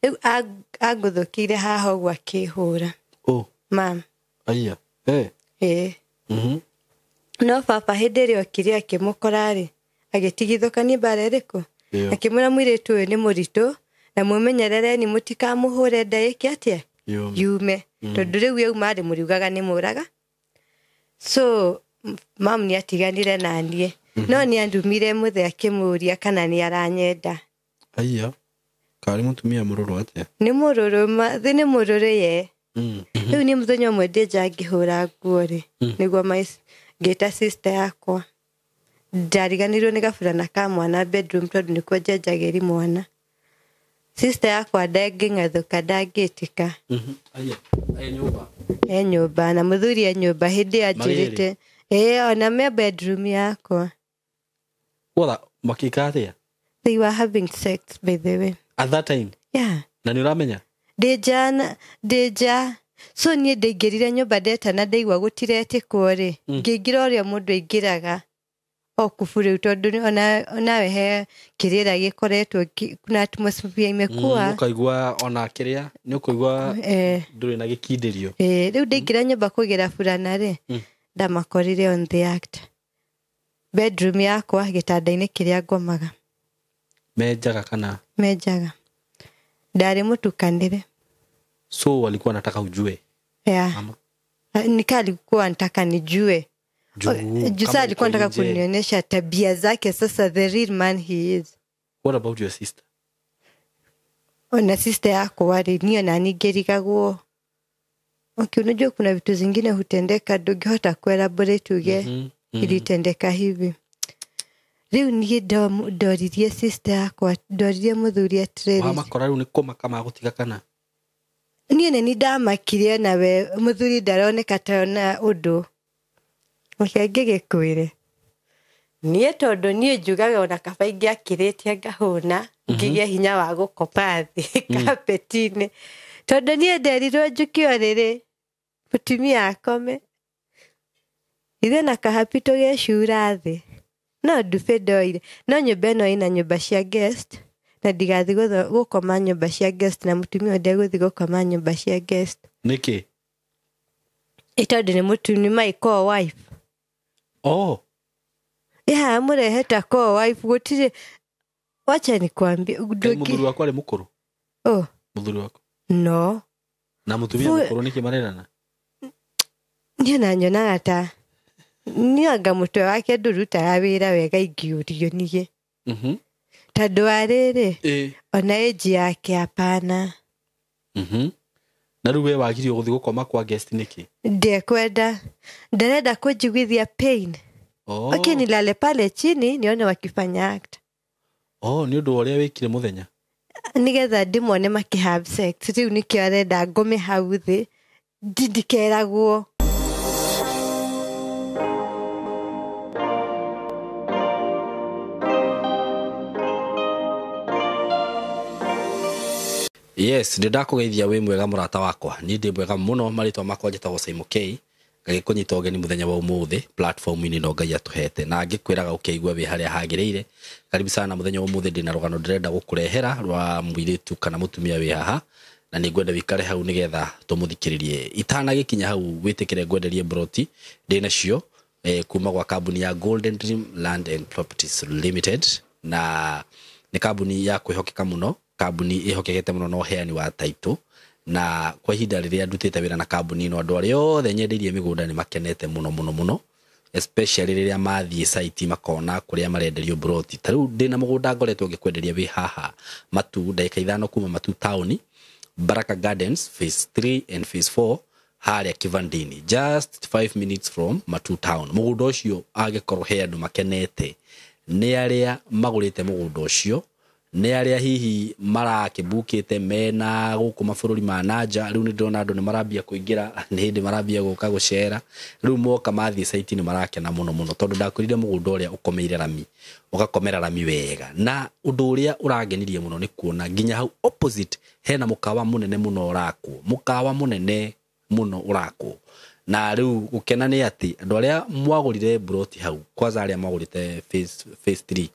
Riu aguthukire haha ogwa kihura. Mam. Aya. No papa hederio kiria kimukorari agitigithukani barereko. Akimura mwiritu uyu ni muritu na mumenyerere ni mutikamuhure ndaiki atia. Yume. Tondu riu yauma ari muriugaga ni muraga. So mam ni atiganire nanie. No ni andumire muthe akimuria kana ni aranyenda. Aya. Kari mutumia mururu atia. Ni mururu ni mururu ye. Riu ni muthenya umwe ndeja ngihura nguo niguo ngita sister yakwa. Ndariganirwo ni gabura ka mwana bedroom tondu nikuo njenjagiri mwana. Sister yakwa ndang'athuka ndangitika. Aya nyumba na muthuri nyumba hindi anjirite ona me bedroom yakwa. Wala makika atia? They were having sex by the way. At that time? Yeah. Na ni uramenya? Deja so nie ndeingirire nyumba ndeta na ndeigua gutiretikwo ri ngĩingĩra ũrĩa mũndũ aingĩraga okuburi tondu ona he kirira gikoretwo kuna atmosphere imekuwa ukaigua ona kiria ni ukuigua nduri na gikindirio riu ndeingĩra nyumba kugira furana ri ndamakorire on the act bedroom yakwa gitanda-inĩ kiria ngomaga menjaga kana menjaga ndari mutukanire. So walikuwa nataka ujue? Yeah. Alikuwa nataka nijue. Jusa alikuwa nataka kunionyesha tabia zake sasa the real man he is. What about your sister? Ona sister yako wali niyo na nigerigagwo. Okay, unajua kuna vitu zingine hutendeka ndungihota kuelaborate uge ilitendeka hivi. Riu niye ndoririe sister yako ndoririe muthuri atreri. Mama koraru ni koma kama gutiga kana. Niye ni ndamakirie nawe muthuri ndaroneka taona undu. Ngĩgikwire. Niye tondu niye njugaga ona kabaingi akiritie ngahuna ngigĩa hinya wa gukopa thi kapetini. Tondu niye nderirwo njukio riri mutumia akome. Ithe na kahapi tugecura thi. No ndufe ndoire. No nyumba ĩno ina nyumba cia guest. Na ndigathi gukoma nyumba cia guest na mutumia ndeguthi gukoma nyumba cia guest. Niki? Tondu ni mutumia my co-wife. Oh. Yeah, mureheta co-wife gutire. Wacha nikwambie muthuri wako ari mukuru? Muthuri wako? No. Na mutumia mukuru niki marerana? Niĩ na nyonaga ta nianga mutwe wake ndurutaga wira wega ingiurio niĩ. Tondu arĩrĩ ona age yake apana. Na rĩu we wagirio guthi gukoma kwa guest niki? Ndekwenda ndarenda kujiguithia pain. Okay, nilale pale chini nione wakifanya act. Ni undu uria wikire muthenya? Nigetha ndimone makihave sex. Riu nikio arenda ngome hau thi ndikeragwo. Yes, ndakugeithia we mwega murata wakwa. Ni ndi mwega muno maritwa makwa njitagwo Simon K. Ngagikunyita ogeni muthenya wa umuthi platform-ini no Ngai atuhete na ngikwiraga ukiigua we haria hagiriire. Karibu sana muthenya wa umuthi ndina rugano ndirenda gukurehera rwa mwiritu kana mutumia we haha na ni ngwenda wikare hau nigetha tumuthikiririe. Itana gikinya hau witikire ngwenderie broti ndina cio kuma gwa kambuni ya Golden Dream Land and Properties Limited na ni kambuni ya kwihokeka muno. Kambuni ihokekete muno no heani wa title na kwa ihinda riria ndutite wira na kambuni no andu aria othe nyenderie migunda ni makenete muno especially riria mathie site makona kuria marenderio broti. Tariu ndina mugunda ngoretwo ngikwenderia wi haha Matu ndagika 5 kuma Matu town Baraka Gardens phase 3 and phase 4 haria Kivandini just 5 minutes from Matu town. Mugunda ucio agikorwo he andu makenete ni aria magurite mugunda ucio ni aria hihi marakibukite mena guku mabũrũri ma nanja. Riu ni ndona andu ni marambia kuingira ni hindi marambia guka gucera. Riu moka mathie site ni marakena muno tondu ndakurire mugunda uria ukomeire rami ugakomera rami wega. Na undu uria uragenirie muno ni kuona nginya hau opposite hena mukawa munene muno urakwo, mukawa munene muno urakwo. Na riu gukena ni ati andu aria mwagurire broti hau kwanza aria mwagurite phase 3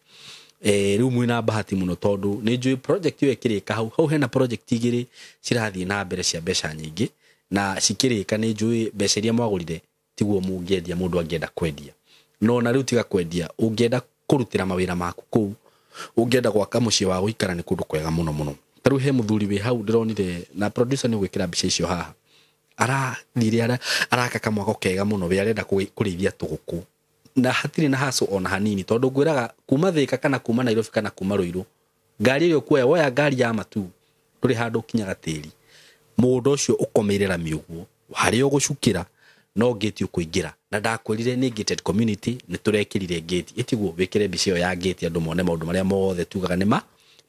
riu mwina bahati muno tondu ni njui project iyo ikirika hau hena project igiri cirathie na mbere cia mbeca nyingi na cikirika ni njui mbeca iria mwagurire tiguo mungiendia mundu angienda kwendia no na riu tiga kwendia ungienda kurutira mawira maku kuu ungienda gwaka mucii wa guikara ni kundu kwega muno muno taru he muthuri wi hau ndironire na producer ni gwikira mbica icio haha arathire araka kamwako kega muno we arenda kurithia tuguku na hatiri na haso ona hanini tondu ngwiraga kuma Thika kana kuma Nairobi kana kuma Ruiru ngari iyo kuoya woya ngari ya matu nduri handu kinyaga tiri mundu ucio ukomeirera miuguo hari ugucukira no gate ukuingira na ndakwirire ni gated community ni turekirire gate itiguo wikire mbicio ya gate andu mone maundu maria mothe tugaga ni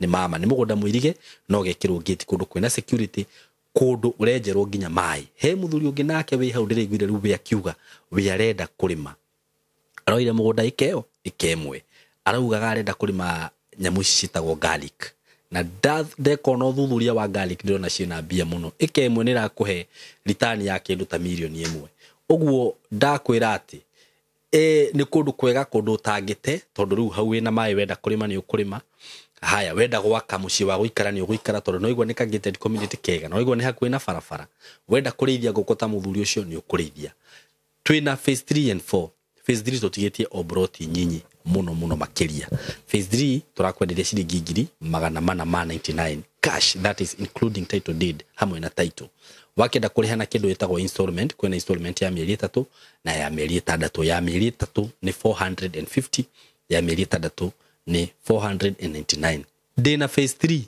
mama ni mugunda muirige no gekirwo gate kundu kwina security kundu urenjerwo nginya mai he muthuri ungi nake wi hau ndireiguire riu we akiuga we arenda kurima aroire mugunda ikemwe araugaga arenda kurima nyamu ici citagwo garlic na ndekona uthuthuria wa garlic ndirona ciina mbia muno ikemwe ni rakuhe return ya kindu ta milioni 1 uguo ndakwira ati ni kundu kwega kundu tangite tondu riu hau wina mai wenda kurima ni ukurima haya wenda gwaka mucii wa guikara ni uguikara tondu no igwa ni ka gated community kega no igwa ni hakuhi na barabara wenda kurithia ngukuta muthuri ucio ni ukurithia twina phase 3 and 4 phase 3 tutigetie obroti nyinyi muno makiria phase 3 turakwenderia ciringi 499 cash that is including title deed hamwe na title wakenda kurihana kindu yetagwo installment kwena installment ya mieri 3 na ya mieri 6 ya mieri 3 ni 450 ya mieri 6 ni 499 dena phase 3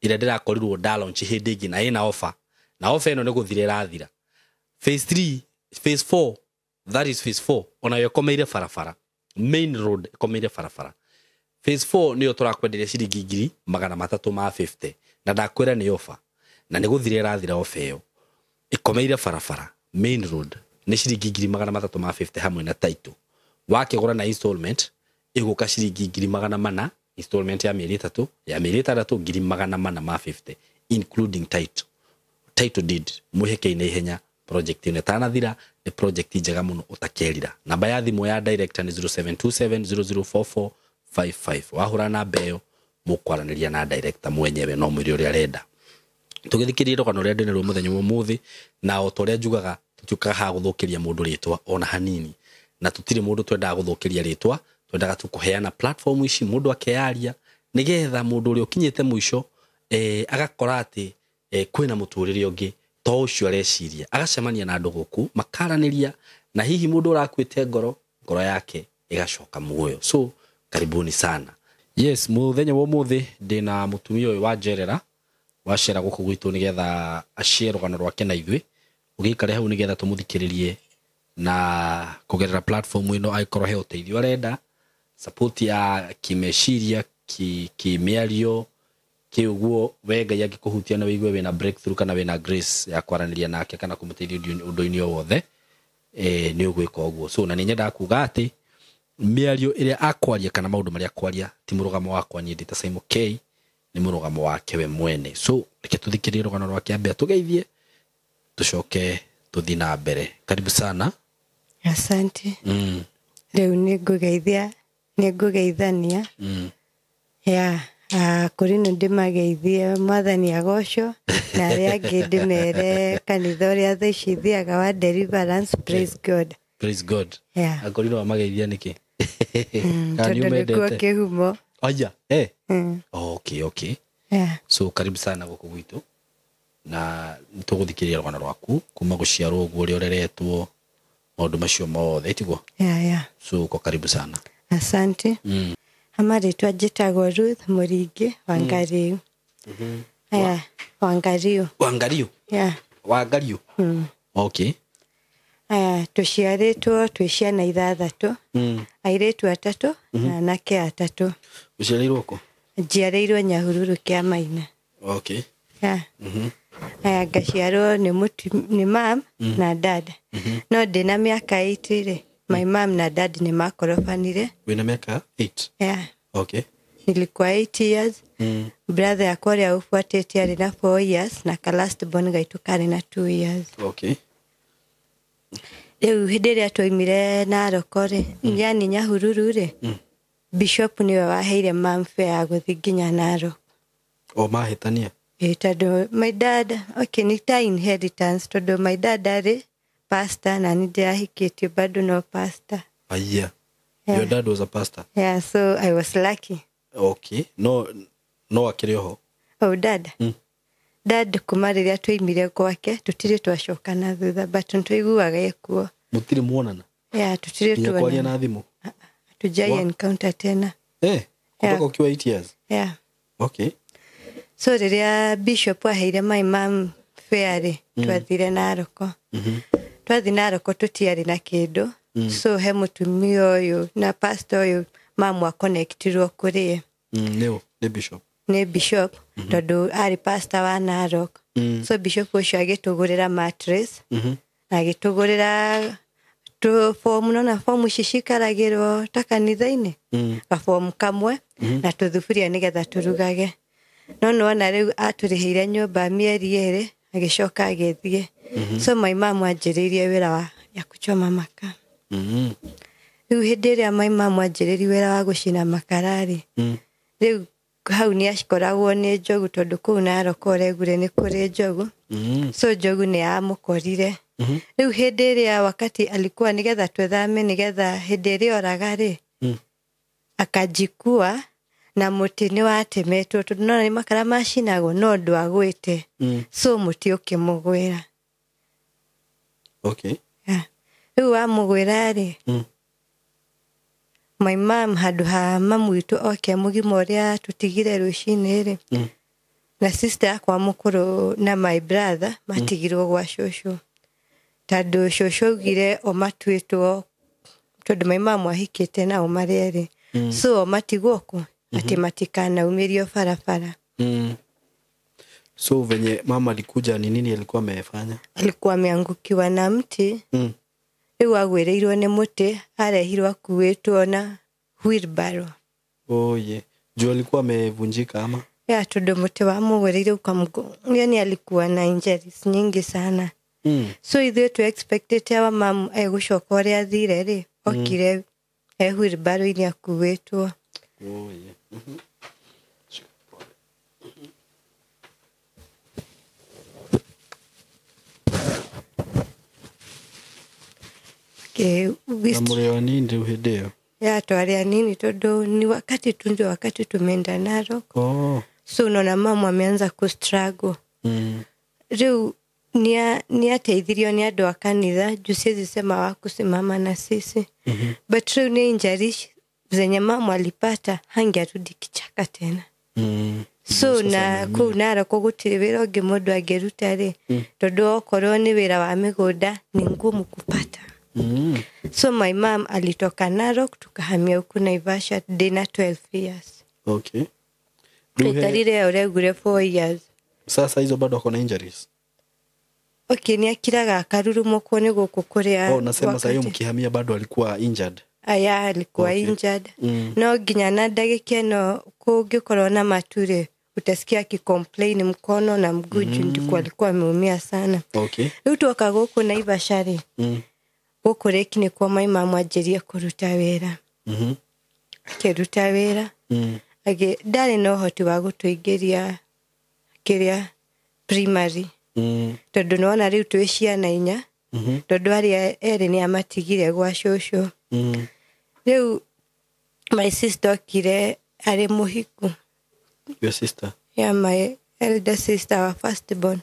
ira ndirakorirwo da launch hindi ingi na ina offer na offer ino ni guthire rathira phase 3 phase 4 that is phase 4 ona yo komeire farafara main road komeire farafara phase 4 niyo turakwenderia ciringi 350 na ndakwira ni offer na ni guthire rathira offer yo ikomeire farafara main road ni ciringi 350 hamwe na title wakigura na installment iguka ciringi 400 installment ya mieri 3 ya mieri 3 450 including title deed muheke-ine ihenya project ine tanathira ni project njega muno utakerira namba ya thimu ya director ni 0727004455 wahura na beyo mukwaraniria na director mwenyewe no mwiri uri arenda tugithikirira rogano ria ndene ru muthenya muthi na otoria njugaga tutukaga ha guthukiria mundu ritwa ona hanini na tutire mundu twenda guthukiria ritwa twendaga tukuheana platform ici mundu akearia nigetha mundu uri ukinyite muico agakora ati kwina muturire ungi to ucio areciria agacemania na andu guku makaraniria na hihi mundu urakwite ngoro yake igacoka muoyo so karibuni sana yes muthenya wo muthi ndina mutumia uyu wa Jerera wacera guku gwitu nigetha ashare rugano rwake na ithui ugikare hau nigetha tumuthikiririe na kugerera platform ino aikoro he uteithio arenda support ya kimeciria kimiario kiuguo wega yake kuhutia na wigwe wena breakthrough kana wena grace ya kwaraniria nake kana kumuteithia undu-ini wothe ni ugwika uguo so na ninyenda kuga ati miario iria akwaria kana maundu maria akwaria ti murugamo wakwa ni ndita Simon K ni murugamo wake we mwene so reke tuthikirire rugano rwake ambe tugeithie tucoke tuthi na mbere karibu sana asante leo ni ngugeithania ya kurino ndimageithie mwathani agocwo na aria angi ndimere kanitha uria thicithiaga wa Deliverance praise God yeah akorino amageithia niki kanyu mendete kihumo aya okay yeah so karibu sana guku gwitu na tuguthikiria rugano rwaku kuma guciarwo guo uri oreretwo maundu macio mothe tiguo yeah so ko karibu sana asante amaritwa njitagwo Ruth Muringi Wangariu aya Wangariu yeah Wangariu okay aya tuciaritwo twi ciana 6 airitu 3 na anake 3 uciarirwo ko njiarĩirwo Nyahururu kia Maina okay yeah aya ngaciarwo ni mam na dad no ndina miaka 8 ri my mom na dad ni makorofanire wina miaka 8 yeah okay nilikuwa 8 years brother yakwa ria ufuatĩte ari na 4 years na ka last born gaitu kari na 2 years okay rĩu hĩndĩ ĩrĩa twaumire Narok ri yani Nyahururu ri bishop niwe waheire mam fare ya guthi nginya Narok. O mahitania. Tondũ my dad, okay, ni ta inheritance, tondũ my dad ari pastor na ni ndĩrahikĩtio bado no pastor. Aya. Your dad was a pastor? Yeah, so I was lucky. Okay. No akĩrĩ oho. Oh, dad. Dad kuma rĩrĩa twaimire gwake tũtirĩ twacokana thutha, but nĩtwaiguaga ekuo. Mũtirĩ muonana? Yeah, tũtirĩ tuonana. Nginya kwaria na thimũ? Tujai encounter tena. Kutoka ukiwa 8 years? Yeah. Okay. So rĩrĩa bishop aheire my mom fare twathire Narok. Twathi Narok tũtiarĩ na kĩndũ. So he mũtumia ũyũ na pastor ũyũ mamu connectirwo kũrĩ ye. Nĩ bishop. Nĩ bishop tondũ arĩ pastor wa Narok. So bishop ũcio agĩtũgũrĩra mattress. Agĩtũgũrĩra form cikaragĩrwo ta kanitha-inĩ. Gaform kamwe na tũthuburia nĩgetha tũrugage. No nona rĩu atũrĩhĩire nyũmba mĩeri 2 agĩcoka agĩthiĩ. So my mom anjĩrĩirie wĩra wa kuchoma maka. Rĩu hĩndĩ ĩrĩa my mom anjĩrĩirie wĩra wa gũcina makara-rĩ, rĩu hau nĩ akoragwo nĩ njogu tondũ kũu Narok ũregure nĩ kũrĩ njogu. So njogu nĩ amũkorire. Rĩu hĩndĩ ĩrĩa wakati alikuwa nĩgetha twethame nĩgetha hĩndĩ ĩrĩa oraga-rĩ, akajikua na mũtĩ nĩ watemetwo tondũ no nĩ makara macinagwo no ndwagwĩte. So mũtĩ ũkĩmũgwĩra. Okay. Rĩu wamũgwĩra-rĩ, my mom handũ ha mamu witũ oke mũgima ũrĩa tũtigire rũcinĩ-rĩ, na sister yakwa mũkũrũ na my brother matigirwo gwa cũcũ. Tondũ cũcũ augire o matuĩtwo tondũ my mom ahikĩte nao marĩ erĩ. So matigwo ku ati matikanaumĩrio barabara. So venye mama alikuja ni nini alikuwa amefanya? Alikuwa ameangukiwa na mti. Rĩu agwĩrĩirwo nĩ mũtĩ, arehirwo akuĩtwo na wheelbarrow. Ye. Juu alikuwa amevunjika ama? Yeah, tondũ mũtĩ wamũgwĩrĩire ukamgo. Yani alikuwa na injuries nyingi sana. So ithuĩ tu expected our mom egũcoka ũrĩa athire-rĩ, okire wheelbarrow-inĩ akuĩtwo. Ye. Na mũrĩ o nini rĩu hĩndĩ ĩyo? Yeah, twarĩ anini tondũ ni wakati tumeenda Narok. So unaona mama ameanza kustruggle. Rĩu ni ateithirio ni andũ a kanitha, juu siwezi sema wakusimama na sisi. But rĩu ni injuries zenye mama alipata hangerudi kichaka tena. So na kũu Narok gũtirĩ wĩra ũngĩ mũndũ angĩruta-rĩ, tondũ okorwo nĩ wĩra wa mĩgũnda ni ngumu kupata. So my mom alitoka Narok tukahamia huku Naivasha ndĩna 12 years. Okay. Itarire uregure 4 years. Sasa hizo bado ako na injuries? Okay, ni akiraga akarurumũkwo nĩ gũkũ kũrĩa. Nasema sasa hiyo mkihamia bado alikuwa injured? Aya, alikuwa injured. No nginya na ndagĩka ĩno kũngĩkorwo na mature utasikia akicomplain mkono na mguu ndiko alikuwa ameumia sana. Okay. Rĩu tuoka gũkũ Naivasha-rĩ, gũkũ rĩki nĩkuo my mom anjĩrie kũruta wĩra. Akĩruta wĩra. Ndarĩ na ũhoti wa gũtũingĩria kĩrĩa primary. Tondũ nona rĩu twĩ ciana 4. Tondũ arĩa erĩ nĩ amatigire gwa cũcũ. Rĩu my sister okire arĩ mũhiku. Your sister? Yeah, my elder sister, our firstborn.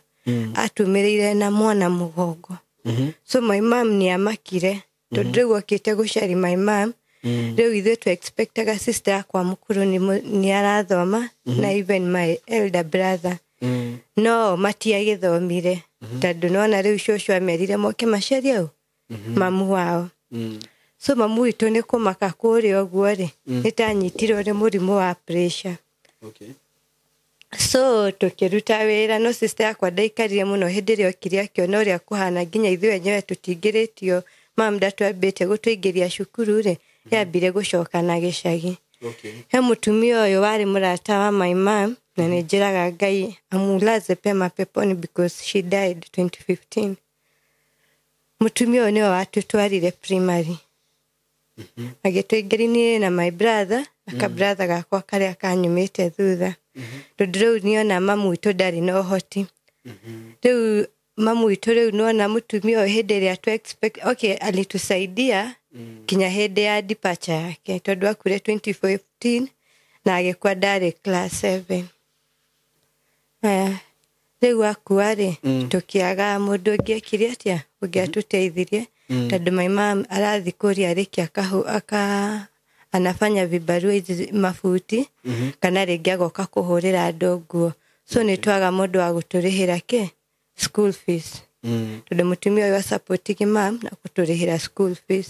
Atumĩrĩire na mwana mũgongo. So my mom ni amakire. Tondũ rĩu okĩte gũcari my mom. Rĩu ithuĩ tu expectaga sister yakwa mũkũrũ ni arathoma na even my elder brother. No matiagĩthomire. Tondũ nona rĩu cũcũ amerire moke macarie ũũ mamu wao. So mamu witũ nĩ kũmaka kũrĩa ũguo-rĩ, nĩtanyitirwo nĩ mũrimũ wa pressure. Okay. So tukĩruta wĩra, no sister yakwa ndaikarire mũno hĩndĩ ĩrĩa okire akĩona ũrĩa kũhana nginya ithuĩ enyewe tũtingĩrĩtio mam ndatwambĩte gũtũingĩria cukuru-rĩ, yambire gũcoka na gĩcagi. He mũtumia ũyũ warĩ mũrata wa my mom na nĩnjĩraga Ngai amulaze pema peponi because she died 2015. Mũtumia ũyũ nĩwe watũtwarire primary. agĩtũingĩria na my brother aka brother gakwa karĩa kanyumĩte thutha tondũ rĩu niona mamu witũ ndarĩ na ũhoti rĩu mamu witũ rĩu nona mũtumia ũyũ hĩndĩ ĩrĩa tu expect alitusaidia kinya hĩndĩ ya departure yake tondũ akure 2015 na agĩkua ndarĩ class 7 rĩu akua-rĩ tũkĩaga mũndũ ũngĩekire atĩa ũngĩatũteithirie tondũ my mom arathi kũrĩa rĩkĩ anafanya vibarua hizi mafuti kana rĩngĩ agoka kũhũrĩra andũ nguo so nĩtwaga mũndũ wa gũtũrĩhĩra school fees tondũ mũtumia ũyũ supporting mom na gũtũrĩhĩra school fees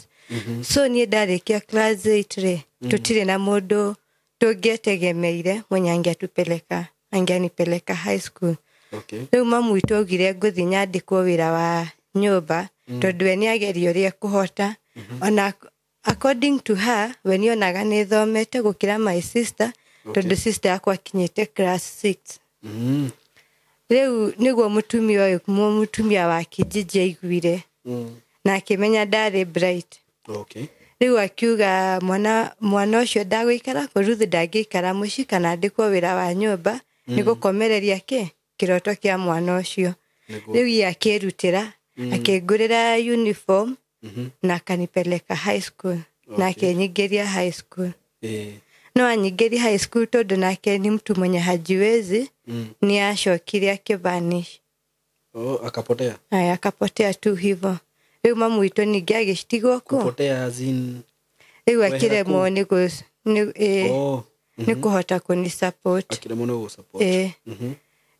so niĩ ndarĩkia class 8-rĩ tũtirĩ na mũndũ tũngĩetegemeire mwenye angenipeleka high school rĩu mamu witũ augire ngũthi nyandĩkwo wĩra wa nyũmba tondũ we nĩageria ũrĩa kũhota ona according to her we nĩonaga nĩthomete gũkĩra my sister tondũ sister yakwa akinyĩte class 6 rĩu nĩguo mũtumia wa kijiji aiguire na akĩmenya ndarĩ bright rĩu akiuga mwana ũcio ndagũikara kũruthu ndangĩikara mũciĩ kana andĩkwo wĩra wa nyũmba nĩgũkomereria kĩroto kĩa mwana ũcio rĩu ye akĩrutĩra akĩngũrĩra uniform na akanipeleka high school na akĩnyingĩria high school no anyingĩria high school tondũ nake ni mtu mwenye hajiwezi nĩacokire akĩvanish akapotea tu hivyo rĩu mamu witũ ningĩ agĩcitigwo kupotea zin rĩu akĩremwo nĩ kũhota kũnisupport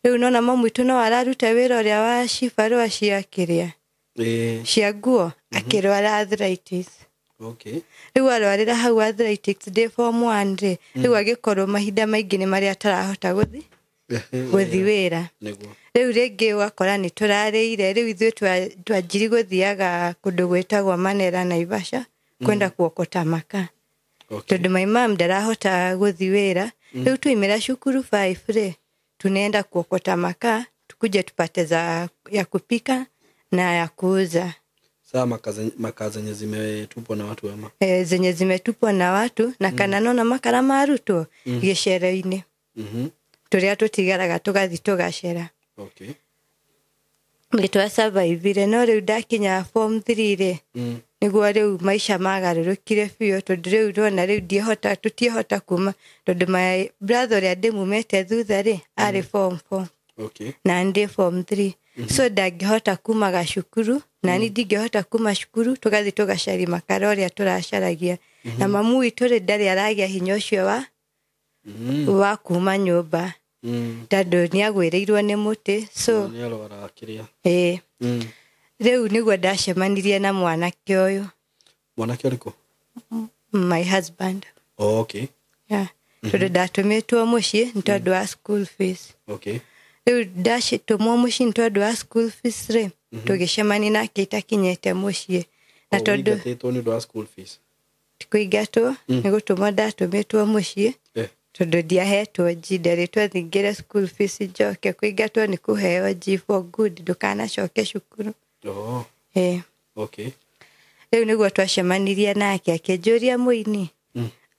rĩu nona mamu witũ no araruta wĩra ũrĩa wa cibarũa cia nguo akĩrwara arthritis rĩu arwarĩra hau arthritis ndĩ form 1-rĩ rĩu agĩkorwo mahinda maingĩ nĩ marĩa atarahota gũthi wĩra rĩu rĩngĩ wakora nĩ tũrarĩire rĩu ithuĩ twanjiri gũthiaga kũndũ gwĩtagwo Manera Naivasha kwenda kuokota maka tondũ my mom ndarahota gũthi wĩra rĩu tuimĩra cukuru 5-rĩ tunaenda kuokota maka tukuje tupate ya kupika na ya kuuza maka zenye zimetupwa na watu ama zenye zimetupwa na watu na kana nona makara marutwo gĩcero-inĩ tũrĩa tũtigaraga tũgathi tũgacera nĩtwa survive no rĩu ndakinya form 3-rĩ nĩguo rĩu maisha magarũrũkire biũ tondũ rĩu rona rĩu tũtiehota kuma tondũ my brother ũrĩa ndĩmumĩte thutha-rĩ arĩ form 4 na ndĩ form 3 so ndangĩhota kuma gacukuru na niĩ ndingĩhota kuma cukuru tũgathi tũgacari makara ũrĩa tũracaragia na mamu witũ-rĩ ndarĩ aragĩa hinya ũcio wa kuma nyũmba tondũ nĩagwĩrĩirwo nĩ mũtĩ so rĩu nĩguo ndacemanirie na mwanake ũyũ ũrĩkũ my husband tondũ ndatũmĩtwo mũciĩ nĩ tondũ wa school fees rĩu ndatũmwo mũciĩ nĩ tondũ wa school fees-rĩ tũgĩcemania nake itakinyĩte mũciĩ na tondũ kũingatwo nĩ gũtũmwo ndatũmĩtwo mũciĩ tondũ ndiahetwo G nderĩtwo thingĩre school fees njoke kũingatwo nĩ kũheo G for good ndũkanacoke cukuru rĩu nĩguo twacemanirie nake akĩnjũria mũini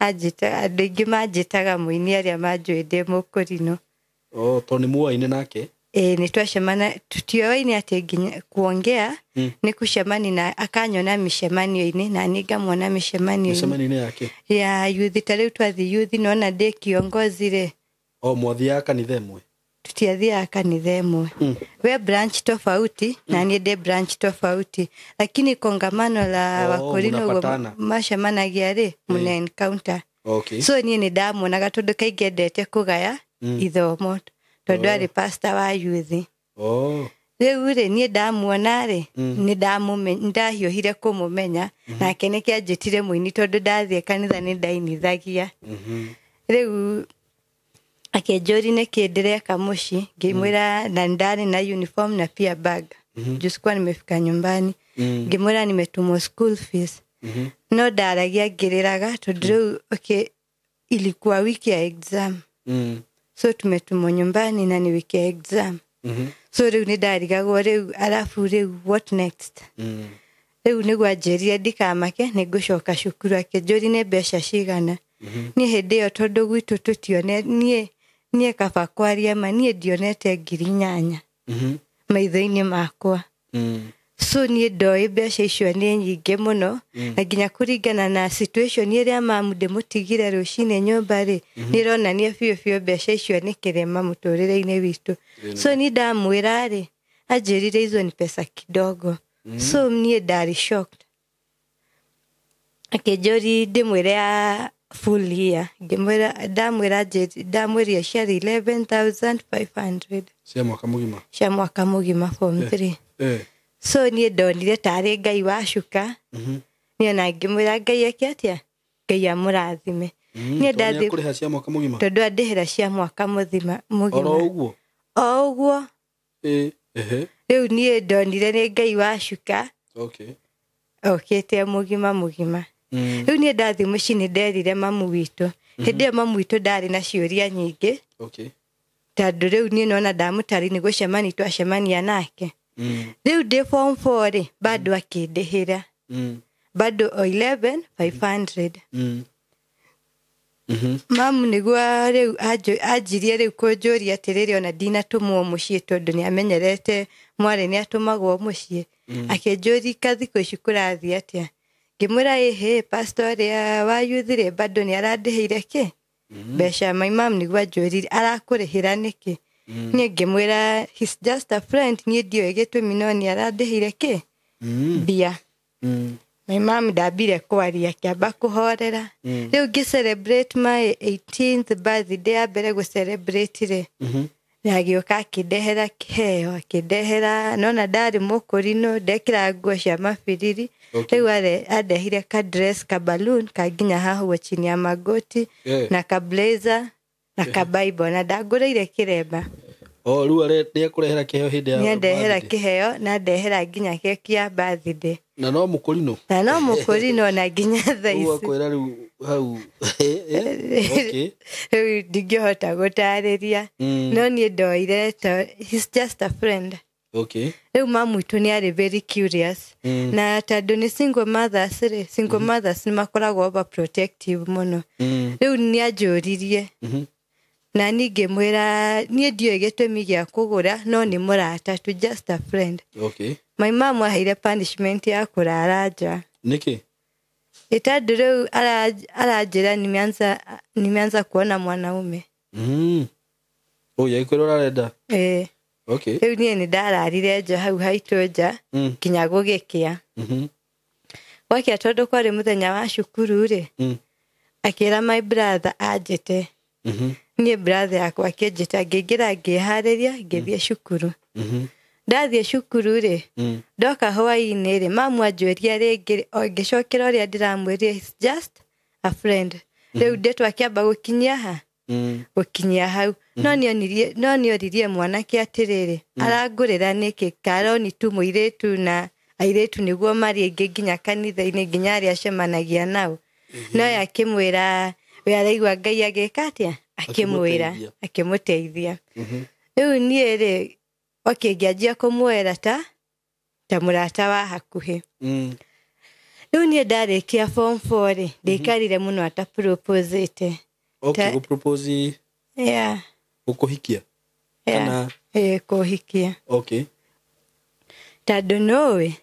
andũ aingĩ manjĩtaga mũini arĩa manjũĩ ndĩ mũkũrinũ tondũ nĩ mũwaine nake nĩ twacemana tutioaine atĩ nginya kuongea nĩ kucemani na akanyona mĩcemanio-inĩ na niĩ ngamwona mĩcemanio-inĩ yake ya youth ta rĩu twathi youth nona ndĩ kiongozi-rĩ mwathiaga kanitha ĩmwe tutiathiaga kanitha ĩmwe we branch tofauti na niĩ ndĩ branch tofauti lakini kongamano la wakorino ũguo macemanagia-rĩ mũna encounter so niĩ nĩ ndamuonaga tondũ kaingĩ endete kũgaya ithomo tondũ arĩ pastor wa youth rĩu-rĩ niĩ ndamuona-rĩ nĩndahiũhire kũmũmenya nake nĩkĩanjĩtire mũini tondũ ndathiĩ kanitha nĩ ndainithagia rĩu akĩnjũri nĩkĩ ndĩreka mũciĩ ngĩmwĩra na ndarĩ na uniform na pia bag juu sikuwa nimefika nyumbani ngĩmwĩra nimetumwo school fees no ndaragia ngĩrĩraga tondũ rĩu ilikuwa wiki ya exam so tumetumwo nyumbani na ni wiki ya exam so rĩu nĩ ndarigagwo rĩu alafu rĩu what next riu nigwa njerire ndikamake nigucoka cukuru akinjuri ne mbeca cigana ni hindi yo tondu gwitu tutione nie kaba kwaria ma nie ndionete 8,000 maitho-ini makwa so nie ndoi mbeca icio ni nyingi muno na nginya kuringana na situation iria mamu ndimutigire rucine nyumba ri nironania biũ mbeca icio ni kirema muturire-ini witu so ni ndamwira ri ajirire hizo ni pesa kidogo so nie ndari shocked akinjuri ndimwira full year ndamwira shari 11,500 cia mwaka mugima form 3 so nie ndonire tari Ngai wacuka nie na ngimwira Ngai akia Ngai amurathime nie ndathi kuriha cia mwaka mugima tondu andihira cia mwaka mugima o uguo riu nie ndonire ni Ngai wacuka okete mugima riu nie ndathi mucini nderire mamu witu hindi yo mamu witu ndari na ciuria nyingi tondu riu nie nona ndamutari ni gucemani twacemania nake riu ndi form 4 ri bado akindihira bado 11,500 mamu nigua riu ajirie riu kunjuria atiriri ona ndinatumwo mucii tondu ni amenyerete mwari ni atumagwo mucii akinjuri kathiko ici kurathi atia ngimwira ehe pastor ya wa youth ri bado ni arandiheire ki mbeca my mom nigua njurire arakurihira niki nie ngimwira he's just a friend nie ndio gitumi no ni arandiheire ki bia my mom ndambire kwaria kiamba kuhorera riu ngi celebrate my 18th birthday ya mbere gu celebrate ri nagioka akindehera kiheo akindehera nona ndari mukurino ndekira nguo cia mabiriri riu andehire ka dress ka balloon ka nginya haha chini ya magoti na ka blazer na ka bible na ndagurire kiremba riu ni kurehera kiheo hindi ya ndehera kiheo na ndehera nginya keki ya birthday na no mukurino na nginya thaici kwera riu hau ndingihota gutariria no nie ndoire he's just a friend riu mamu itu ni ari very curious na tondu ni single mothers ni makoragwo overprotective muno riu ni anjuririe na ngimwira nie ndio gitumi gia kugura no ni murata to just a friend my mom aheire punishment ya kurara nja niki tondu riu aranjira nimeanza kuona mwanaume yakwira arenda riu nie ni ndararire nja hau haitu nja kinya gugikia wakia tondu kwari muthenya wa cukuru ri akira my brother ajite nie brother yakwa akinjita ngingira ngihariria ngithie cukuru ndathie cukuru ri ndoka hwaini ri mamu anjuria ringi ngicokera uria ndiramwirire he's just a friend riu ndetwa kiamba gukinyia hau no nioririe mwanake atiriri arangurira niki karoni tu muiritu na airetu niguo mari ingi nginya kanitha-ini nginya aria acemanagia nao no yakimwira we araigua Ngai agika atia akimwira akimuteithia riu nie ri ngianjia kumwera ta murata wa hakuhi riu nie ndarikia form 4 ri ndikarire muno ata proposete propose ukuhikia kana kuhikia tondu nowe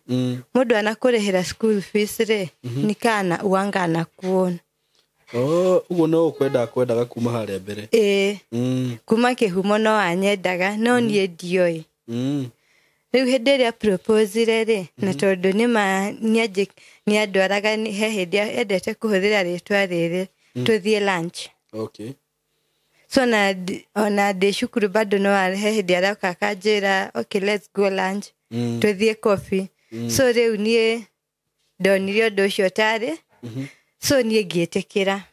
mundu anakurihira school fees ri ni kana uanga na kuona uguo no kwendaga kuma haria mbere kuma kihumo no anyendaga no nie ndioi riu hindi iria proposire ri na tondu ni andwaraga he hindi endete kuhuthira ritwa riri tuthie lunch so na ona ndi cukuru bado no he hindi arauka akanjira let's go lunch tuthie coffee so riu nie ndonire undu ucio tari so nie ngietekira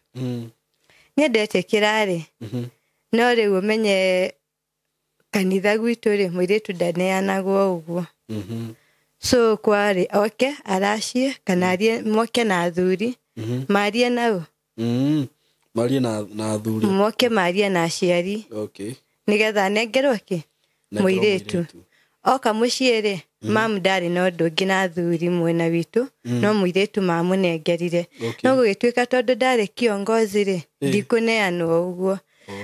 nie ndetekira ri no riu umenye kanitha gwitu ri muiritu ndaneanagwo uguo so kwari aracie kana arie moke na athuri marie nao marie na athuri moke marie na aciari nigetha nengerwo ki muiritu oka muciere mam ndari no ndungi na thuri mwena witu no muiretu mamunengerire no gugituika tondu ndari kiongozi ri ndikuneanwo uguo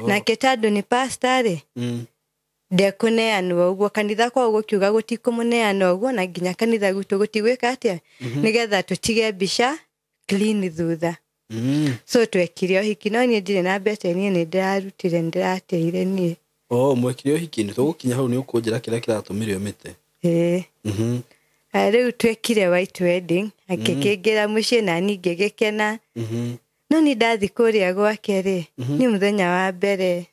na ketandu ni pastor ri ndekuneanwo uguo kanitha kwa gukiuga gutikumuneanwo uguo na nginya kanitha gutu gutigwika atia nigetha tutige mbica clean thutha so twekire hiki no ni ndire na mbete ni ndirarutire ndirateire ni mwekire hiki ni tugukinya hau ni ukunjira kira kiratumirio mite riu twekire white wedding akikingira mucie na ninge gikena no ni ndathi kuria gwake ri ni muthenya wa mbere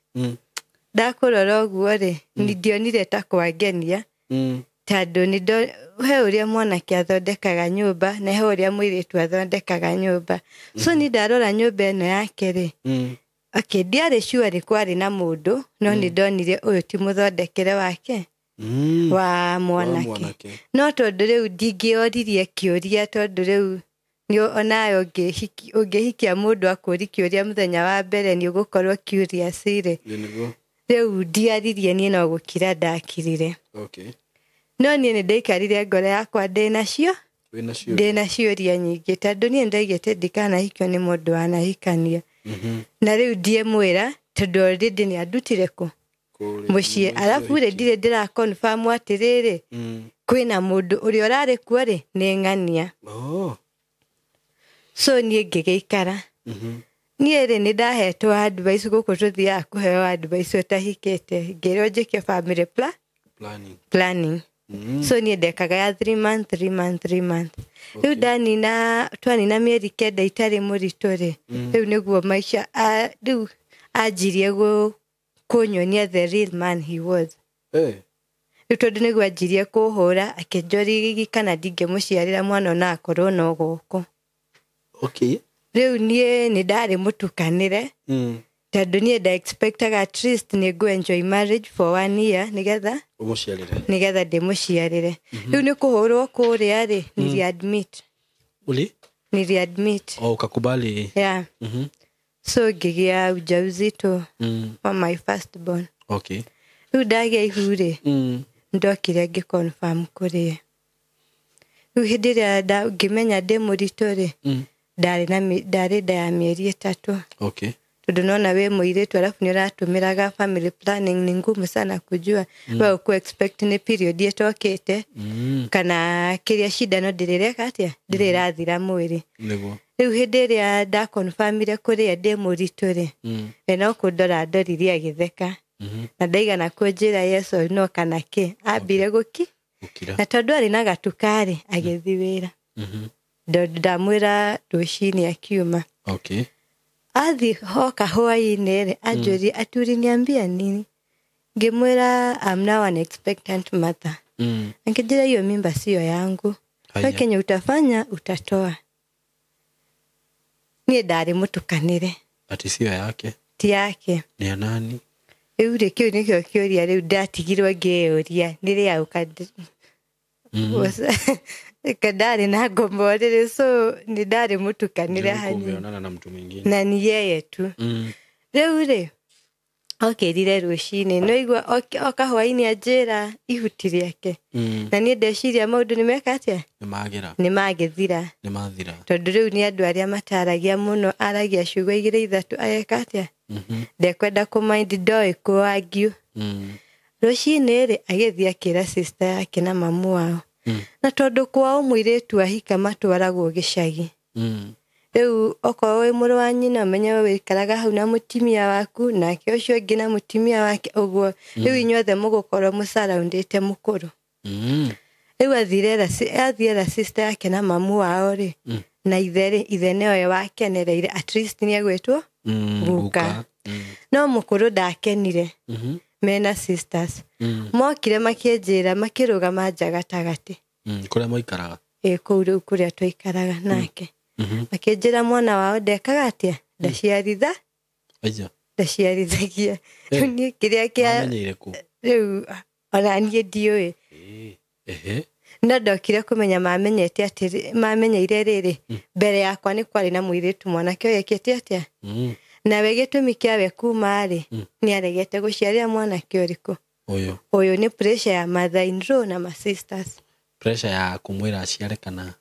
ndakurora uguo ri ni ndionire ta kwangenia tondu ni he uria mwanake athondekaga nyumba na he uria muiritu athondekaga nyumba so ni ndarora nyumba eno yake ri ndiari sure ri kwari na mundu no ni ndonire uyu ti muthondekere wake wa mwanake no tondu riu ndingioririe kiuria tondu riu ni onayo ungihikia mundu akuri kiuria muthenya wa mbere ni ugukorwo curious ri riu ndiaririe ni no gukira ndakirire no ni ndaikarire ngoro yakwa ndinacio ndinaciuria nyingi tondu ni ndaigite ndikanahikio ni mundu wanahikania na riu ndiemwira tondu already ni andutire ku mucie alafu ri ndire ndira confirm atiriri kwina mundu uri urari kuo ri ni ng'ania so ni ngigeikara ni ri ni ndahetwo advice guku tuthia kuheo advice utahikite ngiro njike family planning so ni ndekaga ya 3 month riu twanina mieri kenda itari muritu ri riu niguo maisha riu ajirie kunyonia the real man he was riu tondu niguo ajirie kuhura akinjorigi kana ndingemuciarira mwana ona akorwo no goko riu ni ndari mutukanire tondu ni nda expectaga at least ni go enjoy marriage for 1 year nigetha ndimuciarire riu ni kuhurwo kuria ri ni admit ukakubali so ngigia ujauzito wa my first born riu ndagia ihure ndokire ngiconfirm kuria riu hindi ria ngimenya ndi muritu ri ndari nda ya mieri 3 tondu nona we muiritu alafu ni uratumiraga family planning ni ngumu sana kujua wewe ku expect ni period yetokete kana kiria shida no ndireka atia ndirirathira mwiri riu hindi ria nda confirmire kuria ndi muritu ri no kundora ndoririe agitheka na ndaigana kunjira yeso no kana ki ambire gukira na tondu ari na gatukari agithi wira ndamwira rucini akiuma athi hoka hwaini ri anjuri aturi niambia nini ngimwira I'm now an expectant mother ngijira hiyo mimba sio yangu kenye utafanya utatoa ni ndari mutukanire ati sio yake ti yake ni ya nani ure kio nikio kioria riu ndatigirwo ngeuria niri auka kadari na gombore so ni ndari mutukanire hani na mtu mwingine na ni yeye tu riu okirire rucini no igwa okahwaini ajira ihuti riake na ni ndeciria maundu nimeka atia nimagithira tondu riu ni andu aria mataragia muno aragia ciugo 2-3 ayeka atia ndekwenda kumind ndoi kuagiu rucini ri agithia kira sister yake na mamu wao na tondu kwao muiritu ahika matwaragwo gicagi riu okorwo muru wa nyina menya wikaraga hau na mutimia waku na ke ucio ngi na mutimia wake uguo riu inyothe mugukorwo musurroundite mukuru riu athiera sister yake na mamu wao ri na ithe neo wakenereire at least ni agwetwo guka no mukuru ndakenire mena sisters mokire makienjira makirugama njagatagati kuria moikaraga kuru kuria twaikaraga nake makienjira mwana wao ndekaga atia ndaciarithagia ni kiria kia riu ona nie ndioi na ndokire kumenya mamenyete ati mamenyeire riri mbere yakwa ni kwari na muiritu mwanake oyekete atia na we gitumi kiawe kuma ri ni aregete guciarira mwanake uriku Uyu ni pressure ya mother-in-law na my sisters. Pressure ya kumwira aciare kana?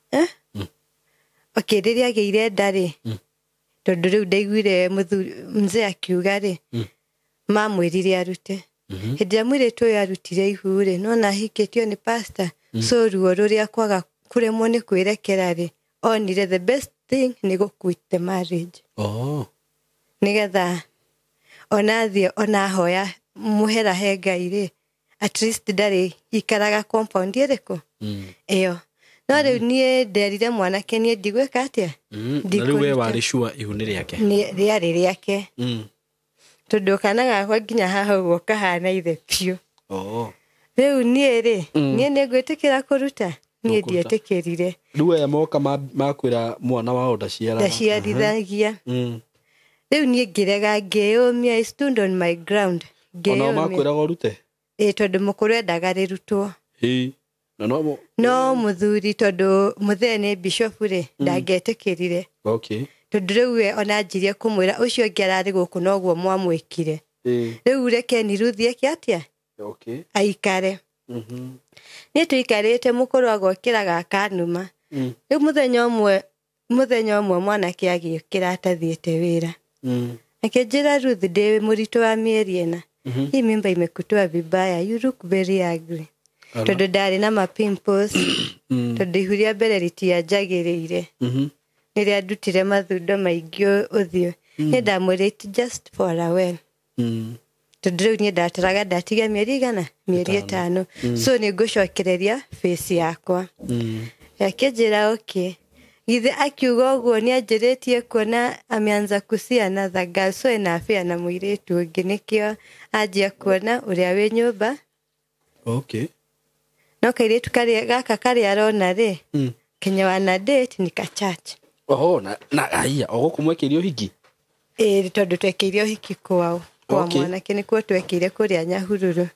Okay, riria geire ndari. Tondu riu ndaiguire mzee akiuga ri. Mamwirire arute. Hindi ya mwiretu uyu arutire ihu ri, no na hiketio ni pastor. So ruo ruria kwaga kuremwo ni kwirekera ri. Onire the best thing ni go quit the marriage. Nigetha onathie onahoya muhera he Ngai ri, at least ndari ikaraga compound iriku. Iyo. No riu nie nderire mwanake nie ndigweka atia? Riu we wari sure ihu ni riake? Ni riari riake. Tondu kana gakwa nginya haha uguo kahana ithe piu. Riu nie ri, nie ningwitikira kuruta. Nie ndietikirire. Riu aya moka makwira mwana wao ndaciarithagia. Riu nie ngirega ngiyumia, I stood on my ground. Ona makwira gorute? Tondu mukuru endaga rirutwo. No muthuri tondu muthe ni bishop ri, ndangetikirire. Tondu riu we ona njirie kumwira ucio ngerari guku noguo mwamwikire. Riu reke niruthie kiatia? Aikare. Ni tuikarite mukuru agokiraga kanuma. Riu muthenya umwe mwanake agiukira atathiete wira. Akijira Ruth, ndi muritu wa mieri ena. Hii mimba imekutoa vibaya. You look very ugly. Tondu ndari na mapimples. Tondu ihu ria mbere ritianjagirire. Niria ndutire mathundo maingi uthio. Ni ndamwirite just for a while. Tondu riu ni ndataraga ndatiga mieri igana? Mieri 5. So ni ngucokereria face yakwa. Akijira okay. Githe akiuga uguo ni anjiritie kuona ameanza kusia another girl, so enafia na muiritu ungi nikio ajia kuona uria we nyumba. No kairitu gaka kari arona ri, Kenya wana date ni ka church. Na aya ogukumwekirio hiki? Tondu twekirio hiki kwao. Kwa mwanake ni kuo twekire kuria Nyahururu.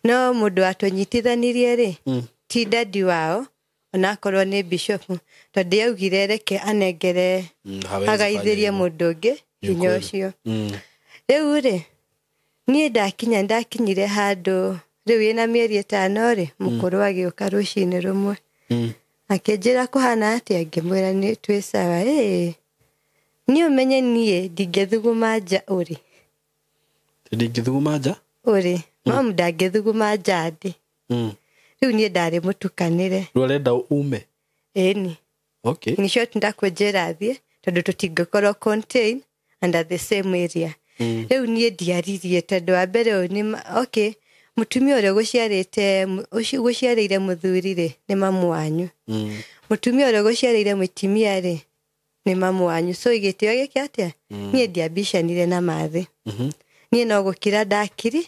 No mundu atunyitithanirie ri, ti dadi wao. Onakorwo ni bishop, tondu yaugire reke anengere agaithirie mundu ungi hinya ucio. Riu ri, nie ndakinyire handu riu ina mieri 5 ri, mukuru agiuka rucini rumwe. Akijira kuhana atia, ngimwira ni twi sawa. Ni umenye nie ndingethuguma nja uri. Ndingethuguma nja? Uri, mamu ndangethuguma nja ndi. Riu nie ndari mutukanire. Riu arenda ume? Ni. In short ndakwenjera thie, tondu tutingikorwo contain under the same area. Riu nie ndiaririe tondu wa mbere ni mutumia uria guciarire muthuri ri ni mamu wanyu. Mutumia uria guciarire mutimia ri ni mamu wanyu. So igitio giki atia? Nie ndiambicanire na mathi. Nie no gukira ndakiri.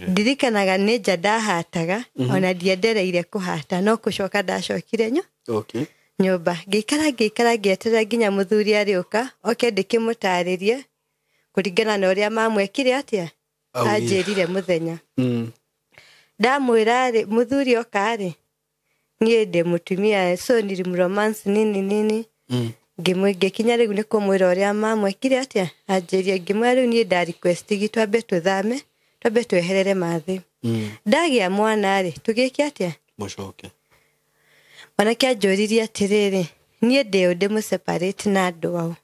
Ndirikanaga ni nja ndahataga, ona ndiendereire kuhata, no kucoka ndacokire nyumba. Ngikara ngieterera nginya muthuri ariuka, oke ndikimutaririe kuringana na uria mamwekire atia? Anjirire muthenya. Ndamwira ri muthuri oka ri, nie ndi mutumia, so ni romance nini. Ngikinya riu ni kumwira uria mamwekire atia? Anjirie. Ngimwira riu nie nda request gitwambe tuthame, twambe tweherere mathi. Ndagia mwana ri, tugiki atia? Mucoke. Mwanake anjuririe atiriri, nie ndi mu separate na andu ao.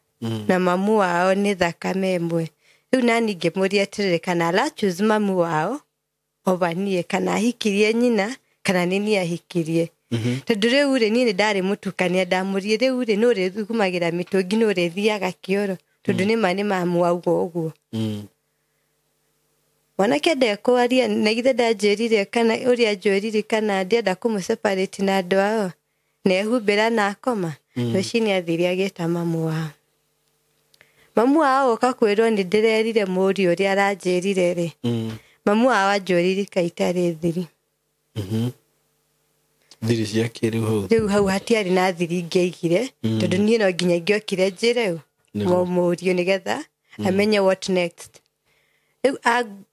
Na mamu wao ni thakame imwe. Riu nani ngimuria atiriri kana ala choose mamu wao over nie, kana hikirie nyina kana nini ahikirie. Tondu riu ri nie ndari mutukania, ndamurie riu ri no ri thugumagira mitungi no ri thiaga kioro, tondu ni mani mamu waugo uguo. Mwanake ndekwaria na githe ndanjirire kana uria njurire kana ndienda kumuseparate na andu ao, na ehumbira na akoma. Rucini athiri agita mamu wao. Mamu wao okakwirwo ni ndirerire muri uria aranjirire ri. Mamu wao anjurire kaitari thiri. Thiri ciake riu hau hatiari na thiri ngeigire, tondu nie no nginya ngiokire njire murio nigetha amenye what next. Riu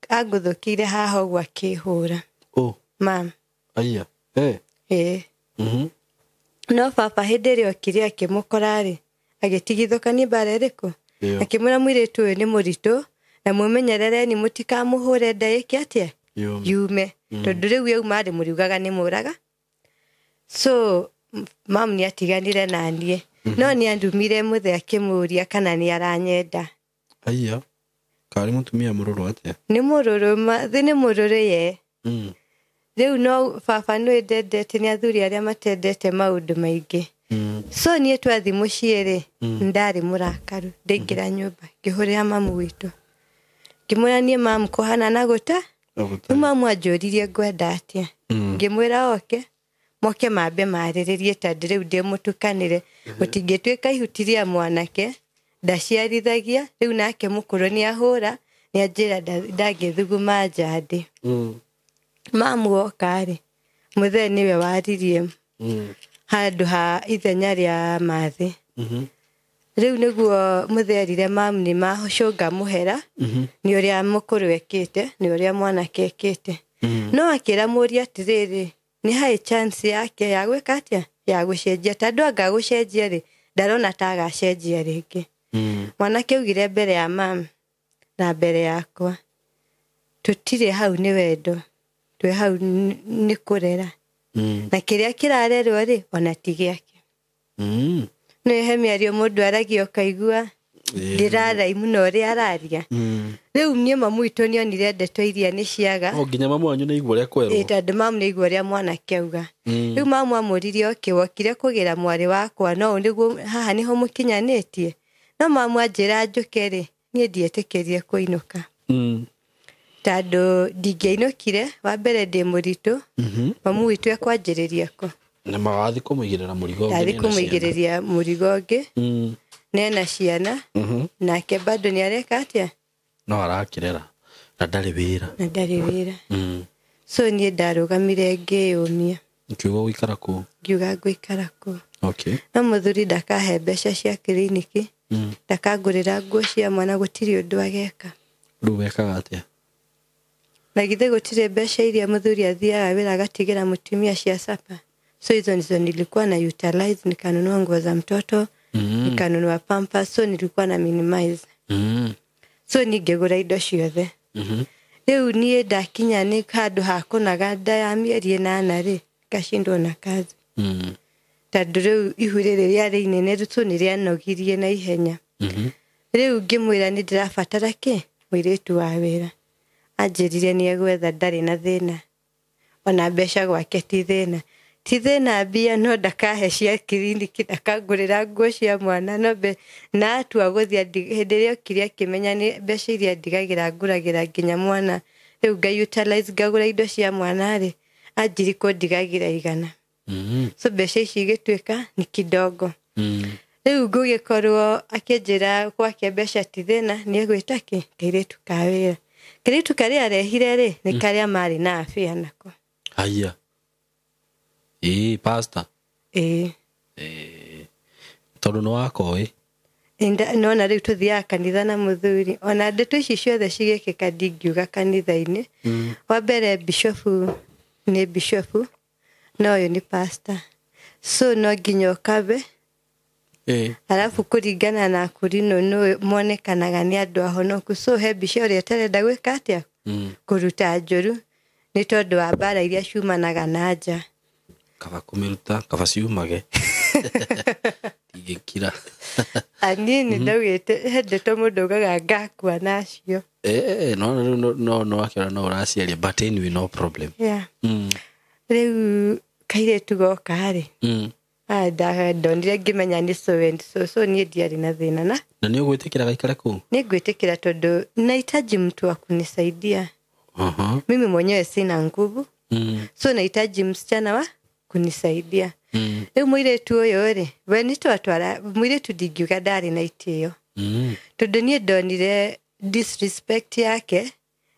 aguthukire haha uguo akihura. Mam. Aya. No papa hindi ri okire akimukora ri, agitigithukania bara iriku. Akimwira mwiritu uyu ni muritu, na mumenyerere ni mutikamuhure ndaiki atia? yume tondu riu yauma ri muriugaga ni muraga so mam ni atiganire na nie no ni andumire muthe akimuria kana ni aranyenda Aya. Kari mutumia mururu atia. ni mururu ni mururu ye riu no baba no endete ni athuri aria matendete maundu maingi so ni twathi muciiri ndari murakaru ndingira nyumba ngihurira mamu witu ngimwira nie mamu kohana na guta mamu ajuririe ngwenda atia ngimwira oke moke mambe mariririe tondu riu ndi mutukanire mutingituika ihutiria mwanake ndaciarithagia riu nake mukuru ni ahura ni anjira ndangithuguma njandi mamu okari muthe niwe waririe handu ha ithenya ria mathi riu niguo mutherire mamu ni mahocunga muhera ni uria mukuru ekite ni uria mwanake ekite no akira muria atiriri ni hai chance yake ya gwika atia ya gucenjia tondu anga gucenjia ri ndarona ta agacenjia ringi mwanake ugire mbere ya mamu na mbere yakwa tutire hau ni wendo twe hau ni kurera na kiria kirarerwo ri ona tigiake no hemiario mundu aragio kaigua ndirarai muno ri araria riu nie mamu itu ni onire ndeto iria ni ciaga nginya mamu wanyu ni igua ria kwerwo tondu mamu ni igua ria mwanake auga riu mamu amuririe okiwokire kugira mwari wakwa no niguo haha niho mukinyanitie no mamu anjira njuke ri nie ndietikirie kuinuka tondu ndingeinukire wa mbere ndi muritu mamu witu ekwanjiriria ko na magathi kumuigirira murigo ndathi kumuigiriria murigo ngi nena ciana nake bado ni areka atia no arakirera na ndari wira so nie ndarugamire ngiyumia nkiuga gwikara ku ngiuga gwikara ku okay no muthuri ndakahe mbeca cia kiriniki ndakangurira nguo cia mwana gutiri undu ageka riu wekaga atia na githe gutire mbeca iria muthuri athiaga wira agatigira mutumia cia sapa so hizo ndizo nilikuwa na utilize nikanunua nguo za mtoto nikanunua pampers so nilikuwa na minimize so ningegura indo ciothe riu nie ndakinya ni handu hakunaga nda ya mieri 8 ri ngashindwo na kazi tondu riu ihuri riria ri inene rutu ni rianogirie na ihenya riu ngimwira ni ndirabatara ki mwiritu wa wira anjirire ni egwetha ndari na thina ona mbeca gwake ti thina mbia no ndakahe cia kiriniki ndakangurira nguo cia mwana no be na atua guthia hindi ria kiria kimenya ni mbeca iria ndigagira nguragira nginya mwana riu nga utilize ngagura indo cia mwana ri anjiri ko ndigagira igana so mbeca ici igituika ni kidogo riu ngugikorwo akinjira gwake mbeca ti thina ni egwita ki kairitu ka wira kairitu karia arehire ri ni karia mari na afia nako aya pastor tondu no wakoi no na riu tuthia kanitha na muthuri ona ndeto ici ciothe cigikika ndingiuga kanitha-ini wa mbere bishofu ni bishofu no yo ni pastor so no nginya ukabe alafu kuringana na kurino no monekanaga ni andu ahonoku so he bisho ria terenda gwika atia kuruta njuru ni tondu wa bara iria ciumanaga na nja kaba kumiruta kaba ciumage igikira anini ndawite hende to mundu gaga ngakua nacio no akira no uraciaria but anyway no problem riu kaire tugoka ri ndonire ngimenya ni so ni ndiari na thina na ni ugwitikira gaikare ku ni ngwitikira tondu nahitaji mtu wa kunisaidia mimi mwenyewe sina nguvu so nahitaji msichana wa kunisaidia riu mwiretu uyu ri we ni twatwara mwiretu ndingiuga ndari na itio tondu nie ndonire disrespect yake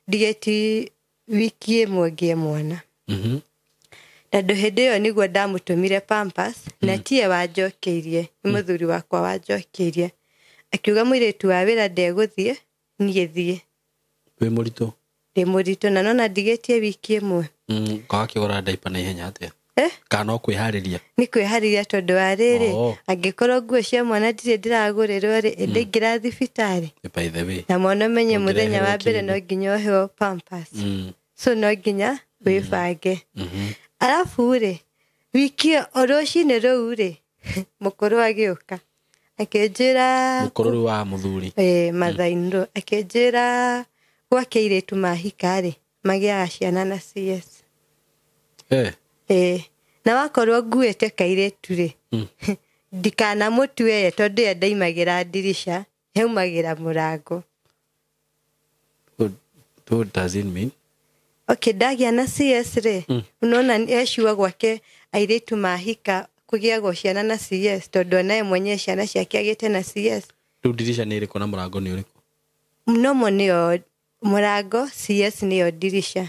ndigeti wiki imwe ngie mwana tondu hindi iyo niguo ndamutumire pampers na tie wanjokeirie muthuri wakwa wanjokeirie akiuga mwiretu wa wira ndeguthie nie thie we murito ndi murito na nona ndigetie wiki imwe kakigora diaper na ihenya atia kana kwihariria ni kwihariria tondu wa riri angikorwo nguo cia mwana ndire ndiragurirwo ri indi ngira thibitari by the way na mwana menye muthenya wa mbere no nginya oheo pampers so no nginya wĩbange. Alafu rĩ wiki orocinĩ rũu rĩ mũkũrũ agĩũka akĩnjĩra mũkũrũ wa mũthuri mathainũ akĩnjĩra gwake airĩtu mahika rĩ magĩaga ciana na CS. Na wakorwo nguĩte kairĩtu rĩ ndikanamũtue ye tondũ ye ndaimagĩra ndirisha heumagĩra mũrango. What does it mean? Okay, ndagĩa na CS rĩ unaona eshua gwake airĩtu mahika kũgĩagwo ciana na CS tondũ onaye mwenye ciana ciake agĩte na CS. Rĩu ndirisha nĩ ĩrĩkũ na mũrango nĩ ũrĩkũ? Nomo nĩyo mũrango, CS nĩyo ndirisha.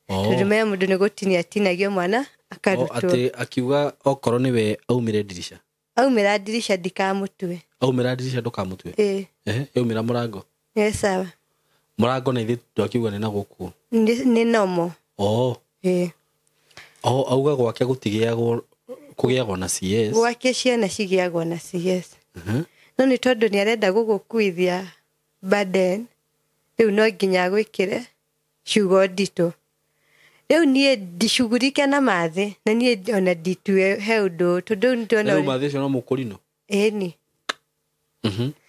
Tũrĩmenya mũndũ nĩ gũtinia tinagio mwana akarutwo. Atĩ akiuga okorwo nĩwe aumire ndirisha. Aumĩra ndirisha ndikamũtue. Aumĩra ndirisha ndũkamũtue. Yaumĩra mũrango. Sawa. Mũrango na ithuĩ twakiuga nĩ na gũkũ. Nĩ nomo. Auga gwake kũgĩagwo na CS. Gwake ciana cigĩagwo na CS. No nĩ tondũ nĩ arenda gũgũkuithia burden. Rĩu no nginya gwĩkĩre ciugo nditũ. Rĩu niĩ ndicugurike na mathĩ na niĩ ona nditue he ũndũ tondũ ndona rĩu mathĩ cio no mũkũrinũ. Ĩni.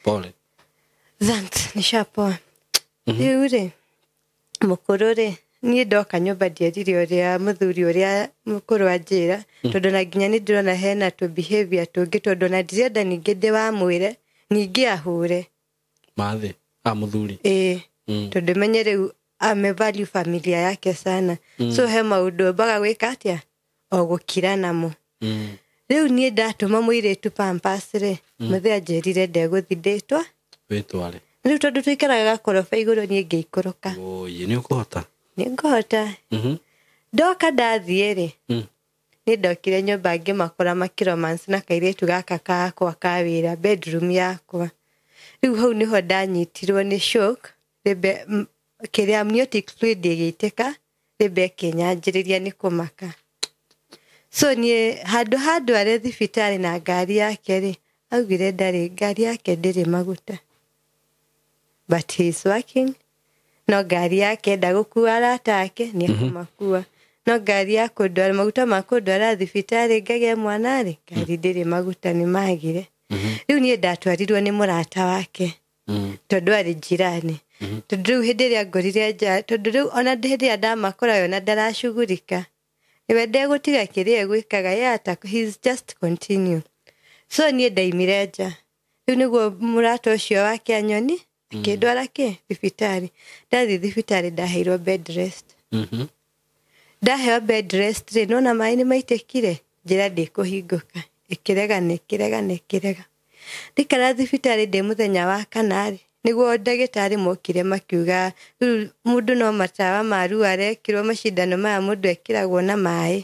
Pole. Thanks, nishapoa. Rĩu rĩ mũkũrũ rĩ niĩ ndoka nyũmba ndierire ũrĩa mũthuri ũrĩa mũkũrũ anjĩra tondũ na nginya nĩ ndĩrona hena tũ behavior tũngĩ tondũ na ndirenda ningĩ ndĩwamwĩre ningĩ ahũre. Mathĩ mũthuri. Tondũ menye rĩu amevalue familia yake sana. So he maũndũ mbaga gwĩka atĩa o gũkira namo. Rĩu niĩ ndatũma mũirĩtu Pampers rĩ mũthĩ anjĩrire ndegũthi ndĩtwa wĩtware. Rĩu tondũ tũikaraga gakoroba igũrũ niĩ ngĩikũrũka. Nĩ ũkũhota. Nĩ ngũhota. Ndoka ndathiĩ rĩ nĩ ndokire nyũmba ngĩmakora makiromance na kairĩtu gaka kakwa ka wĩra bedroom yakwa. Rĩu hau nĩho ndanyitirwo nĩ shock kĩrĩa amniotic fluid ĩgĩitĩka Rebecca nyanjĩrĩria nĩ kũmaka. So niĩ handũ arĩ thibitarĩ na ngari yake rĩ augire ndarĩ ngari yake ndĩrĩ maguta. But he is working. No ngari yake ndagũkua arata ake nĩ akũmakua. No ngari ya kũndwara maguta ma kũndwara thibitarĩ ngagĩa mwana rĩ ngari ndĩrĩ maguta nĩ magire. Rĩu niĩ ndatwarirwo nĩ mũrata wake tondũ arĩ jirani. Tondũ rĩu hĩndĩ ĩrĩa ngorire nja tondũ rĩu ona hĩndĩ ĩrĩa ndamakora ona ndaracugurika niwe ndegũtiga kĩrĩa gwĩkaga yata he's just continue. So niĩ ndaimire nja. Rĩu nĩguo mũrata ũcio wake anyoni akĩndwara thibitarĩ. Ndathiĩ thibitarĩ ndaheirwo bed rest. Ndaheo bed rest rĩ nona maĩ nĩ maitĩkire njĩra ndĩkũhingũka ĩkĩrega. Ndikara thibitarĩ ndĩ mũthenya wa kana rĩ nĩguo ndagĩtarĩ mokire makiuga mũndũ no matawa maru arekĩrwo macindano maya mũndũ ekĩragwo na maĩ.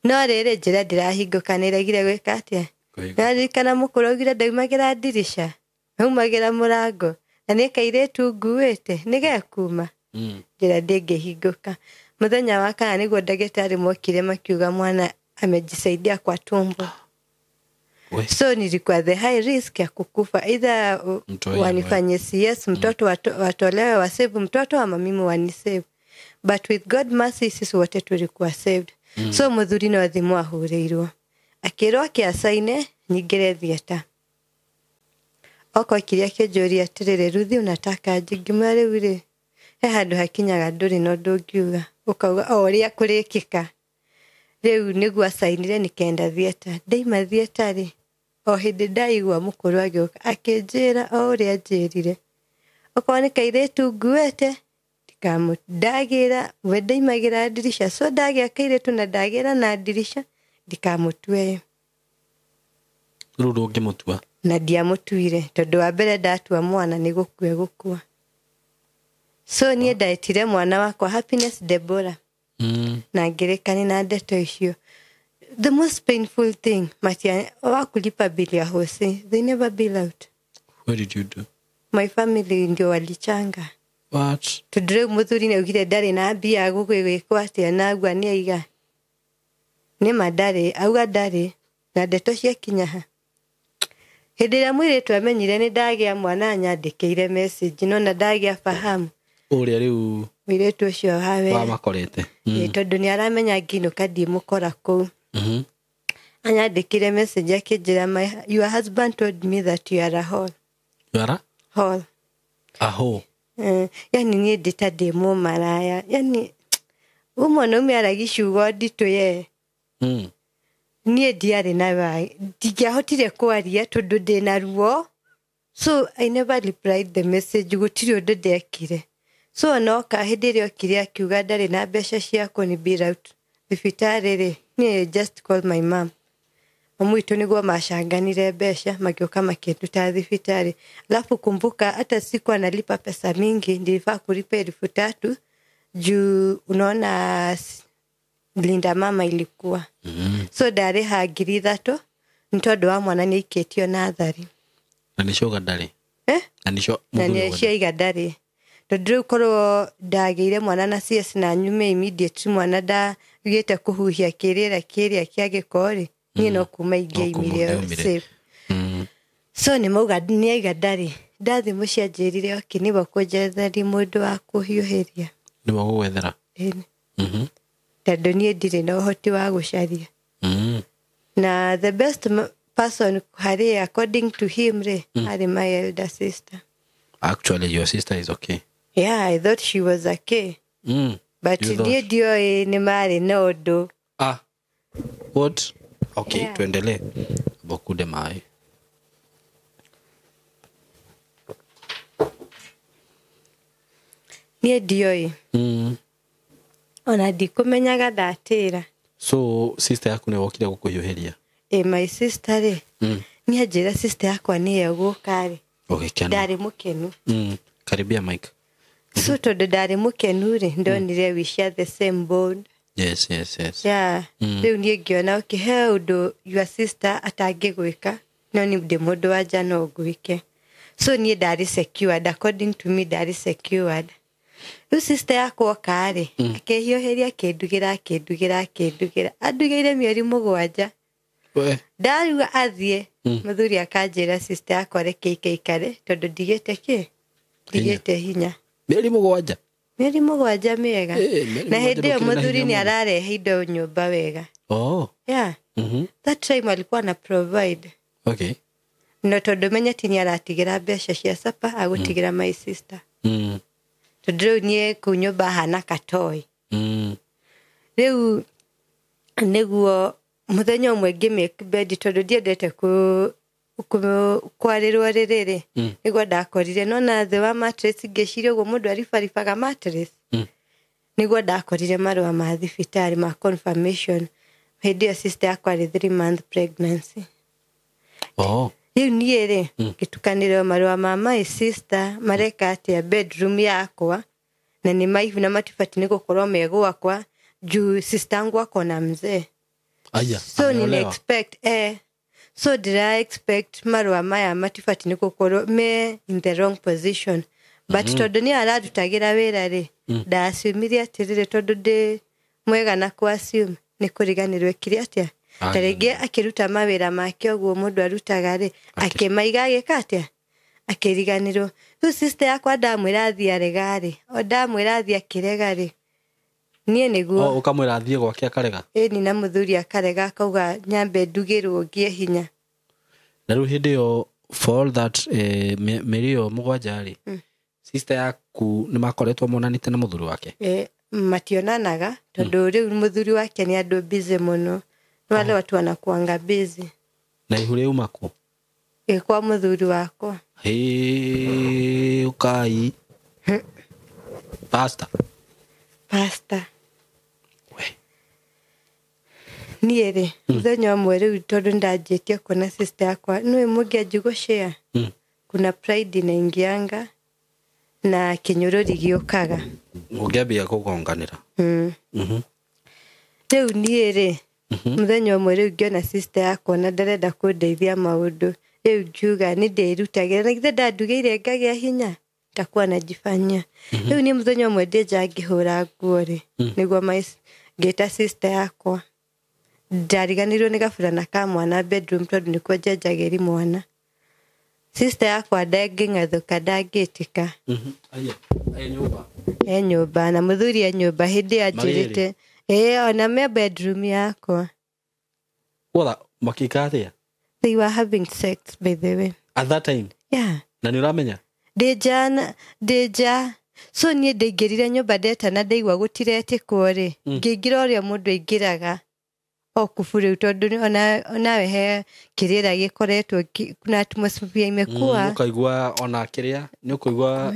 No rĩrĩ njĩra ndĩrahingũka nĩregire gwĩka atĩa. Ndirikana mũkũrũ augire ndaumagĩra ndirisha aumagĩra mũrango na nĩ kairĩtu nguĩte nĩgekuma. Njĩra ndĩngĩhingũka. Mũthenya wa kana nĩguo ndagĩtarĩ mokire makiuga mwana amejisaidia kwa tumbo. So nilikuwa the high risk ya kukufa either wanifanye CS mtoto watolewe wasave mtoto ama mimi wanisave. But with God mercy sisi wote tulikuwa saved. So mũthuri no thimũ ahũrĩirwo akĩrwo akĩasaine nyingĩre theater. Oko kĩrĩa kĩnjũria atĩrĩrĩ Ruthi unataka ngĩmwĩra rĩu rĩ he handũ hakinyaga ndũrĩ no ndũngiuga ũkauga o ũrĩa kũrĩkĩka. Rĩu nĩguo asainire nĩkenda theater. Ndaima theater rĩ o hĩndĩ ndaigua mũkũrũ agĩũka akĩnjĩra o ũrĩa anjĩrire okorwo nĩ kairĩtu nguĩte ndikamũndagĩra we ndaimagĩra ndirisha so ndagĩa kairĩtu na ndagĩra na ndirisha ndikamũtue. Rĩu ndũngĩmũtua. Na ndiamũtuire tondũ wa mbere ndatua mwana nĩ gũkua. So niĩ ndaetire mwana wakwa Happiness Deborah. Na ngĩrĩkani na ndeto icio. The most painful thing matia wakulipa bili ya hosi they never bill out. What did you do? My family ndio walichanga. What? Tudre mũthuri nĩ ugire ndarĩ na mbia gũgwĩkwo atĩa na agua nĩ aiga. Nĩ mandarĩ auga ndarĩ na ndeto ciakinya ha. Hĩndĩ ĩrĩa mũirĩtu amenyire nĩ ndagĩa mwana nyandĩkĩire message no na ndagĩa fahamu. Uria riu Wiretu ucio hawe. Wa makorete. Tondu ni aramenya ngino kadi mukora ku. Anyandikire message akijira your husband told me that you are a hole. You are Hole. a hole. Yani ni ndita demo maraya. Yani umwana umaragishugo ndito ye. Nie diari na bai. Digahotire kwaria tondu ndina ruo. So I never replied the message gutiri undu ndekire. So no kahindire okire akiuga ndari na mbeca cia kuni bill out. Thibitari ri ni just call my mom. Mwitu niguo mashanganire mbeca magioka makienduta thibitari. Alafu kumbuka hata siku analipa pesa mingi ndilifaa kulipa 3,000 juu unaona Linda mama ilikuwa. So ndari ha 3,000 ntondu wa mwana ni iketio nathari. Na nishoga ndari. Na nisho na ni ciaiga ndari. Tondu korwo ndageire mwana na CS na nyume immediate mwana ndagite kuhuhia kirira kiria kiagikori ni no kuma ingeimire safe. So ni mauga ni aiga ndari. Ndathi mucianjirire okinibo kujetheri mundu wa kuhiuhiria. Ni magugwethera. Tondu ni ndire na uhoti wa gucaria. Na the best person hari according to him hari my elder sister. Actually your sister is okay. Yeah, I thought she was okay. But ni dio ni mari no do. What? Okay, yeah. Tuendelee. Bokude mai. Ni dio ona dikumenyaga datira. So sister yaku ni wokire gukuhiuhiria? My sister ni ajira sister yakwa ni yegukari. Okay, kenu. Ndari mukenu. Karibia mic. So tondu ndari mukenu ndonire we share the same bond. Yes. Yeah. Riu ni ngiona ukihe undu your sister atangigwika no ni ndi mundu aja no gwike. So ni ndari secured according to me ndari secured. Riu sister yakwa kare akehioheria kindugira andugire mieri 7. Ndaruga athie muthuri akanjira sister yakwa reke ikare tondu ndigite hinya. Mieri 7. Mieri 7 mega. Na hindi yo muthuri ni ararehe indo nyumba wega. Yeah. That time alikuwa na provide. Okay. No tondu menyeti ni aratigira mbeca cia sapa agutigira my sister. Tondu ni kunyumba hana katoi. Riu niguo muthenya umwe ngimake bed tondu ndiendete kwarirwo ririri niguo ndakorire no na the wa mattress ngeciria uguo mundu arifarifaga mattress niguo ndakorire marua ma thibitari ma confirmation hindi sister yakwa 3 month pregnancy. Riu niĩ ngitukanĩrwo marua ma my sister mareka atia bedroom yakwa na nĩ maihu na matibati nĩ gũkorwo megwakwa juu sister yangu akona mzee. So ni expect so did I expect marua maya matibati nĩ gũkorwo me in the wrong position but tondu ni aradutagira wira ndasumirie atirire tondu ndi mwega na ku assume ni kuriganirwe kiri atia tarege akiruta mawira make oguo mundu arutaga akimaiga agikatia akiriganirwo. Riu sister yakwa ndamwira athie aregari o ndamwira athie akiregari nie niguo ukamwira athie gwake akarega ni na muthuri akarega akauga nyambe ndugirwo ngie hinya. Na riu hindi yo for all that Merio 7 sister yaku ni makoretwo monanite na muthuri wake mationanaga tondu riu muthuri wake ni andu busy muno no wale watu wanakuanga busy. Na ihure umaku kwa muthuri wako ukai pasta niere muthenya umwe riu tondu ndajitie kuona sister yakwa no mugia njugo share kuna pride na ingianga na kinyururi giokaga ungiambia kugonganira riu niere muthenya umwe riu ngiona sister yakwa na ndarenda kundeithia maundu riu ngiuga ni ndirutagira na githe ndandugire ngagia hinya takuwa najifanyia. Riu ni muthenya umwe ndija ngihura nguo niguo ngita sister yakwa ndariganirwo ni gabura ka mwana bedroom tondu nikuo njenjagiri mwana. Sister yakwa ndanging'athuka ndangitika aya nyumba nyumba na muthuri ya nyumba hindi anjirite ona me bedroom yakwa. Wala makikatia. They were having sex, by the way. At that time? Yeah. Na niramenya? Deja. So nie ndeingirire nyumba ndeta na ndeigua gutirete kwore. Ngingira uria mundu aingiraga. Okufuru tondu onawe he kirira gikoretwo kuna atmosphere imekuwa. Ukaigua ona kiria ni ukaigua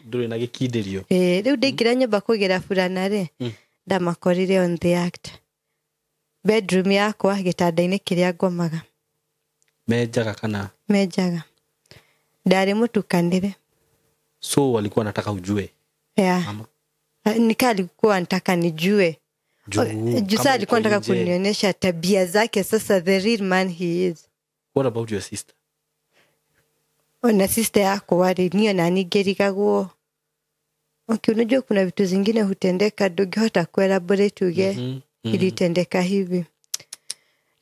nduri na gikindirio. Riu ndeingire nyumba kugira furana ri. Ndamakorire on the act. Bedroom yakwa gitanda-ini kiria ngomaga. Mejaga kana? Mejaga. Ndari mutukanire. So walikuwa nataka ujue? Yeah. Nikalikuwa anataka nijue. Jusa alikuwa anataka kunionyesha tabia zake sasa the real man he is. What about your sister? Ona sister yako wali niyo na nigerigagwo. Okay, unajua kuna vitu zingine hutendeka ndungehota kuelaborate uge ilitendeka hivi.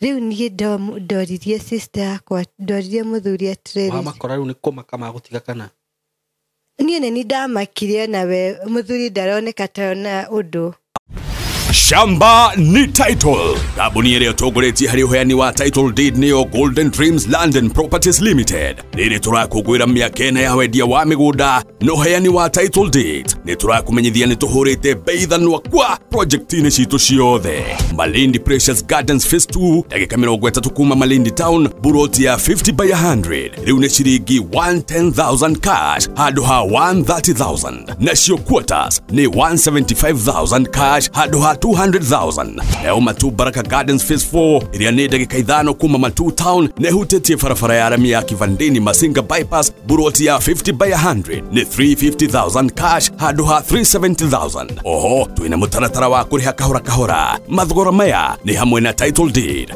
Riu niye ndoririe sister yako, ndoririe muthuri atiriri. Mama korari ni koma kama gutiga kana? Niye ni ndamakirie nawe muthuri ndaroneka taona undu. Shamba ni title. Kabuni ere otogoretie hari hoyani wa title deed neo Golden Dreams Land and Properties Limited. Nire turakugwira miakena ya wendia wa miguda no hoyani wa title deed. Ni turakumenyithia ni tuhurite beithanwa kwa project ine citu ciothe. Malindi Precious Gardens Phase 2 dakika 30 kuma Malindi Town buroti ya 50 by 100. Riu ni ciringi 110,000 cash hadu ha 130,000. Nacio quarters ni 175,000 cash hadu ha 200,000. Leo Matu Baraka Gardens Phase 4 iria ni dakika 5 kuma Matu Town ne hutetie farafara ya rami ya Kivandini Masinga Bypass buroti ya 50 by 100 ni 350,000 cash hadu ha 370,000. Oho tuina mutaratara wa kuriha kahora mathogora maya ni hamwe na title deed.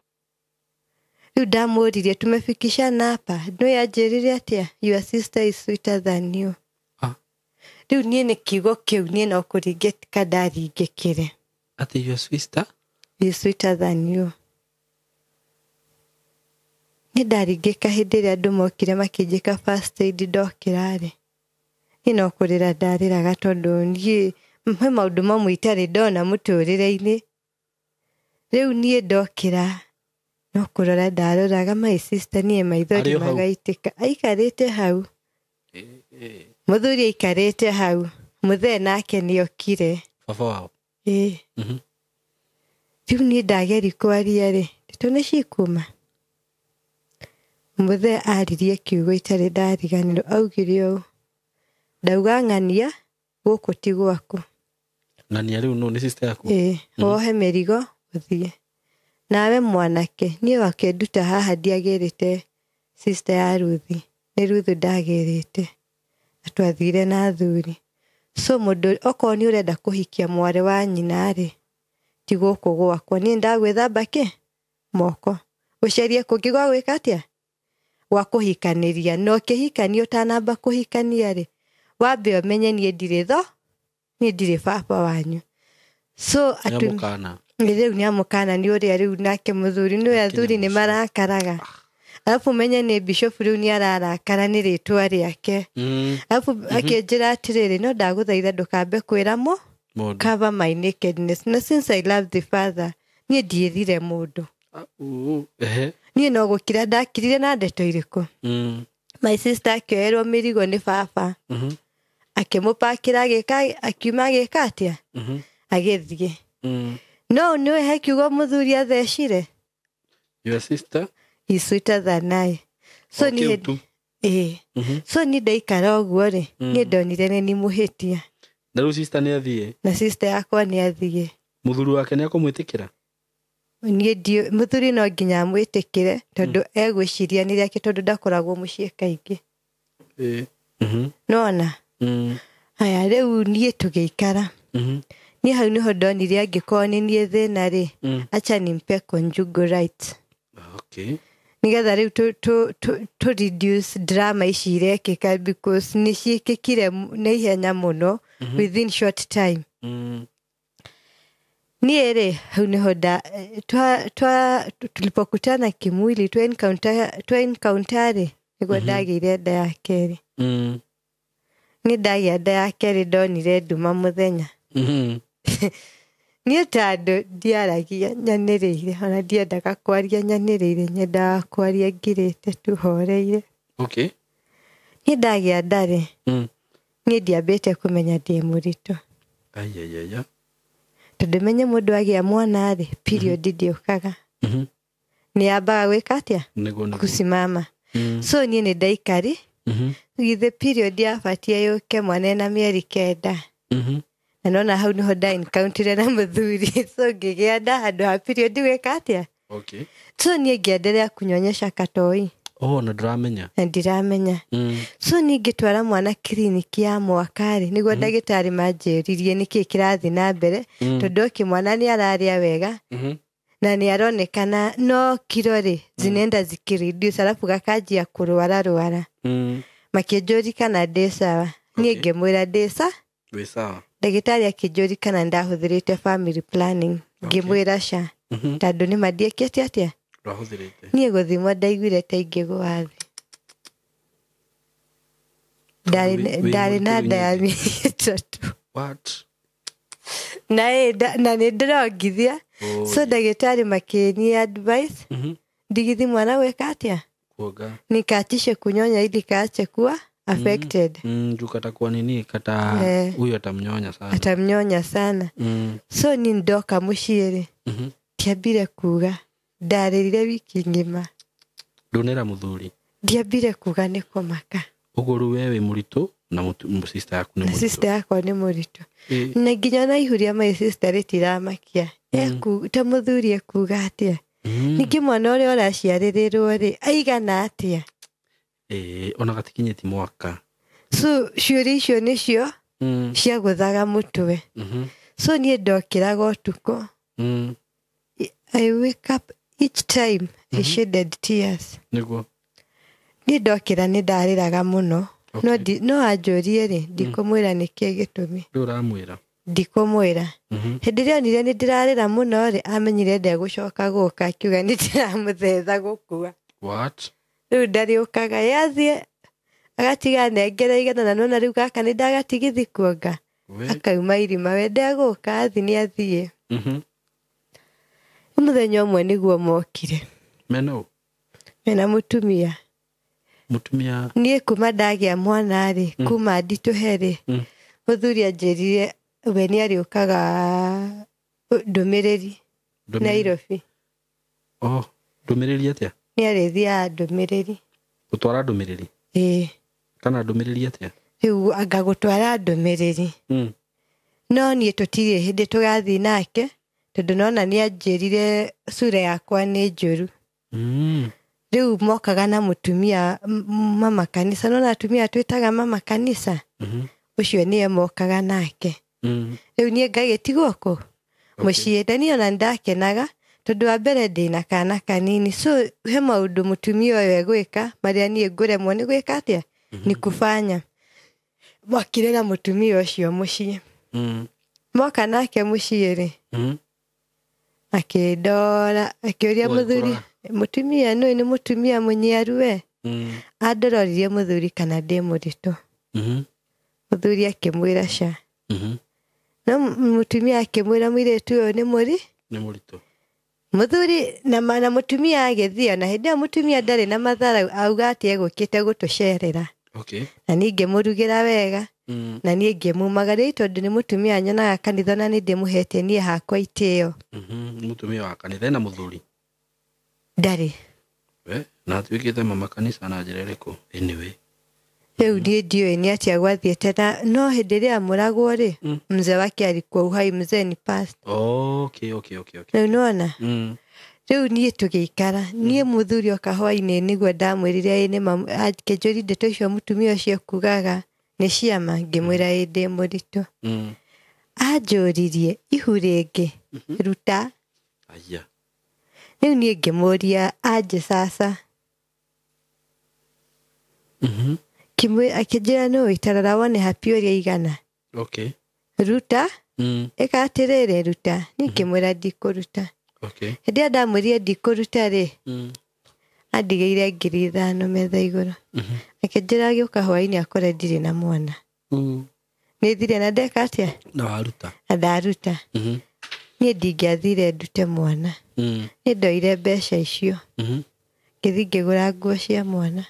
Riu ndamuririe tumefikisha napa no yanjirire atia your sister is sweeter than you. Riu nie ni kiugo kiu nie no kuringe kadaringikire. Ati your sister is sweeter than you. Ni ndaringika hindi ria andu mokire makinjika first aid ndokirare. Ino kurira ndariraga tondu nie mhe maundu mamwe itari ndona muturire-ini. Riu nie ndokira no kurora ndaroraga my sister nie maithori magaitika aikarite hau. Muthuri aikarite hau. Muthe nake niokire. Baba wao. Riu nie ndageri kwaria ri tone cikuma. Muthe aririe kiugo itari ndariganiro augire o ndauga ng'ania guku ti gwaku. Ng'ania riu no ni sister yaku? Wohe merigo uthie. Nawe mwanake nie wakenduta haha ndiagerite sister ya Ruthi. Ni Ruthi ndagerite. Atwathire na thuri. So mundu oko ni urenda kuhikia mware wa nyina ri ti guku gwakwa ni ndagwithamba ki moko ucerie kungi gwa gwika atia wa kuhikaniria no kihikani utanamba kuhikania ri wambe umenye ni ndire tho ni ndire baba wanyu. So atumukana riu ni amukana ni uria riu nake muthuri ni athuri ni marakaraga. Alafu menye ni bishop riu ni ararakara ni ritwa riake. Alafu akinjira atiriri no ndaguthaitha ndukambe kwira mo cover my nakedness. Na since I love the father ni ndiethire mundu. Ni no gukira ndakirire na ndeto iriku. My sister akioerwo mirigo ni baba. Akimupakira gika akiuma gika atia. Agithie. No niwe hekiugo muthuri athecire. Your sister is sweeter than I. So ni so ni ndaikara oguo ri ni ndonire ni muhitia. Na ru sister ni athie. Na sister yakwa ni athie. Muthuri wake ni akumwitikira. Ni ndio muthuri no nginya mwitikire tondu egwiciria ni riake tondu ndakoragwo mucie kaingi. Nona. Aya riu ni tugeikara. Ni hau niho ndonire angĩkorwo ni nie thina ri acha nimpe conjugal rights. Okay. Nigetha riu to reduce drama ici irekika because ni ciikikire na ihenya muno within short time. Ni ere hau niho tulipokutana kimwili tu encounter niguo ndagĩire nda ya keri. nĩ ndagĩa nda ya kerĩ ndonire nduma mũthenya niĩ ta andũ ndiaragia nyanĩrĩire ona ndiendaga kwaria nyanĩrĩire nyendaga kwaria ngirĩte tu horeire Okay. niĩ ndagĩa nda rĩ niĩ ndiambĩte kũmenya ndĩ mũritũ Ayayaya. tondũ menye mũndũ agĩa mwana rĩ period ndĩũkaga nĩ yambaga gwĩka atĩa kusimama so niĩ nĩ ndaikari githĩ period yabatie yũke mwana ena mĩeri 9 na nona hau niho encounter na mũthuri so ngĩgĩa nda handũ ha period gwĩka atĩa Okay. so niĩ ngĩendelea kunyonyesha katoi Na ndĩramenya. na ndiramenya so niĩ ngĩtwara mwana kliniki ya Mwakari nĩguo ndagĩtarĩ manjĩririe nĩkĩ kĩrathiĩ na mbere tondũ mwana nĩ ararĩa wega na nĩ aronekana no kiro rĩ zinaenda zikireduce alafu gakanjia kũrwara makĩnjũria kana ndĩ sawa niĩ ngĩmwĩra ndĩ sawa ndagĩtarĩ akĩnjũria kana ndahũthĩrĩte family planning ngĩmwĩra ca tondũ nĩ mandiĩkĩte atĩa ndahũthĩrĩte niĩ gũthimwo ndaiguire ta ingĩgũa thĩ ndarĩ na nda ya mĩeri 3 What? na nĩ ndĩrongithia so ndagĩtarĩ makĩni advice ndigithie mwana gwĩka atĩa Kuoga. nikatishe kunyonya ili kaache kuwa affected Juu katakuwa nini kata huyo atamnyonya sana. Atamnyonya sana. So ni ndoka mũciĩ ndiambire kuga ndarĩrire wiki ngima ndonera muthuri ndiambire kuga nĩ kũmaka ũgũrũ wewe mũritũ na sister yaku nĩ mũritũ sister yakwa nĩ mũritũ na nginya na ihuria my sister rĩtiramakia ta mũthuri ekuga atĩa ningĩ mwana ũrĩa ũraciarĩrĩrwo rĩ aigana atĩa ona gatikinyĩti mwaka so ciũria icio nĩcio ciagũthaga mũtwe so niĩ ndokĩraga ũtukũ I wake up each time I shedded tears nĩguo niĩ ndokĩra nĩ ndarĩraga mũno no anjũrie rĩ ndikũmwĩra nĩkĩĩ gĩtũmi ndũramwĩra ndikũmwĩra hĩndĩ ĩrĩa onire nĩ ndĩrarĩra mũno rĩ amenyire ndegũcoka gũka akiuga nĩ ndĩramũthetha gũkua What? rĩu ndarĩũkaga yathiĩ agatiga nengere igana na nona rĩu gaka nĩ ndagatigithi kuonga akauma irima we ndegũka athi nĩ athiĩ mũthenya ũmwe nĩguo mokire mena mũtumia niĩ kuma ndagĩa mwana rĩ kuma nditũhe rĩ mũthuri anjĩrire we nĩ arĩũkaga ndũmĩrĩri Nairobi ndũmĩrĩri atĩa nĩ arĩthiaga ndũmĩrĩri gũtwara ndũmĩrĩri kana ndũmĩrĩri atĩa rĩu anga gũtwara ndũmĩrĩri no niĩ tũtirĩ hĩndĩ tũgathiĩ nake tondũ nona nĩ anjĩrire sura yakwa nĩ njũru rĩu mokaga na mũtumia mama kanisa nona atumia twĩtaga mama kanisa ũcio niĩ mokaga nake rĩu niĩ ngagĩtigwo kũ mũciĩ ndani ona ndakenaga tondũ wa mbere ndĩna kana kanini so he maũndũ mũtumia ũyũ egwĩka marĩa niĩ ngũremwo nĩ gwĩka atĩa ni kufanya mwakire na mũtumia ũcio mũciĩ moka nake mũciĩ rĩ akĩndora akĩũria mũthuri mũtumia nũĩ nĩ mũtumia mũnyiaru we andororirie mũthuri kana ndĩ mũritũ mũthuri akĩmwĩra ca no mũtumia akĩmwĩra mũirĩtu ũyũ nĩ mũritũ mũthuri na mũtumia agĩthiĩ na hĩndĩ ĩyo mũtumia ndarĩ na mathara auga atĩ egũkĩte gũtũcerera na niĩ ngĩmũrugĩra wega na niĩ ngĩmumagarĩra tondũ nĩ mũtumia nyonaga kanitha na nĩ ndĩmũhete niĩ hakwa itĩo mũtumia wa kanitha ena mũthuri ndarĩ na atuĩkĩte mama kanisa na njĩra ĩrĩkũ anyway rĩu niĩ ndiũĩ nĩ atĩa gwathiĩte no hĩndĩ ĩrĩa amũragwo rĩ mzee wake alikuwa uhai mzee ni past rĩu nona rĩu niĩ tũgĩikara niĩ mũthuri oka hwainĩ nĩguo ndamwĩrire nĩ mamu akĩnjũria ndeto icio mũtumia ũcio kugaga nĩ ciama ngĩmwĩra ndĩ mũritũ anjũririe ihu rĩngĩ ruta rĩu niĩ ngĩmũria anje sasa akĩnjĩra no itarora wone happy ũrĩa igana ruta ĩka atĩrĩrĩ ruta niĩ ngĩmwĩra ndikũruta hĩndĩ ĩrĩa ndamwĩrire ndikũruta rĩ andigĩire 5,000 metha igũrũ akĩnjĩra agĩũka hwainĩ akore ndirĩ na mwana nĩ thire na ndeka atĩa na waruta na ndaruta niĩ ndingĩathire ndute mwana nĩ ndoire mbeca icio ngĩthiĩ ngĩgũra nguo cia mwana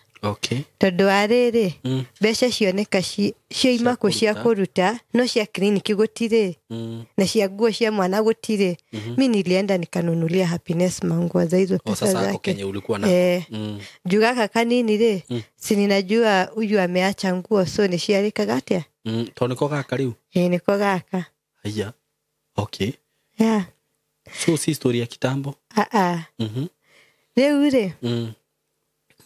tondũ wa rĩrĩ mbeca cioneka cioima kũ cia kũruta no cia kliniki gũtirĩ na cia nguo cia mwana gũtirĩ mimi nilienda nikanunulia Happiness manguo za hizo pesa zake juga kanini rĩ si ninajua huyu ameacha nguo so ni ciarikaga atĩa to niko gaka rĩu niko gaka haya so si story ya kitambo rĩu rĩ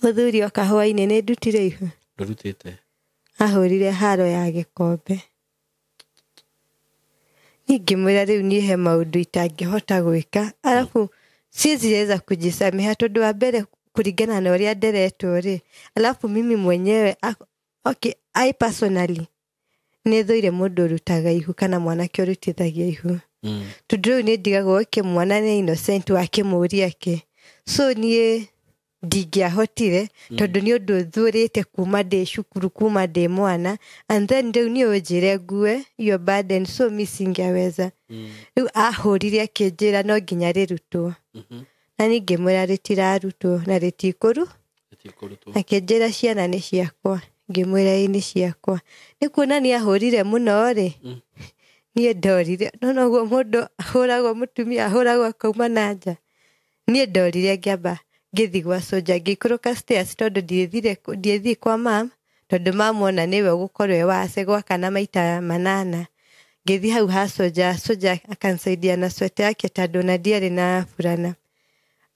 muthuri wa kahũa-inĩ nĩ ndutire ihu ndutite ahũrire haro ya gĩkombe ngĩmwĩra rĩu niĩ he maũndũ itangĩhota gwĩka alafu siweza kujisamehe tondũ wa mbere kulingana na ũrĩa nderetwo rĩ alafu mimi mwenyewe I personally nĩthoire mũndũ rutaga ihu kana mwanake ũrutithagia ihu tondũ nĩ ndigagwo mwana nĩ innocent wakĩmũria ke so niĩ ndingĩahotire tondũ nĩ ũndũ thurĩte kuma ndĩ cukuru kuma ndĩ mwana and then rĩu niĩ ũnjĩre ngue your burden so misingeweza rĩu ahũrire akĩnjĩra no nginya rĩrutwo na niĩ ngĩmwĩra rĩtirarutwo na rĩtikũru akĩnjĩra ciana nĩ ciakwa ngĩmwĩra nĩ ciakwa nĩ kuona nĩ ahũrire mũno rĩ niĩ ndorire noguo mũndũ ahũragwo mũtumia ahũragwo akauma na nja niĩ ndorire ngĩamba ngĩthi gwa soja ngĩikũrũka stairs tondũ ndiethire kwa mam tondũ mam ona nĩwe ũgũkorwo wase gwaka na maita 8 ngĩthi hau ha soja akansaidia na sweta yake tondũ na ndiarĩ na furana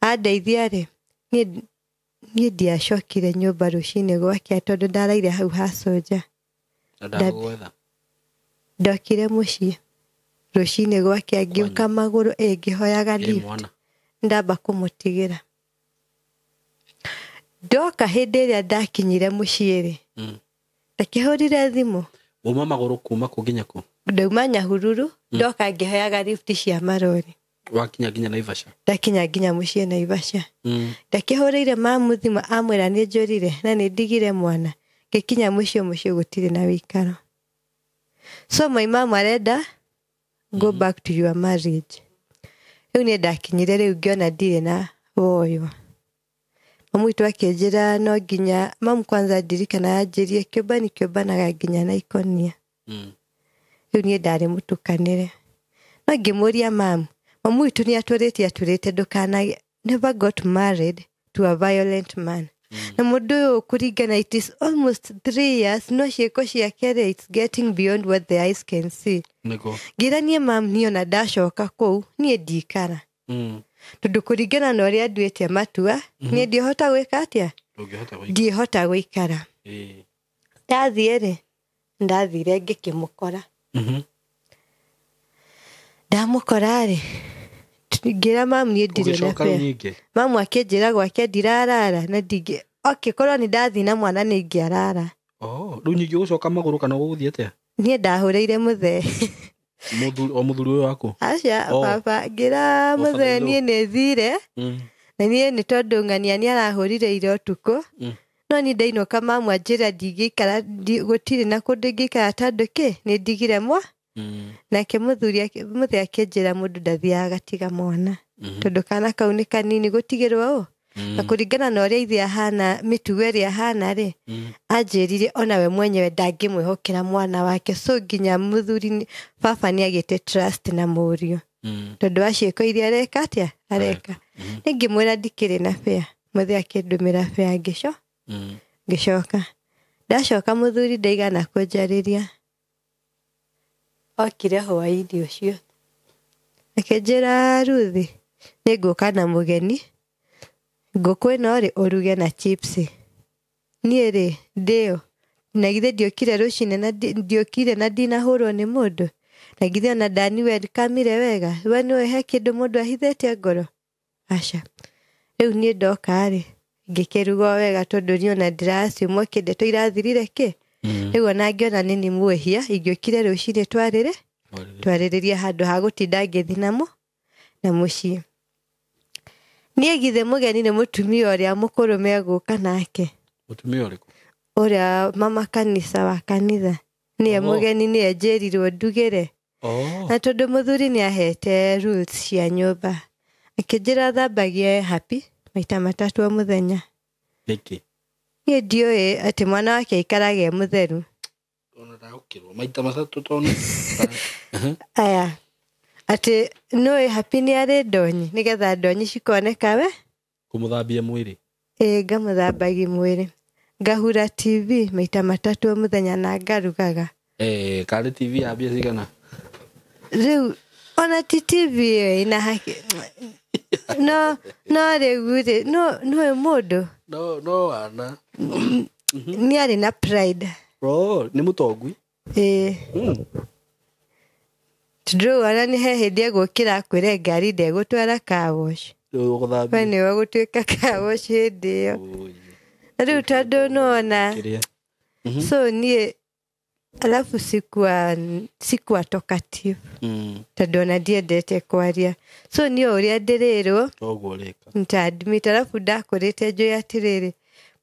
andeithia rĩ niĩ ndiacokire nyũmba rũcinĩ gwake tondũ ndaraire hau ha soja ndokire mũciĩ rũcinĩ gwake ngĩũka magũrũ ngĩhoyaga lift ndamba kũmũtigĩra ndoka hĩndĩ ĩrĩa ndakinyire mũciĩ rĩ ndakĩhũrire thimũ uma magũrũ kuma kũ nginya kũ ndauma Nyahururu ndoka ngĩhoyaga lift cia marori wakinya nginya Naivasha ndakinya nginya mũciĩ Naivasha ndakĩhũrĩire mamu thimũ amwĩra nĩ njũrire na nĩ ndigire mwana ngĩkinya mũciĩ gũtirĩ na wĩikaro so my mom arenda go back to your marriage rĩu nĩ ndakinyire rĩu ngĩona ndirĩ na woyo mamu witũ akĩnjĩra no nginya mamu kwanza ndirikana anjĩrie kĩũmbanaga nginya na ikonia rĩu niĩ ndarĩ mũtukanĩre no ngĩmũria mamu witũ nĩ atũrĩte ndũkanage never got married to a violent man na mũndũ ũyũ kũringana it is almost 3 years no ciĩko ciake rĩ it's getting beyond what the eyes can see ngira niĩ mamu niĩ ona ndacoka kũu niĩ ndikara tondũ kũringana na ũrĩa nduĩte matua niĩ ndihota gwĩka atĩa ndihota gũikara ndathire ngĩkĩmũkora ndamũkora rĩ ngira mamu niĩ ndirĩ na fare mamu akĩnjĩra gwake ndirarara na korwo nĩ ndathi na mwana nĩ ingĩarara rĩu nyingĩ gũcoka magũrũ kana gũgũthiĩ atĩa niĩ ndahũrĩire mũthee mũthuri ũyũ waku aca baba ngira mũthee niĩ nĩ thire na niĩ nĩ tondũ ng'ania nĩ arahũrire ira ũtukũ no niĩ ndainũka mamu anjĩra ndingĩikara gũtirĩ na kũndũ ingĩikara tondũ nĩ ndigire nake mũthee akĩnjĩra mũndũ ndathiaga agatiga mwana tondũ kana kau nĩ kanini gũtigĩrwo na kũringana na ũrĩa ithe ahana mĩtugo ĩrĩa ahana rĩ anjĩrire ona we mwenyewe ndangĩmwĩhokera mwana wake so nginya mũthuri baba nĩ agĩte trust na mũriũ tondũ wa ciĩko iria areka atĩa areka nĩ ngĩmwĩra ndikĩrĩ na fare mũthee akĩndũmĩra fare ngĩcoka ndacoka mũthuri ndaigana kũnjarĩria okire hwaĩ-inĩ ũcio akĩnjĩra Ruthi nĩ ngũka na mũgeni ngũkũ ĩno rĩ ũruge na chips niĩ rĩ ndĩo na githĩ ndiokire rũcinĩ na ndiokire na ndinahũrwo nĩ mũndũ na githĩ ona ndani welcome wega we nĩwe he kĩndũ mũndũ ahithĩte ngoro aca rĩu niĩ ndoka rĩ ngĩkĩrugwo wega tondũ niĩ ona ndĩraciumwo kĩndeto irathirire rĩu ona ngĩona nĩ muohia ingĩokire rũcinĩ twarĩrĩria handũ ha gũtinda ngĩthi na mũciĩ niĩ githĩ mũgeni nĩ mũtumia ũrĩa mũkũrũ megũka nake mũtumia ũrĩkũ ũrĩa mama kanitha wa kanitha niä mũgeni nä enjärirwo ndugĩre na tondũ mũthuri nĩ ahete rules cia nyũmba akĩnjĩra thambagie happy maita matatũ o mũthenya nĩkĩ niĩ ndiũĩ atĩ mwana wake aikarage mũtheru ona ndagũkĩrwo maita matatũ tondũ aya atĩ nũĩ happy nĩ arĩ ndonyi nĩgetha ndonyi cikoneka we kũmũthambia mwĩrĩ ngamũthambagia mwĩrĩ ngahura TV maita matatũ o mũthenya na ngarugaga karĩ TV ya mbia cigana rĩu ona ti TV ĩna haki no rĩu rĩ no mũndũ no wana nĩ arĩ na pride nĩ mũtongui tondũ ona nĩ he hĩndĩ egũkĩra akwĩre ngari ndegũtwara car wash we nĩwe gũtuĩka car wash hĩndĩ ĩyo rĩu tondũ nona so niĩ alafu sikuwa talkative tondũ ona ndiendete kwaria so niĩ ũrĩa ndĩrĩrwo nita-admit alafu ndakũrĩte njũĩ atĩrĩrĩ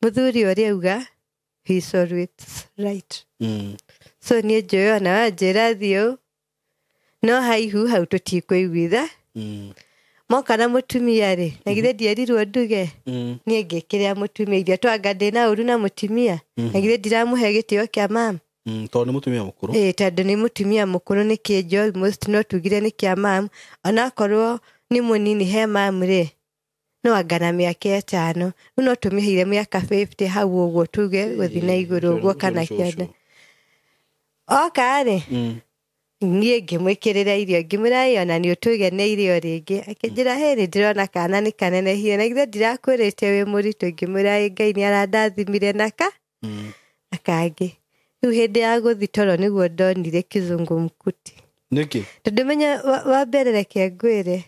mũthuri ũrĩa auga he's always right so niĩ njũĩ ona wanjĩra thiũ no haihu hau tũtikũiguitha moka na mũtumia rĩ na githĩ ndierirwo nduge niĩ ngĩkĩrĩa mũtumia iria twanga ndĩna ũru na mũtumia na githĩ ndiramũhe gĩtĩo kĩa mama tondũ nĩ mũtumia mũkũrũ tondũ nĩ mũtumia mũkũrũ nĩ kĩnjo almost no tugire nĩ kĩa mam onakorwo nĩ mũnini he mam rĩ no anga na mĩaka 5 rĩu no tũmĩheire mĩaka 50 hau ũguo tuge gũthiĩ na igũrũ ũguo kana kĩanda oka rĩ niĩ ngĩmwĩkĩrĩra irio ngĩmwĩra ona nĩ ũtũgeneire o rĩngĩ akĩnjĩra hĩ ndĩrona kana nĩ kanenehire na githĩ ndirakwĩrĩte wĩ mũritũ ngĩmwĩra Ngai nĩ arandathimire na kangĩ rĩu hĩndĩ ya gũthi toro nĩguo ndonire kizungumkuti nĩkĩ tondũ menya wa mbere reke ngwĩre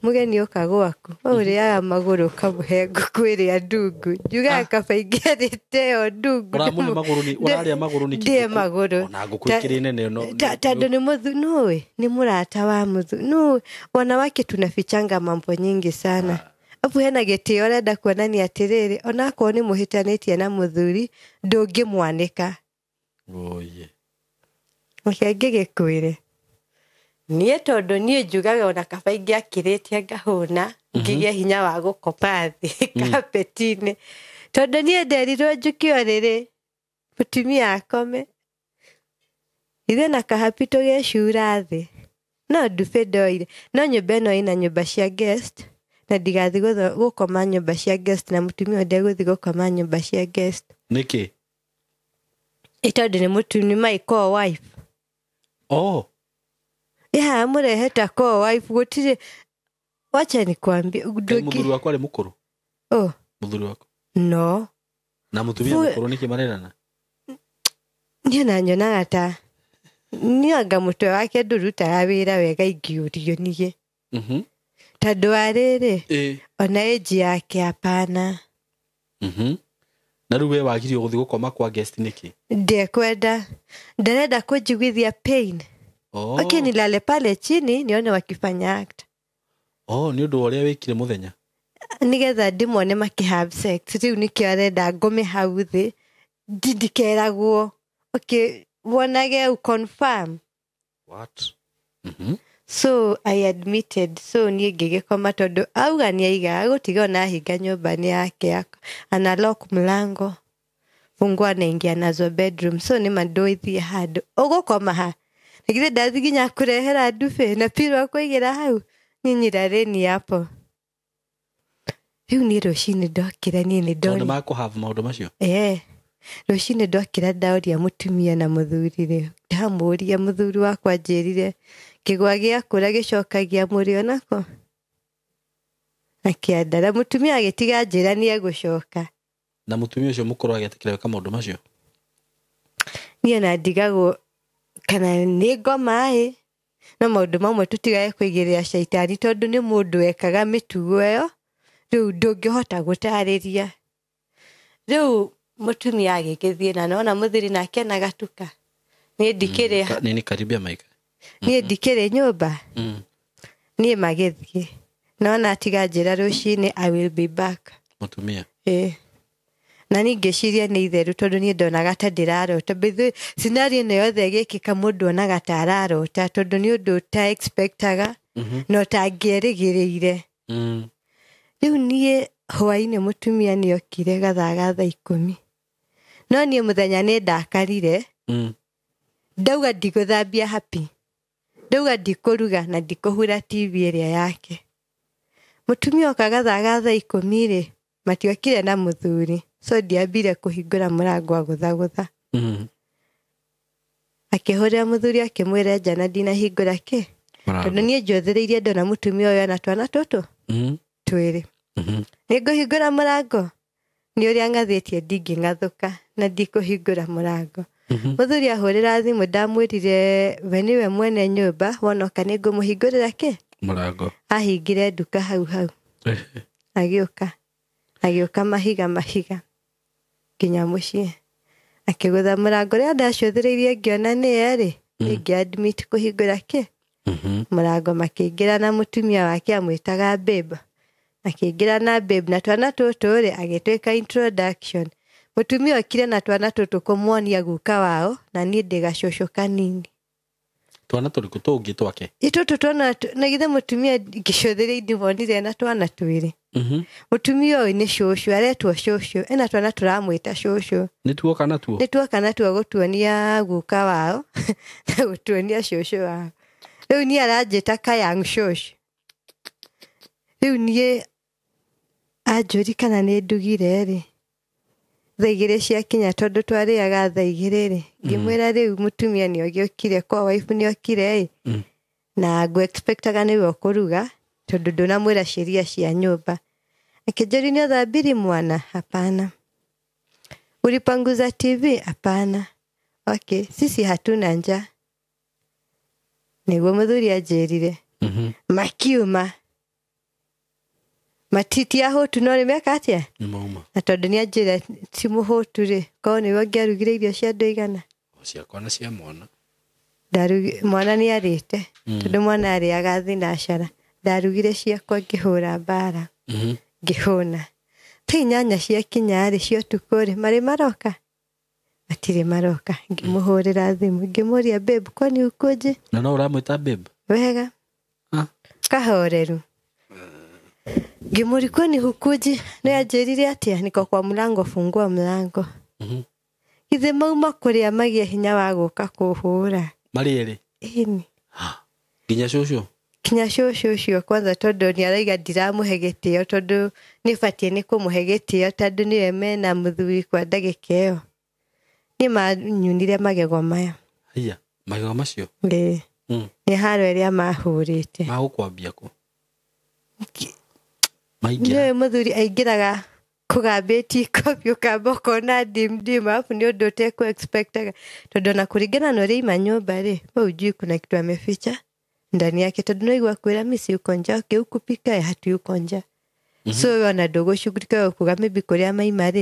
mũgeni ũka gwaku ũrĩaga magũrũ ũkamũhe ngũkũ ĩrĩa ndungu njugaga kaba ingĩarĩte o ndungu ũramũhe magũrũ ũrarĩa magũrũ nĩkĩ ndĩe magũrũ ona ngũkũ ĩkĩrĩ nene no tondũ nĩ nũĩ nĩ mũrata wa nũĩ wanawake tunafichanga mambo nyingi sana afu hena gĩtĩo ũrenda kuonania atĩrĩrĩ onakorwo nĩ mũhĩtanĩtie na mũthuri ndũngĩmwanĩka ngĩgĩkwĩre niĩ tondũ niĩ njugaga ona kaba ingĩakĩrĩtie ngahũna ngĩgĩa hinya wa gũkopa thĩ kapeti-inĩ tondũ niĩ nderirwo njũke o rĩrĩ mũtumia akome ithe na kahapi tũgecura thĩ no ndube ndoire no nyũmba ĩno ĩna nyũmba cia guest na ndigathi gũkoma nyũmba cia guest na mũtumia ndegũthi gũkoma nyũmba cia guest nĩkĩ tondũ nĩ mũtumia my co-wife mũreheta co-wife gũtirĩ wacha nikwambie mũthuri wakwa arĩ mũkũrũ mũthuri wakwa no na mũtumia mũkũrũ nĩkĩ marerana niĩ na nyonaga ta niĩ anga mũtwe wake ndũrutaga wĩra wega ingĩũrio niĩ tondũ wa rĩrĩ ona ĩnji yake apana na rĩu we wagirio gũthiĩ gũkoma kwa guest nĩkĩ ndekwenda ndarenda kũnjiguithia pain okay nilale pale chini nione wakifanya act nĩ ũndũ ũrĩa wĩkire mũthenya nĩgetha ndĩmone makĩhave sex rĩu nĩkĩo arenda ngome hau thĩ ndikeragwo okay wonage confirm what so I admitted so niĩ ngĩgĩkoma tondũ auga nĩ aiga gũtiga ona hinga nyũmba nĩ yake ana lock mlango fungua naingia nazo bedroom so nĩ mandoithie handũ ũgũkoma ha nĩgithĩ ndathi nginya kũrehera ndube na piro kũigĩra hau nyirareni hapo rĩu niĩ rũcinĩ ndokĩra niĩ nĩ ndona makũhave maũndũ macio rũcinĩ ndokĩra ndaũria mũtumia na mũthuri rĩ ndamũria mũthuri wakwa njĩrire kĩgwa gĩakũra gĩcokagia mũrĩo nako akĩandara mũtumia agĩtiga njĩra nĩ egũcoka na mũtumia ũcio mũkũrũ agĩtĩkĩra gwĩka maũndũ macio niĩ na ndigagwo kana nĩ ngoma no maũndũ mamwe tũtigae kwĩgĩrĩra caitani tondũ nĩ mũndũ ekaga mĩtugo ĩyo rĩu ndũngĩhota gũtarĩria rĩu mũtumia agĩgĩthiĩ na nona mũthiri nake na gatuka niĩ ndikĩrĩ nĩ karibia maika niĩ ndikĩrĩ nyũmba niĩ magĩthiĩ nona atiga njĩra rũcinĩ I will be back mũtumia na ningĩciria nĩ itheru tondũ niĩ ndonaga ta ndĩrarota bithu scenario ĩno yothe ĩgĩkĩka mũndũ onaga ta ararota tondũ nĩ ũndũ ũta-expectaga no ũtangĩerĩgĩrĩire rĩu niĩ hwainĩ mũtumia nĩokire gathaa 10:00 no niĩ mũthenya nĩ ndakarire ndauga ndigũthambia happy ndauga ndikũruga na ndikũhura TV ĩrĩa yake mũtumia oka gathaa 10:00 matiokire na mũthuri so ndiambire kũhingũra mũrango agũthagũtha akĩhũrĩra mũthuri akĩmwĩra nja na ndinahingũra kĩ tondũ niĩ njothereirie ndona mũtumia ũyũ na twana tũtũ twĩrĩ nĩngũhingũra mũrango nĩ ũrĩa ngathĩtie ndingĩng'athũka na ndikũhingũra mũrango mũthuri ahũrĩra thimũ ndamwĩrire we nĩwe mwene nyũmba wonoka nĩngũmũhingũrĩra kĩ mũrango ahingire nduka hau agĩũka mahiga nginya mũciĩ akĩgũtha mũrango rĩrĩa ndacũthĩrĩirie ngĩona nĩ erĩ ngĩ-admit kũhingũra kĩ mũrango makĩingĩra na mũtumia wake amwĩtaga babe akĩingĩra na babe na twana tũtũ agĩtwĩka introduction mũtumia okire na twana tũtũ kũmuonia guka wao na niĩ ndĩgacũcũ kanini twana tũrĩkũ tũngĩ twake itũtũ twana na githe mũtumia ngĩcũthĩrĩirie ndĩmonire na twana twĩrĩ mũtumia ũyũ nĩ cũcũ aretwo cũcũ ena twana tũramwĩta cũcũ nĩtuoka natuo gũtuonia guka wao na gũtuonia cũcũ wao rĩu niĩ aranjĩta kayang cũcũ rĩu niĩ anjũri kana nĩ ndugire thaa 2 ciakinya tondũ twarĩaga thaa 2 ngĩmwĩra rĩu mũtumia nĩogĩokire kwa wife nĩokire na ngũ-expectaga nĩwe ũkũruga tondũ ndũnamwĩra ciria cia nyũmba akĩnjũria nĩũthambiri mwana hapana ulipanguza TV hapana okay sisi hatuna njaa nĩguo mũthuri anjĩrire makiuma matiti ya hũtu no rĩmeka atĩa na tondũ nĩanjĩra ti mũhũtu korwo nĩwe ũngĩarugire irio cia andũ igana ciakwa na cia mwana mwana nĩarĩte tondũ mwana arĩaga thinacara ndarugire ciakwa ngĩhũra mbara ngĩhũna ta inyanya ciakinya cio tukũ marĩ maroka matirĩ maroka ngĩmũhũrĩra thimũ ngĩmũria babe kwani ukũnje na no ũramwĩta babe wega kahoreru ngĩmũria kwani ukũnje nĩanjĩrire atĩa niko kwa mlango fungua mlango ithe mauma kũrĩa magĩa hinya wa gũka kũhũra marĩ erĩ kinya cũcũ ũcio kwanza tondũ nĩaraiga ndiramũhe gĩtĩo tondũ nĩbatiĩ nĩ kũmũhe gĩtĩo tondũ nĩwe mena mũthuri kwa ndagĩka ĩyo nĩ manyunire magego maya magego macio nĩ haro ĩrĩa mahũrĩte magũkwambia kũ nĩwe mũthuri aingĩraga kũgambĩti kopi ũkamba ũkona dim alafu nĩ ũndũ ũtekũ-expectaga tondũ na kũringana na ũrĩa ima nyũmba mau njui kuna kitu ameficha ndani yake tondũ naigua kwĩra misi uko nja okay ukupika hatu uko nja so ona ndũgũcugurika kuga maybe kũrĩa maima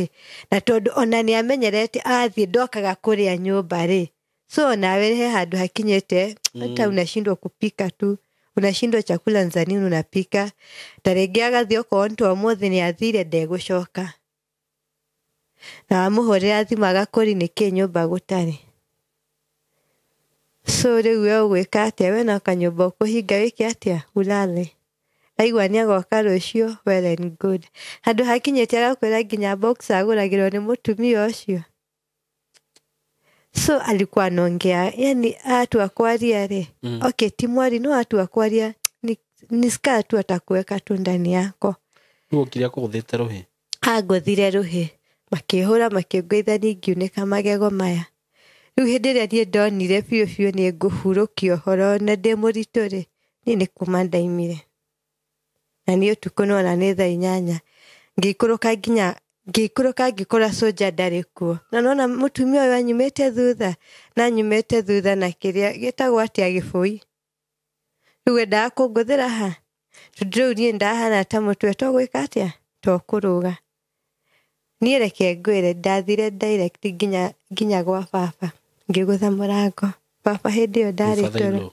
na tondũ ona nĩamenyerete athiĩ ndokaga kũrĩa nyũmba so nawe he handũ hakinyĩte hata unashindwa kupika tu unashindwa chakula nzani unapika tarĩngĩ agathiĩ okorwo nĩ ũmũthĩ nĩathire ndegũcoka na amũhũrĩra thimũ agakũri nĩkĩ nyũmba gũtarĩ so rĩu we ũgwĩka atĩa we na kanyũmba ũkũhinga wĩke atĩa ulale aigua nĩagoka rũciũ well and good handũ hakinyĩte agakwĩra nginya box agũragĩrwo nĩ mũtumia ũcio so alikuwa anaongea yani atua kwaria okay timwari no atua kwaria niska tu atakuweka tu ndani yako ũkĩria kũgũthĩte rũhĩ agũthire rũhĩ makĩhũra makĩngũithania ngiunĩka magego maya rĩu hĩndĩ ĩrĩa niĩ ndonire biũ nĩ ngũhurũkio ũhoro na ndĩ mũritũ niĩ nĩ kuma ndaimire na niĩ ũtukũ nona nĩ thaa 8 ngĩikũrũka ngĩkora soja ndarĩ kuo na nona mũtumia ũyũ anyumĩte thutha na kĩrĩa gĩtagwo atĩa gĩbũi rĩu endaga kũngũthĩra ha tondũ rĩu niĩ ndahana ta mũtwe tũgwĩka atĩa tũkũrũga niĩ reke ngwĩre ndathire direct nginya gwa baba ngĩgũtha mũrango baba hĩndĩ ĩyo ndarĩ toro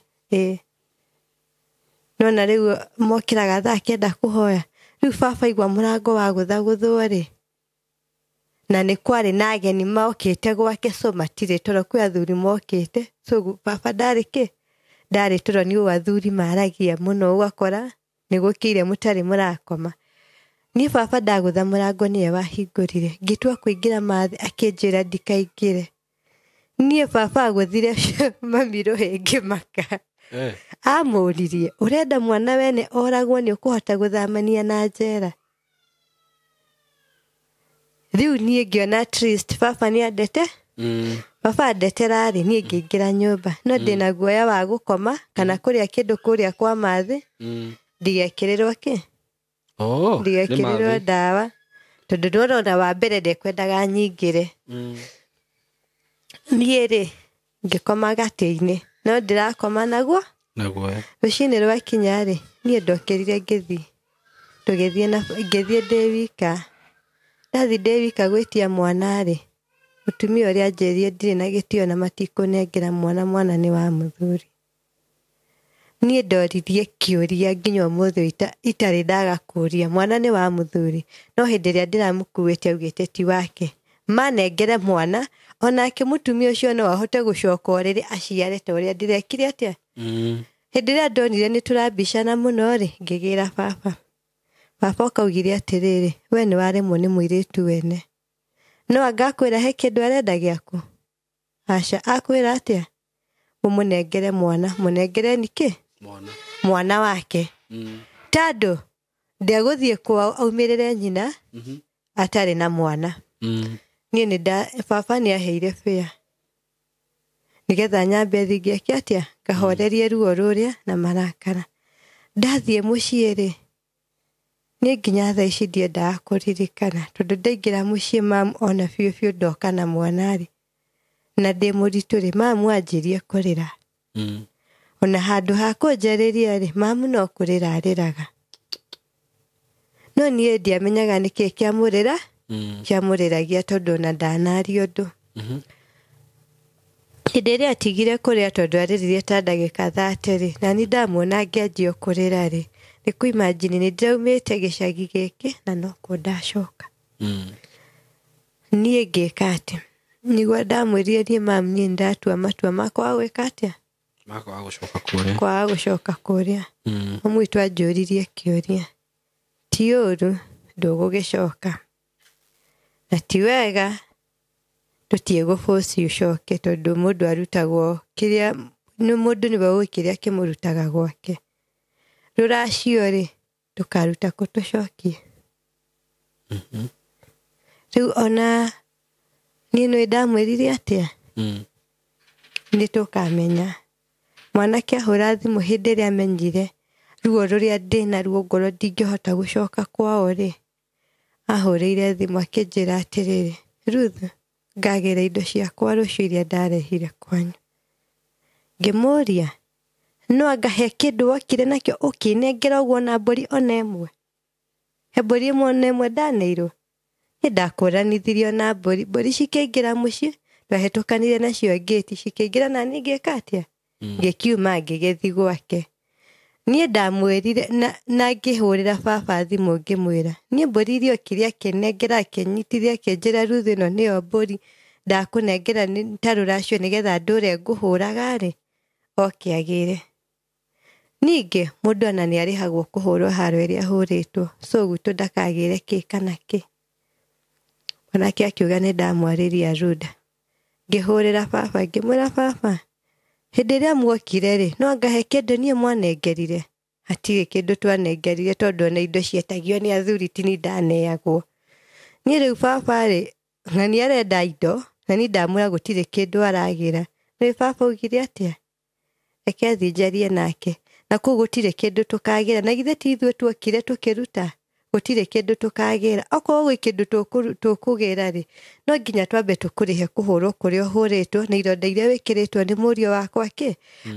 nona rĩu mokĩraga thaa 9 kũhoya rĩu baba igua mũrango wa gũthagũthwo na nĩ kwarĩ na ageni mokĩte gwake so matirĩ toro kwĩ athuri mokĩte so baba ndarĩ toro nĩ ũũ athuri maragia mũno ũgakora nĩ gũkĩire mũtarĩ mũrakoma. Niĩ baba ndagũtha mũrango nĩwe wahingũrire ngĩtua kũingĩra mathĩ akĩnjĩra ndikaingĩre. Niĩ baba agũthire mami Rũhĩ ngĩmaka. Amũririe ũrenda mwana wene oragwo nĩ ũkũhota gũthamania na njera. Rĩu niĩ ngĩona at least baba nĩ andete. Baba andetera rĩ niĩ ngĩingĩra nyũmba no ndĩna guoya wa gũkoma kana kũrĩa kĩndũ kũrĩa kwa mathĩ ndigekĩrĩrwo kĩ? Ndigekĩrĩrwo ndawa tondũ ndorona wa mbere ndekwendaga nyingĩre. Niĩ rĩ ngĩkoma gatĩ-inĩ no ndĩrakoma naguo rũcinĩ rwakinya rĩ niĩ ndokerire ngĩthiĩ ndĩ wika. Ndathi ndĩ wika gwĩtia mwana rĩ mũtumia ũrĩa anjĩrire ndirĩ na gĩtĩo na matikũnengera mwana nĩ wa mũthuri. Niĩ ndoririe kĩũria nginya ũmũthĩ itarĩ ndagakũria mwana nĩ wa mũthuri no hĩndĩ ĩrĩa ndĩramũkuĩte augĩte ti wake manengere mwana onake mũtumia ũcio no ahote gũcoka ũrĩrĩ aciare ta ũrĩa ndĩrekire atĩa. Hĩndĩ ĩrĩa ndonire nĩ tũrambicana mũno rĩ ngĩgĩra baba. Baba akaugire atĩrĩrĩ we nĩ waremwo nĩ mũirĩtu wene no angakwĩra he kĩndũ arenda gĩaku. Aca akwĩra atĩa mũmũnengere mwana mũnengere nĩkĩ mwana wake tondũ ndegũthiĩ kwao aumĩrĩre nyina atarĩ na mwana. Niĩ baba nĩ aheire fĩa nĩgetha nyambe thingĩake atĩa ngahorerie ruo rũrĩa na marakara. Ndathiĩ mũciĩ rĩ niĩ nginya thaa ici ndiendaga kũririkana tondũ ndaingĩra mũciĩ mamu ona biũ ndoka na mwana rĩ na ndĩ mũritũ rĩ mamu anjirie kũrĩra. Ona handũ ha kũnjarĩria rĩ mamu no kũrĩra arĩraga no niĩ ndiamenyaga nĩkĩĩ kĩamũrĩragia tondũ ona ndanaria ũndũ. Hĩndĩ ĩrĩa atigire kũrĩa tondũ arĩrire ta ndagĩka 30 rĩ na niĩ ndamuona ngĩanjia kũrĩra rĩ nĩ kũimagine nĩ ndaumĩte gĩcagi gĩkĩ na no kuo ndacoka. Niĩ ngĩka atĩ nĩguo ndamwĩrire niĩ mamu niĩ ndatua matua makwa gwĩka atĩa kwaga gũcoka kũrĩa. Mamu witũ anjũririe kĩũria ti ũru ndũgũgĩcoka na ti wega tũtiĩgũforce ũcoke tondũ mũndũ arutagwo kĩrĩa mũndũ nĩwe ũĩ kĩrĩa kĩmũrutaga gwake. Rũracio rĩ tũkaruta kũ tũcokie. Rĩu ona niĩ nĩ ndamwĩrire atĩa nĩ tũkamenya. Mwanake ahũra thimũ hĩndĩ ĩrĩa amenyire ruo rũrĩa ndĩna ruo ngoro ndingĩhota gũcoka kwao rĩ ahũrĩire thimũ akĩnjĩra atĩrĩrĩ Ruth ngagĩra indo ciakwa rũciũ iria ndarehire kwanyu. Ngĩmũria no angahe kĩndũ wokire nakĩo ũkĩnengera ũguo na mbũri ona ĩmwe. He mbũri ĩmwe ona ĩmwe ndaneirwo. Nĩ ndakũranithirio na mbũri cikĩingĩra mũciĩ twahĩtũkanire nacio gate cikĩingĩra na niĩ ngĩka atĩa ngĩkiuma ngĩgĩthi gwake. Niĩ ndamwĩrire na ngĩhũrĩra baba thimũ ngĩmwĩra niĩ mbũri iria okire akĩnengera akĩnyitithia akĩnjĩra Ruth ĩno nĩyo mbũri ndakũnengera ta rũracio nĩgetha ndũre ngũhũraga rĩ oke agĩre. Ningĩ mũndũ ona nĩ arĩhagwo kũhũrwo haro ĩrĩa ahũrĩtwo so gwitũ ndakagĩre kĩ kana kĩ. Mwanake akiuga nĩ ndamwarĩria Ruda. Ngĩhũrĩra baba ngĩmwĩra baba hĩndĩ ĩrĩa muokire rĩ no ngahe kĩndũ niĩ mwanengerire. Hatirĩ kĩndũ twanengerire tondũ ona indo cietagio nĩ athuri ti niĩ ndaneagwo. Niĩ rĩu baba rĩ na nĩ arenda indo na niĩ ndamwĩra gũtirĩ kĩndũ aragĩra. Rĩu baba augire atĩa reke thiĩ njarie nake na kũu gũtirĩ kĩndũ tũkagĩra na githĩ ti ithuĩ tuokire tũkĩruta gũtirĩ kĩndũ tũkagĩra. Okorwo gwĩ kĩndũ tũkũgĩra rĩ no nginya twambe tũkũrĩhe kũhũrwo kũrĩa ũhũrĩtwo na ironda iria wĩkĩrĩtwo nĩ mũriũ wakwa kĩ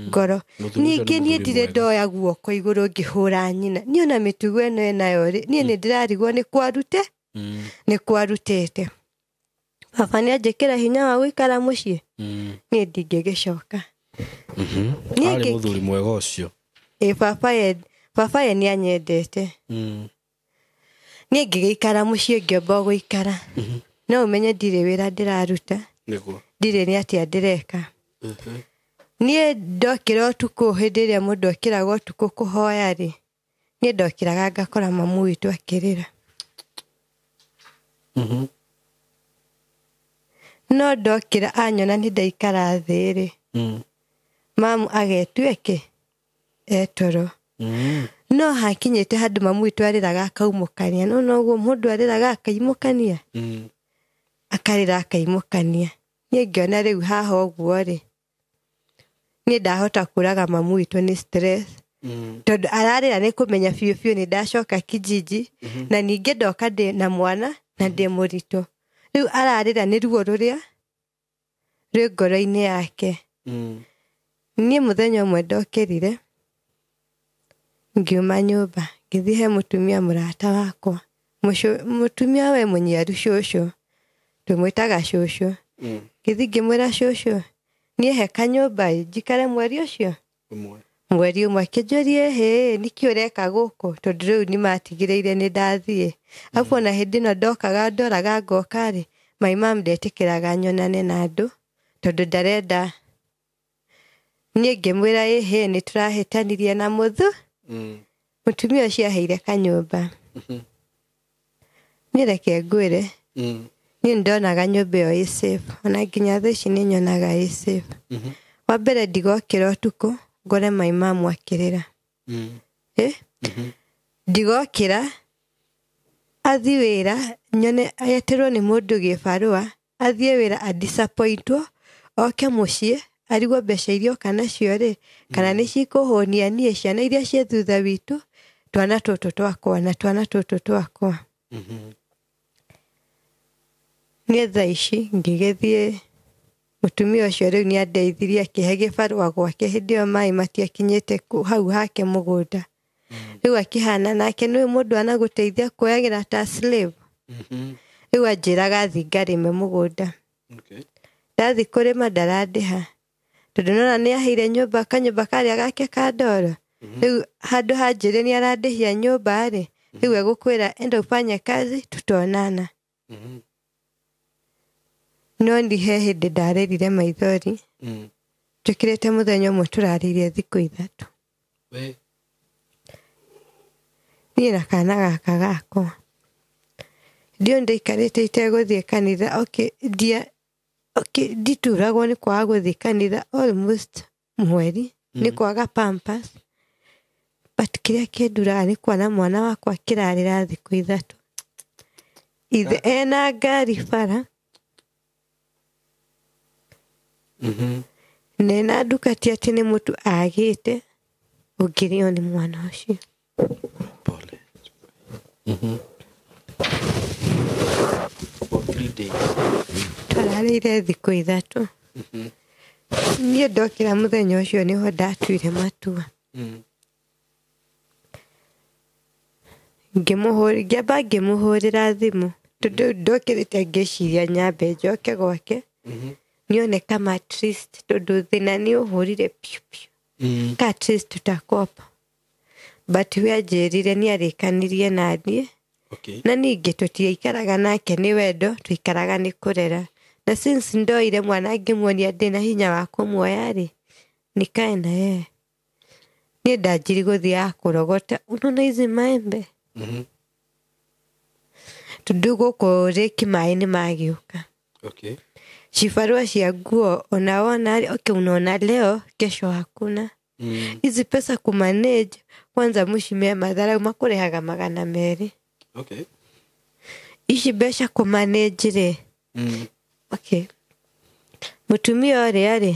ngoro. Ningĩ niĩ ndirĩ ndoya guoko igũrũ ngĩhũra nyina. Niĩ ona mĩtugo ĩno enayo rĩ niĩ nĩ ndĩrarigwo nĩ kwarute nĩ kwarutĩte. Baba nĩ anjĩkĩra hinya wa gũikara mũciĩ niĩ ndingĩgĩcoka. Arĩ mũthuri mwega ũcio. Baba ye nĩ anyendete. Niĩ ngĩgĩikara mũciĩ ngĩomba gũikara no umenye ndirĩ wĩra ndĩraruta Nĩguo. ndirĩ nĩ atĩa ndĩreka niĩ ndokĩra ũtukũ hĩndĩ ĩrĩa mũndũ okĩraga ũtukũ kũhoya rĩ niĩ ndokĩraga ngakora mamu witũ akĩrĩra no ndokĩra anyona nĩ ndaikara thĩ rĩ mamu agetuĩke etoro no hakinyĩte handũ mamu witũ arĩraga akaumũkania no noguo mũndũ arĩraga akaimũkania akarĩra akaimũkania niĩ ngĩona rĩu haha ũguo rĩ niĩ ndahota kũraga mamu witũ nĩ stress tondũ ararĩra nĩ kũmenya biũ biũ nĩ ndacoka kijiji na ningĩ ndoka ndĩ na mwana na ndĩ mũritũ rĩu ararĩra nĩ ruo rũrĩa rwĩ ngoro-inĩ yake niĩ mũthenya ũmwe ndokĩrire ngiuma nyũmba ngĩthiĩ he mũtumia mũrata wakwa mũtumia we mũnyiaru cũcũ twĩmwĩtaga cũcũ ngĩthiĩ ngĩmwĩra cũcũ niĩ he kanyũmba njikare mweri ũcio mweri ũmwe akĩnjũria hĩ nĩkĩ ũreka gũkũ tondũ rĩu nĩmatigĩrĩire nĩ ndathiĩ afu ona hĩndĩ ĩno ndokaga ndoraga ngoka rĩ my mom ndetĩkĩraga nyonane na andũ tondũ ndarenda niĩ ngĩmwĩra hĩ nĩ tũrahĩtanirie na mũthu mũtumia ũcio aheire kanyũmba niĩ reke ngwĩre niĩ ndonaga nyũmba ĩyo ĩ safe ona nginya thaa ici nĩ nyonaga ĩ safe wa mbere ndigokĩra ũtukũ ngore my mom akĩrĩra ndigokĩra athiĩ wĩra nyone ayeterwo nĩ mũndũ gĩbarũa athiĩ wĩra adisappointwo oke mũciĩ arigwo mbeca iria oka nacio rĩ kana nĩ cikũhũnia niĩ ciana iria ciĩ thutha witũ twana tũtũ twakwa niĩ thaa ici ngĩgĩthiĩ mũtumia ũcio rĩu nĩ andeithirie akĩhe gĩbarũa gwake hĩndĩ ĩyo maĩ matiakinyĩte hau hake mũgũnda rĩu akĩhana nake nĩwe mũndũ anagũteithia kuoyagĩra ta slave rĩu anjĩraga thiĩ ngarĩme mũgũnda ndathiĩ kũrĩma ndarandĩha tondũ nona nĩ aheire nyũmba kanyũmba karĩa gake ka ndoro rĩu handũ hanjĩre nĩ arandĩhia nyũmba rĩ rĩu egũkwĩra enda ufanye kazi tutaonana no ndihe hĩndĩ ndarĩrire maithori njũkĩrĩte mũthenya ũmwe tũrarĩire thikũ 3 niĩ na kana gaka gakwa ndio ndaikarĩte itegũthiĩ kanitha ndituragwo nĩ kwaga gũthiĩ kanitha almost mweri nĩ kwaga pampers but kĩrĩa kĩnduraga nĩ kuona mwana wakwa kĩrarĩra thikũ 3 ithe ena ngari bara nena nduka ti atĩ nĩ mũtu agĩte ũngĩrĩo nĩ mwana ũcio tũrarĩire thikũ 3 niĩ ndokĩra mũthenya ũcio nĩho ndatuire matua ngĩmũhũrĩra thimũ tondũ ndokĩrĩte ngĩciria nyambe njoke gwake nione kama at least tondũ thĩna nĩ ũhũrire piu piu ka at least tutakopa but we anjĩrire nĩ arĩkanirie na niĩ na ningĩ tũtiaikaraga nake nĩ wendo tũikaraga nĩ kũrera na since ndoire mwana ngĩmuonia ndĩna hinya wa kũmuoya rĩ nikae na yeye niĩ ndanjiri gũthiaga kũrogota unaona hizi maembe tondũ gũkũ rĩki maĩ nĩ magĩũka cibarua cia nguo unaona unaona leo kesho hakuna hizi pesa kumanage kwanza mshimia madhara makurehaga 200 ici besha kumanage re mutumia ũrĩa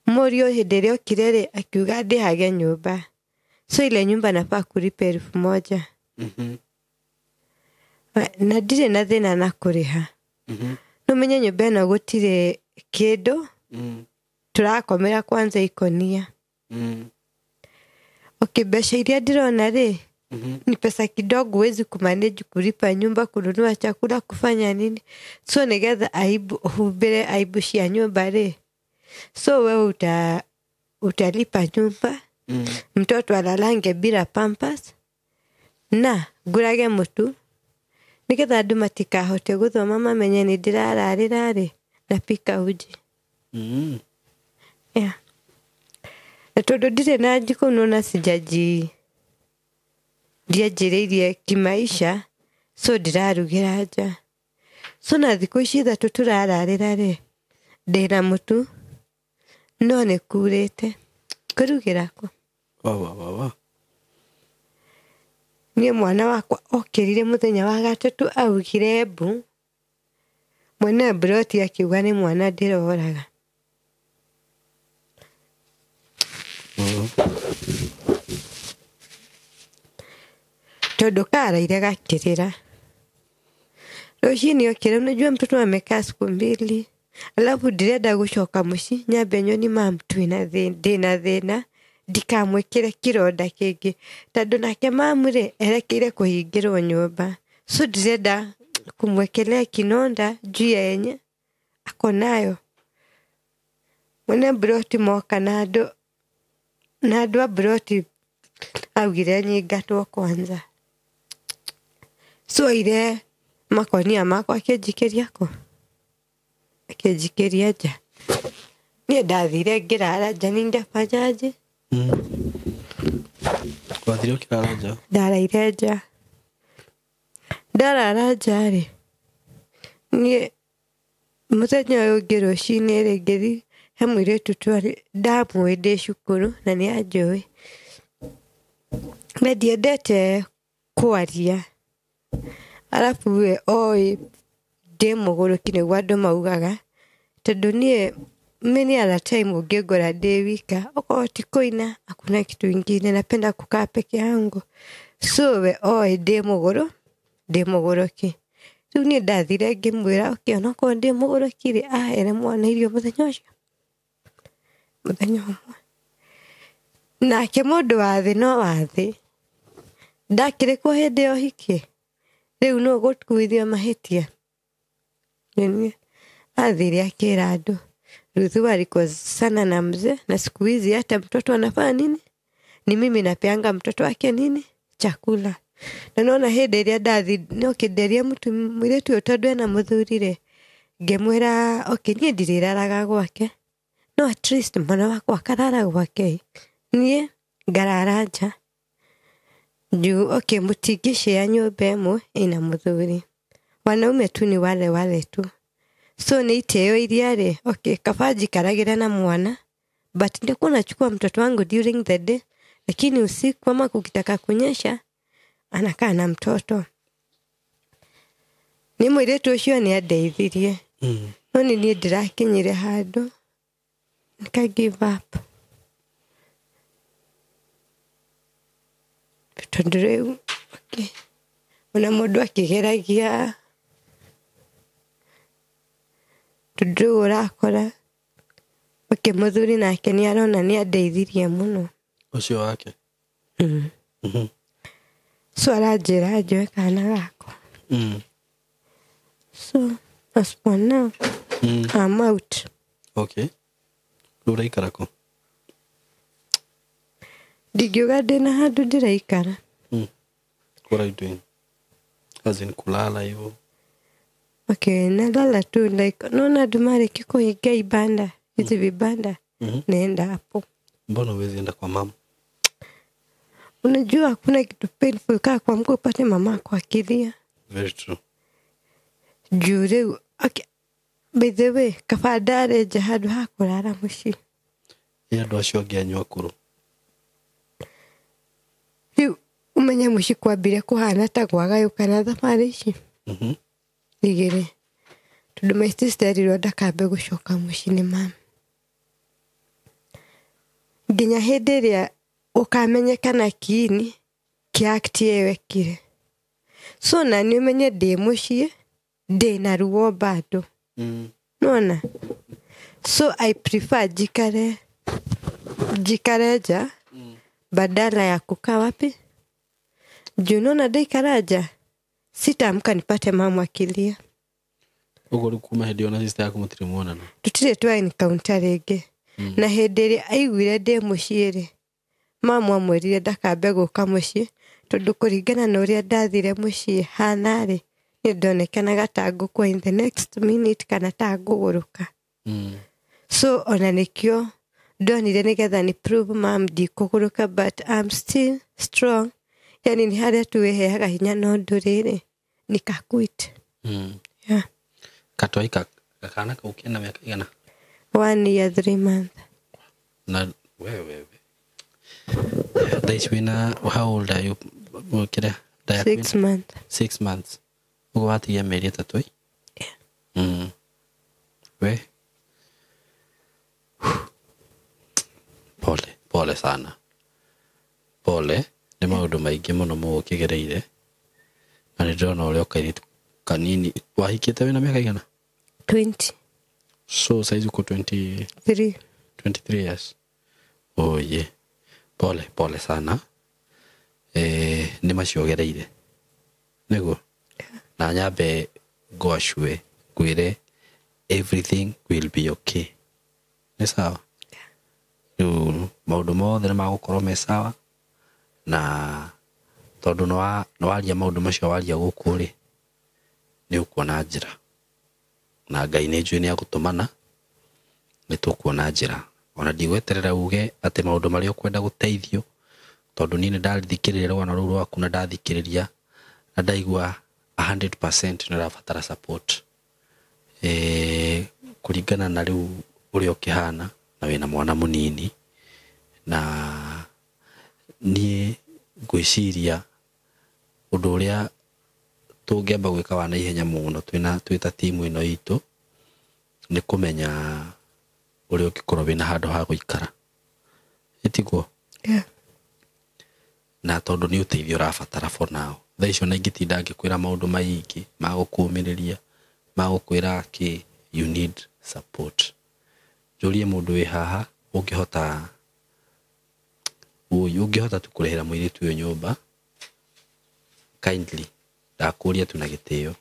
mũriũ hĩndĩ ĩrĩa okire akiuga ndĩhage nyũmba so ile nyumba nafaa kulipa 1000 na ndirĩ na thĩna na kũrĩha no menye nyũmba ĩno gũtirĩ kĩndũ tũrakomera kwanza ikonia mbeca iria ndĩrona ni pesa kidogo huwezi kumanage kulipa nyumba kununua chakula kufanya nini so nigetha aibu hubere aibu cia nyumba so wewe utalipa nyumba mtoto alalange bila pampers na ngurage mutu nigetha andu matikahote guthoma mamenye ni ndirararira ri na pika uji. Yeah. Tondu ndire na njiko nona sijaji ndianjiriirie kimaisha, so ndirarugira nja. So na thiku ici ithatu turararira ri ndina mutu no ni kurite kurugira ku. Wa Nie mwana wakwa okirire muthenya wa gatatu augire mbu mwene broti akiuga ni mwana ndiroraga. Tondu karaire gakirira. Rucini okire unajua mtoto amekaa siku mbili. Alafu ndirenda gucoka muci nyambe nyoni mamtu ndina thina ndikamwikire kironda kingi tondu nake mamure erekeire kuhingirwo nyumba. So ndirenda kumwekelea kinonda juu yenye ako nayo. Mwene broti moka na andu a broti augire nyingatwo kwanza. So ire makonia makwa akinjikiria ko akinjikiria nja. Nie ndathire ngirara nja ni ndafanyaje. Wathire ukirara nja? Ndaraire nja. Ndarara nja ri nie muthenya uyu ungi rucini ri ngithi he muiritu twari ndamwĩ ndĩ cukuru na nĩ anjũĩ. Na ndiendete kwaria. Alafu we oi ndĩ mũgũrũki nĩguo andũ maugaga. Tondu nie many other time ungengora ndĩ wika okorwo ti kũina hakuna kitu ingine, napenda kukaa peke yangu. So we oi ndĩ mũgũrũki. Riu nie ndathire ngĩmwĩra okay onokorwo ndĩ mũgũrũki ri ahere mwana irio mũthenya ũcio. Muthenya umwe. Nake mũndũ wa thĩ no wa thĩ. Ndakĩrĩkwo hĩndĩ ya ũhiki. Riu no gũkuithio mahĩtia. Nini athire akĩra andũ Ruthu alikosana na mzee na siku hizi hata mtoto anafanya nini? Ni mimi napeanga mtoto wake nini? Chakula. Na naona hĩndĩ ĩrĩa ndathi no kĩnderia mtu mwiretu tondu ena muthurire ngemwira okay nie ndiriraga gwake. No at least mwana wakwa karara gwake. Nie ngarara nja. Juu okay mutingĩshare nyũmba ĩmwe ina muthuri. Wanaume tu ni wale tu. So ni iteo iria ri okay kafaji karagira na mwana but ndikuwa nachukua mtoto wangu during the day, lakini usiku ama kukitaka kunyesha anakaa na mtoto. Ni muiretu ucio ni andeithirie. No ni nie ndirakinyire handu nika give up. Tondu riu okay ona mundu akigeragia tondu urakora okay muthuri nake ni arona ni andeithirie muno ucio wake. So aranjira njoe kana gako. So as for now I'm out. Okay. Uraikara ko? Ndigiuga ndina handu ndiraikara. What are you doing? As in kulala hivyo? Okay, nalala tu like naona dumare kiko higa ibanda. Hizi vibanda. Naenda hapo. Mbona huwezi enda kwa mama? Unajua hakuna kitu painful kaa kwa mko upate mama kwa akilia. Very true. Jure okay. By the way, kafadare jahadu hakurara mushi. Ya ndo acio angianywa kuru. Riu umenya mushi kwambire kuhana ta gwagayukana thamari ici. Igire. Tondu my sister rirwo ndakambe gucoka mushi ni mama. Nginya hĩndĩ ĩrĩa ukamenyekana kiini kiakti ewekire. So na ni umenye ndi mushi ndi na ruo bado. Nona. So I prefer jikare ja badala ya kukaa wapi? Juu na daikaraja sitaamka nipate mama akilia. Ugo kuma hedi ona sister yako mutiri muonana. Tutire twa encounter rege. Na hĩndĩ ĩrĩa aiguire ndi muciire mama amwĩrire ndakambe gũka muciĩ tondu kũringana na ũrĩa ndathire muciĩ hanarĩ ndonekanaga ta ngũkua in the next minute kana ta ngũgũrũka. So ona nikio ndonire nigetha ni prove mam ndikũgũrũka, but I'm still strong. Yani ni harĩa tu weheaga hinya no ndũrĩrĩ nikaquit. Yeah. Katoi kakana kaukienda miaka igana? 1 year 3 months. Na wewe Daiswina, how old are you? 6 months. 6 months. Uko wati ya meri tatoi? Yeah. We pole sana. Pole ni maundu maingi muno mukigereire. Na ni ndona uria ukairitu kanini wahikite wina miaka igana? 20. So saizi uko 23 years. Oh yeah. Pole sana. Ni maciogereire. Nego. Na nyambe ngwacue kwire everything will be okay. Ni sawa? Maundu mothe ni magukorwo me sawa. Na tondu no waria maundu macio waria guku ri ni ukuona njira. Na Ngai ni njui ni agutumana ni tukuona njira. Ona ndigweterera uge ati maundu mari ukwenda guteithio tondu ni ndathikiriria rwana ruru rwaku na ndathikiriria na ndaigua 100% ni rafatara support kuringana na riu uri ukihana na wina mwana munini na ni gwiciria undu uria tungiamba gwika wa na ihenya muno twita timu ino itu ni kumenya uri ukikorwo wina handu ha guikara itiguo. Yeah. Na tondu ni uteithio rafatara for now. Thaicio na ingitinda ngikwira maundu maingi magukumiriria magukwira ki you need support. Jurie mundu wi haha ungihota tu kurehera mwiritu uyu nyumba kindly ndakuria tu na gitio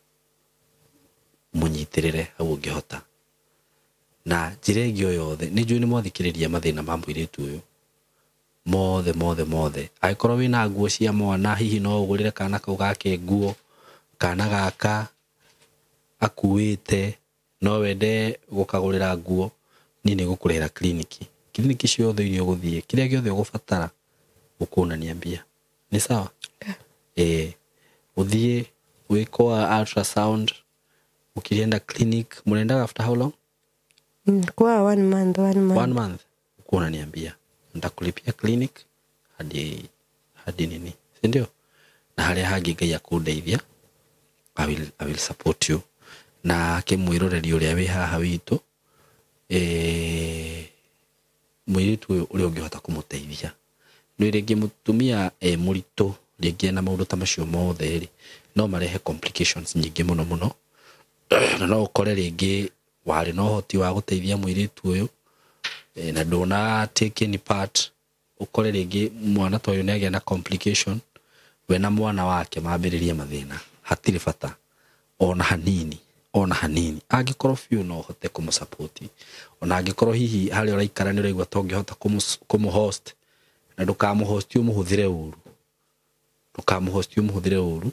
munyitirire hau ungihota. Na njiregi yothe ni njui ni mwathikiriria mathina ma mwiritu uyu mothe aikorwo wina nguo cia mwana hihi no ugurire kana kau gake nguo kana gaka akuite no wende gukagurira nguo ni ni gukurehera kliniki ciothe irio guthie kiria giothe ugubatara ukunania mbia ni sawa. Uthie wiko ultrasound ukirienda clinic murenda after how long? Kwa 1 month. 1 month ukunania mbia ndakulipia clinic hadi nini, si ndio? Na haria hangi Ngai akundeithia I will support you. Na kimwiroreri uria wi haha witu mwiritu uria ungihota kumuteithia ni ringi mutumia muritu ringi na maundu ta macio mothe ri no marehe complications nyingi muno na no ukore ringi wari no hoti wa guteithia mwiritu uyu na ndona take any part ukore ringi mwana to uyu ni agia na complication we na mwana wake mambiririe mathina hatiri bata ona hanini angikorwo fiu no hote kumusupport ona angikorwo hihi hari uraikara ni uraigwa tongihota kumuhost na ndukamuhost umuhuthire uru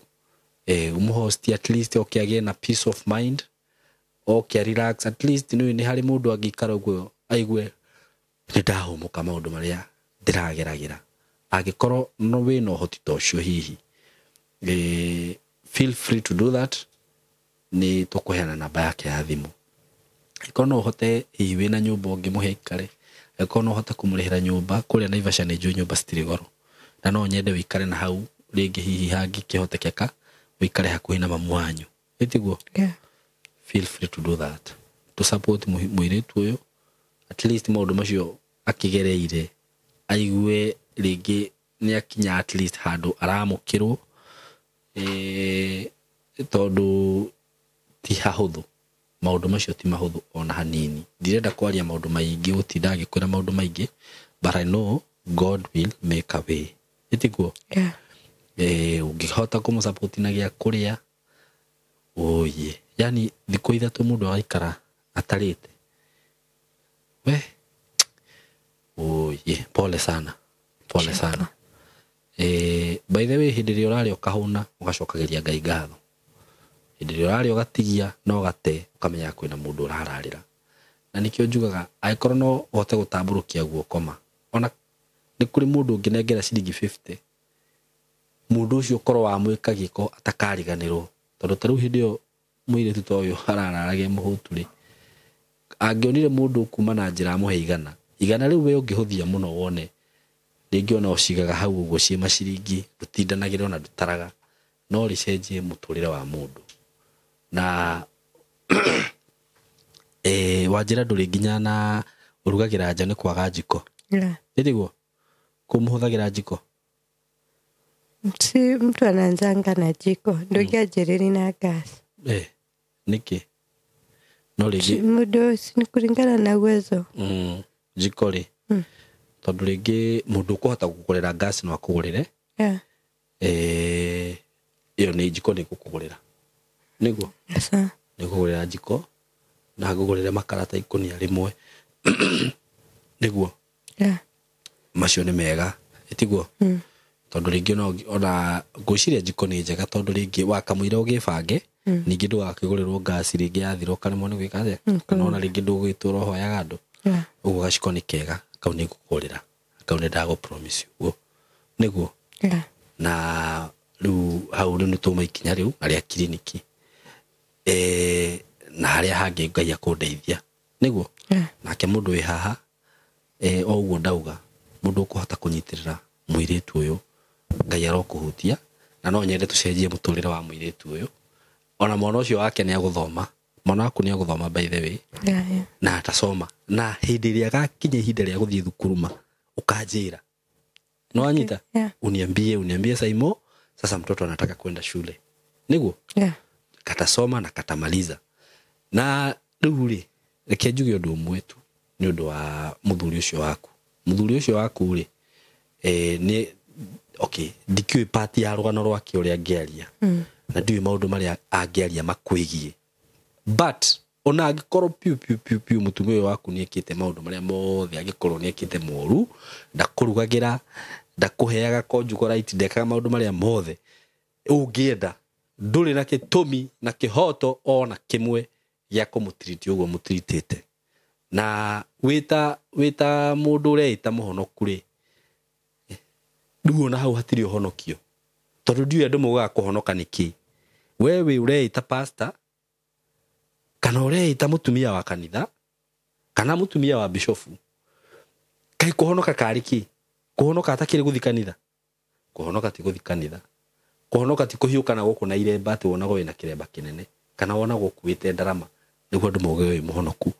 umuhost at least okiagie na peace of mind relax at least ni hari mundu angikara uguo aigwe ndahumuka maundu maria ndirageragira angikorwo no we no hoti tocio hihi feel free to do that. Ni tukuheana namba yake ya thimu ikono hote hihi wina nyumba ungimuhe ikare ikono hote kumurehera nyumba kuria Naivasha ni njui nyumba stiri goro na no nyende wikare na hau ringi hihi hangi kihotekeka wikare hakuhi na mamu wanyu itiguo. Yeah. Feel free to do that to support mwiritu uyu at least maundu macio akigereire aigue ringi ni akinya at least handu aramukirwo tondu ti hahuthu maundu macio ti mahuthu ona hanini. Ndirenda kwaria maundu maingi gutinda ngikwira maundu maingi but I know God will make a way itiguo. Yeah. Ungihota kumusupport na gia kuria oye yani thiku ithatu mundu agaikara atarite we oye pole sana by the way hindi ria urari ukahuna ugacokagiria Ngai ngatho Hĩndĩ ũrarĩ ũgatigia no gate ũkamenya kwĩna mũndũ ũrararĩra. Na nikĩo njugaga angĩkorwo no ũhote gũtambũrũkia guokoma. Ona nĩ kũrĩ mũndũ ũngĩnengera ciringi 50. Mũndũ ũcio ũkorwo wa mwĩka gĩko atakariganĩrwo. Tondũ ta rĩu hĩndĩ ĩyo mũirĩtu ta ũyũ arararagia mũhũtu rĩ. Angĩonire mũndũ kuma na njĩra amũhe igana rĩu we ũngĩhũthia mũno wone rĩngĩ ona ũcigaga hau ũguo ciĩ maciringi ndũtindanagĩra ona ndũtaraga no rĩcenjie mũtũrĩre wa mũndũ. Na Wanjĩra ndũrĩ nginya na ũrugagĩra nja nĩ kwaga njiko. Nĩguo kũmũhũthagĩra njiko. Si mtu anaanzanga na jiko ndũngĩanjĩrĩria na gas. Nĩkĩ? No rĩngĩ mũndũ ni kũringana na uwezo. Jiko rĩ. Tondũ rĩngĩ mũndũ ũkũhota gũkũgũrĩra gas no akũgũrĩre. Iyo nĩ jiko nĩ gũkũgũrĩra. Nĩguo? Nĩ kũgũrĩra jiko na gũgũrĩra makara ta ikũnia rĩmwe. Nĩguo? Macio nĩ mega. Tiguo? Tondũ rĩngĩ ona ngwĩciria jiko nĩ njega tondũ rĩngĩ wakamũira ũgĩbange ningĩ ndũgakĩgũrĩrwo gas rĩngĩ yathira ũkaremwo nĩ gwĩka atĩa. Kana ona rĩngĩ ndũgĩtũra hoyaga andũ. Ũguo gaciko nĩ kega kau nĩ ngũkũgũrĩra. Kau nĩ ndagũ-promise you. Nĩguo? Na rĩu hau nĩ tũma ikinya rĩu arĩa kiriniki. Na harĩa hangĩ Ngai akũndeithia. Nĩguo? Nake mũndũ wĩ haha o ũguo ndauga mũndũ ũkũhota kũnyitĩrĩra mũirĩtu ũyũ Ngai arokũhutia na no nyende tũcenjie mũtũrĩre wa mũirĩtu ũyũ. Ona mwana ũcio wake nĩ agũthoma. Mwana waku nĩ agũthoma by the way. Na atasoma. Na hĩndĩ ĩrĩa gakinya ihinda rĩa gũthiĩ thukuru ũkanjĩra. No anyita? Uniambie Saimo, sasa mtoto anataka kwenda shule. Nĩguo? Katasoma na katamaliza. Na rĩu rĩ, reke njuge ũndũ ũmwe tu nĩ ũndũ wa mũthuri ũcio waku. Mũthuri ũcio waku rĩ, nĩ okay, ndikiũĩ part ya rũgano rwake ũrĩa angĩaria. Na ndiũĩ maũndũ marĩa angĩaria makwĩgie. But ona angĩkorwo piu mũtumia ũyũ waku nĩ ekĩte maũndũ marĩa mothe angĩkorwo nĩ ekĩte moru, ndakũrugagĩra, ndakũheaga conjugal right, ndekaga maũndũ marĩa mothe ũngĩenda, ndũrĩ na gĩtũmi na kĩhoto ona kĩmwe gĩa kũmũtiriti ũguo mũtiritĩte. Na wĩta mũndũ ũreita mũhonoku rĩ, rĩu na hau hatirĩ ũhonokio. Tondũ ndiũĩ andũ moigaga kũhonoka nĩkĩ. Wewe ũreita pastor kana ũreita mũtumia wa kanitha kana mũtumia wa bishofu. Kaĩ kũhonoka karĩ kĩ? Kũhonoka atakĩrĩ gũthi kanitha. Kũhonoka ti gũthi kanitha. Kũhonoka ti kũhiũka na gũkũ na iremba atĩ wonagwo wĩna kĩremba kĩnene kana wonagwo kuĩte ndarama nĩguo andũ moge wĩ mũhonoku.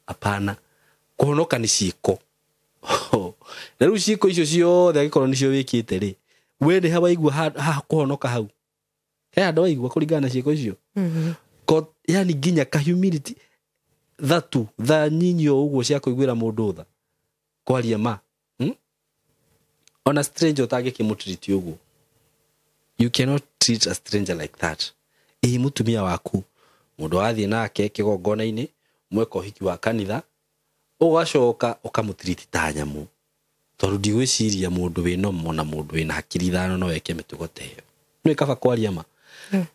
Apana. Kũhonoka nĩ ciĩko. Na rĩu ciĩko icio ciothe angĩkorwo nĩcio wĩkĩte rĩ, we nĩ hawaigua ha kũhonoka hau. He andũ waigua kũringana na ciĩko icio. Yani nginya ka humility thatu tha nyinyo ũguo cia kũiguĩra mũndũ tha kwaria ma. On a stranger ũtangĩkĩmũtiriti ũguo. You cannot treat a stranger like that. Mũtumia waku mũndũ wathiĩ nake kĩgongona-inĩ mweka ũhiki wa kanitha ũgacoka ũkamũtiriti ta nyamũ. Tondũ ndigwĩciria mũndũ wĩna mona mũndũ wĩna hakiri ithano no weke mĩtugo ta ĩyo. Nĩ kaba kwaria ma.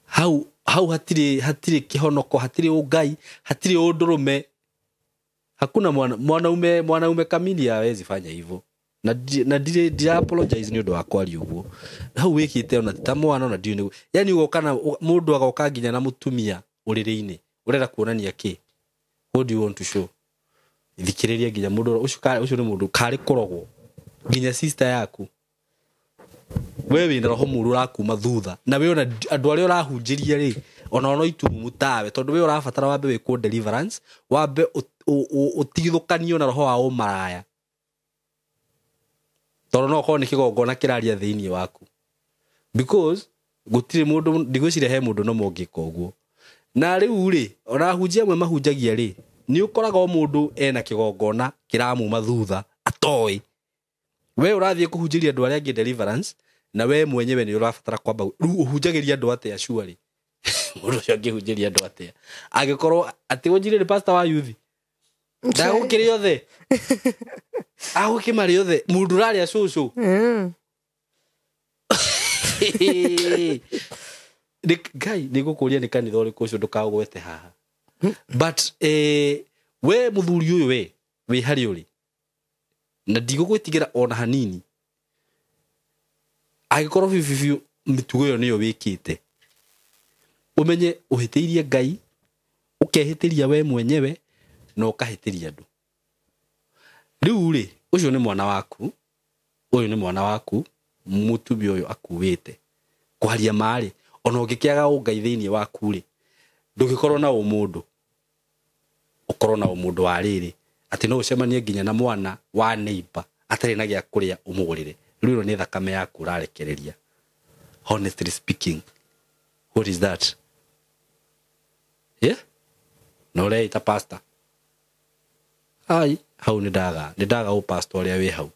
Hau hatirĩ kĩhonoko, hatirĩ ũngai, hatirĩ ũndũrũme. Hakuna mwanaume kamili hawezi fanya hivyo. Na ndira apologize nĩ ũndũ wa kwaria ũguo. Hau wĩkĩte ona ta mwana ona ndiũ nĩguo. Yani ũgokana mũndũ agoka nginya na mũtumia ũrĩrĩ-inĩ. Ũrenda kuonania kĩ? What do you want to show? Thikĩrĩria nginya mũndũ ũcio nĩ mũndũ karĩ kũrogwo. Nginya sister yaku. Wewe wĩna roho mũru ũrakuma thutha. Na we ona andũ arĩa ũrahunjĩria rĩ, ona no itumu tawe tondũ we ũrabatara wambe wĩkwo deliverance, wambe ũtigithũkanio na roho wa ũmaraya. Tondũ no korwo nĩ kĩgongona kĩraria thĩinĩ waku. Because gũtirĩ mũndũ ndigwĩciria he mũndũ no mũngĩka ũguo. Na rĩu rĩ, ona hunjia amwe mahunjagia rĩ, nĩ ũkoraga mũndũ ena kĩgongona kĩramuma thutha atoĩ. We ũrathiĩ kũhunjĩria andũ arĩa angĩ deliverance na we mwenyewe nĩ ũrabatara kwamba ũhunjagĩria andũ atĩa sure. Mũndũ ũcio angĩhunjĩria andũ atĩa. Angĩkorwo atĩ ũnjirĩ nĩ pastor wa youth. Ndagũkĩrĩ othe. Agũkĩmarĩ othe. Mũndũ ũrarĩa cũcũ. Ngai nigukuria ni kanitha uri kucio ndukagwete haha but we muthuri uyu we hari uri na ndigugwitigira ona hanini agikorwo bibibiu mitugo yo niyo wikite umenye uhitiirie Ngai ukehitiria we mwenyewe na ukahitiria andu riu ri ucio ni mwana waku uyu ni mwana waku mutumia uyu akuwite kwaria mari ona ungikiaga ungai thiini waku ri ndugikorwo na umundu ukorwo na umundu wa riri ati no ucemanie nginya na mwana wa neighbor atari na gia kuria umugurire riu ni thakame yaku rarekereria honestly speaking what is that no le ita pastor ai hau ni daga o pastor ya we hau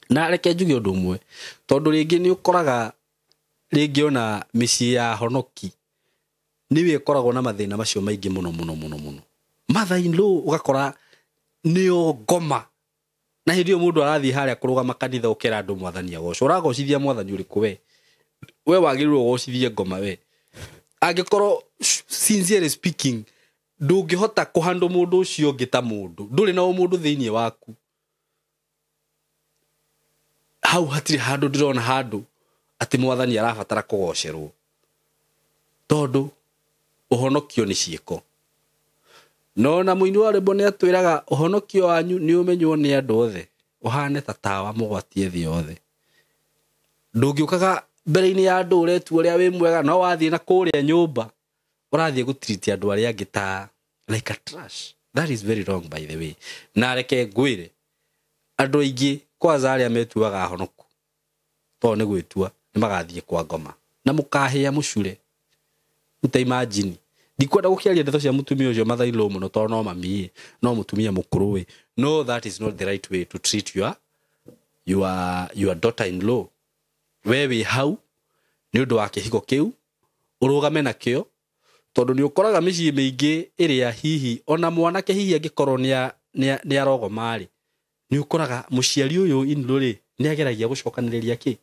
na reke njuge undu umwe tondu ringi ni ukoraga ringi ona micii ya honoki niwe ikoragwo na mathina macio maingi muno mother in law ugakora niyo ngoma na hindi mundu arathi haria kurugama kanitha ukera andu mwathani agoco uragocithia mwathani uriku we wagirirwo gocithie ngoma we angikorwo sincerely speaking ndungihota kuhandle mundu ucio ngita mundu nduri na mundu thiini waku hau hatiri handu ndirona handu ati mwathani arabatara kugocerwo tondu uhonokio ni ciiko no na muini wa rebo ni atwiraga uhonokio wanyu ni umenywo ni andu othe uhane ta tawa mugwatie thi othe ndungiukaga mbere-ini ya andu uretu uria wi mwega no wathie na kuria nyumba urathie gutreat andu aria angi ta like a trash. That is very wrong by the way. Na reke ngwire andu aingi kwaza aria metuaga honoku to ni gwitua ni magathie kwa ngoma na mukahia mucure uta imagine ndikwenda gukiaria ndeto cia mutumia ucio mathailo muno to no mami no mutumia mukuru we no that is not the right way to treat your daughter in law wewe hau ni undu wa kihiko kiu urugame nakio tondu ni ukoraga micii mingi iria hihi ona mwanake hihi angikorwo ni arogo mari ni ukoraga muciari uyu in law ri ni ageragia gucokaniriria ki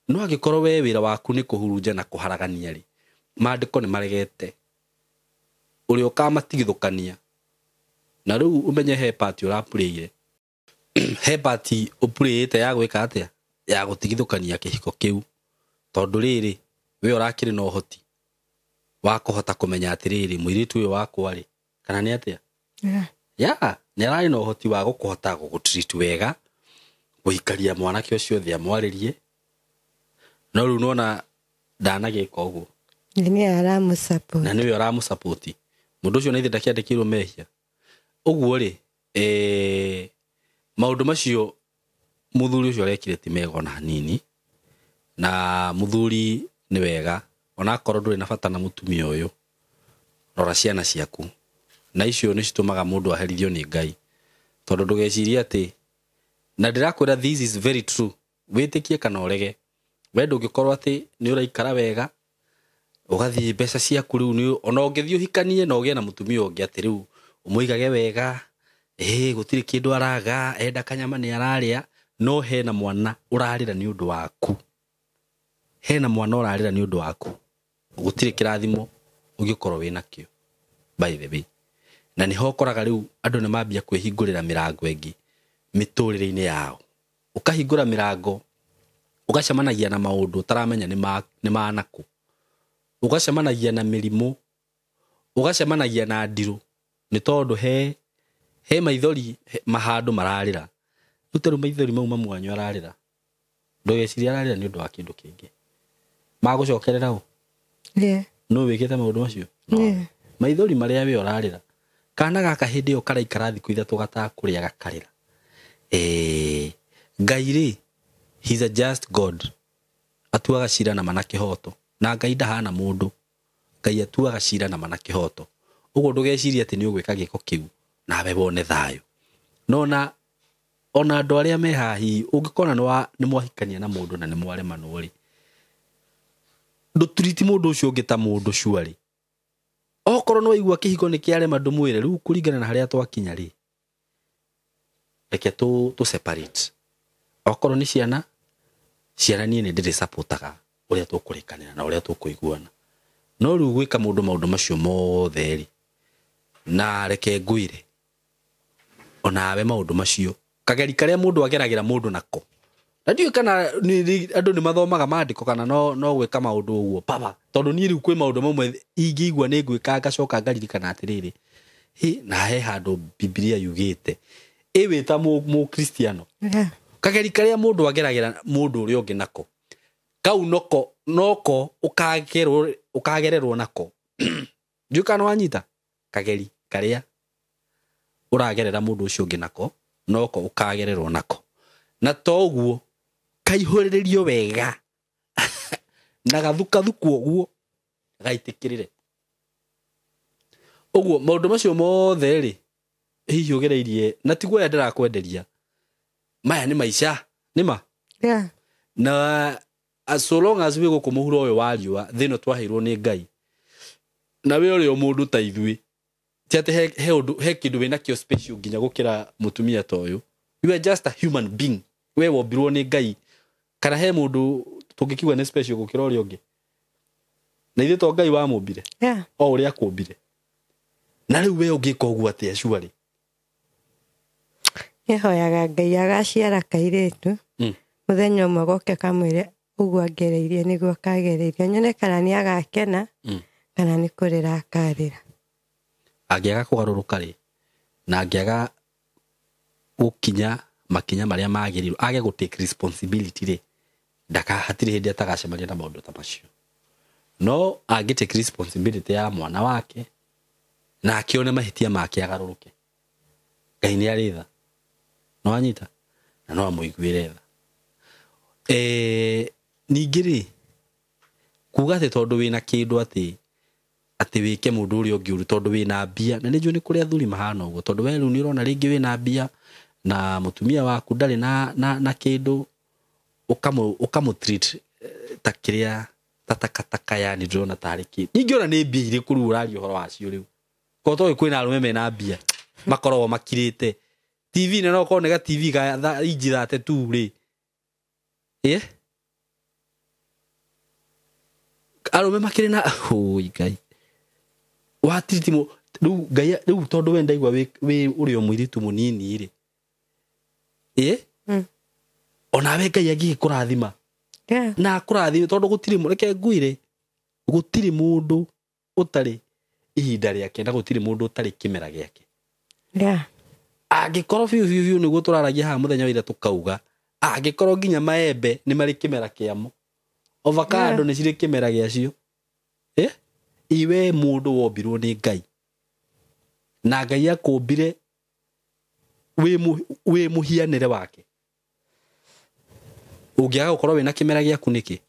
no agikorwo we wira waku ni kuhurunja na kuharagania ri maandiko ni maregete uri ukamatigithukania na riu umenye he party urapurire he party upurite ya gwika atia ya gutigithukania kihiko kiu tondu riri we urakiri no hoti wa kuhota kumenya atiriri muiritu uyu wakwa ri kana ni atia ni arari no hoti wa gukuhota gugutreat wega guikaria mwanake ucio thia mwaririe no riu nona ndanagika uguo ni aramu support na niwe aramu support mundu ucio naithi ndakiandikirwo mehia uguo ri maundu macio muthuri ucio arekire ti mega ona hanini na muthuri ni wega ona korwo nduri na bata na mutumia uyu rora ciana ciaku na icio ni citumaga mundu aherithio ni Ngai tondu ndugeciria ati na ndirakwira this is very true witikie kana urege we ndungikorwo ati ni uraikara wega ugathie mbeca ciaku riu ni ona ungithio hikanie na ugie na mutumia ungi ati riu umuigage wega gutiri kindu araga enda kanyama ni araria no hena mwana urarira ni undu waku hena mwana urarira ni undu waku gutiri kirathimo ugikorwo wina kio by the way na ni hokoraga riu andu ni mambia kwihingurira mirango engi miturire-ini yao ukahingura mirango ugacemanagia na maundu utaramenya ni manaku ugacemanagia na mirimu ugacemanagia na ndiru ni tondu he maithori mahandu mararira uteru maithori mau mamwanyu ararira ndugeciria ararira ni undu wa kindu kingi magucokerera u no wikite maundu macio maithori maria we urarira kana gaka hindi yo karaikara thiku ithatu gatakuria gakarira Ngai ri he's a just God atuaga cira na mana kihoto na Ngai ndahana mundu Ngai atuaga cira na mana kihoto uguo ndugeciria ati ni ugwika giko kiu na we wone thayo nona ona andu aria me hahi ungikona ni mwahikania na mundu na ni mwaremano ri ndutriti mundu ucio ngita mundu cuari okorwo no igua kihiko ni kiarema ndumwire riu kuringana na haria twakinya ri reke tu separate okorwo ni ciana nie ni ndiri supportaga uria tukurekanira na uria tukuiguana no riu gwika mundu maundu macio mothe ri na reke nguire onawe maundu macio kageri karia mundu ageragira mundu nako na ndiu kana andu ni mathomaga maandiko kana no gwika maundu uguo baba tondu ni riu kwi maundu mamwe ingĩigua ni ngwika ngacoka ngaririkana atiriri na he handu Biblia yugite wita mu Kristiano kageri karia mundu ageragira mundu uri ungi nako kau noko ukagererwo nako njuka no anyita kageri karia uragerera mundu ucio ungi nako noko ukagererwo nako na toguo kaihuririo wega na gathukathuku oguo gaitikirire oguo maundu macio mothe ri hihi ugereirie na tiguo ndirakwenderia maya ni maisha nima na as long as we go kumuhura oyo waliwa thino twahirwo ni Ngai na we uri o mundu ta ithui tiate he kindu wina kio special ginya gukira mutumia toyo you are just a human being we wombirwo ni Ngai kana he mundu tungikiwa ni special gukira uri ungi na ithe to Ngai wa mumbire o uri akumbire na riu we ungika uguo atia shwari yehoyaga Ngai agaciara kairetu muthenya umwe goke kamwire uguo agereirie niguo kagereirie nyone kana ni agakena kana ni kurira akarira agiaga kugaruruka ri na agiaga gukinya makinya maria magirirwo age go take responsibility ri ndaka hatire hindi atagacemaria na maundu ta macio no age take responsibility ya mwana wake na akione mahitia make agaruruke Ngai ni aritha no anyita na no amuiguire tha ningiri kuga ati tondu wina kindu ati wike mundu uri ungi uru tondu wina mbia na ninju ni kuria thuri mahana uguo tondu we riu ni urona ringi wina mbia na mutumia waku ndari na kindu ukamu treat ta kiria takataka yani ndona tariki ningiona ni mbia iri kuru urari uhoro wacio riu ko to kwina arume mena mbia makoro makirite TV ne no ko nega TV ga inji thate tu ri arume makire na Ngai watiriti riu Ngai riu tondu we ndaigwa we uri o mwiritu munini ri ona we Ngai agikurathima na kurathima tondu gutiri mureke nguire gutiri mundu utari ihinda riake na gutiri mundu utari kimera giake agikoro fiu niguo turaragia ha muthenya wira tukauga agikoro ginya maembe ni mari kimera kiamo avocado ni ciri kimera giacio iwe mundu wombirwo ni Ngai na Ngai akumbire we muhianire wake ungiaga gukorwo wina kimera giaku niki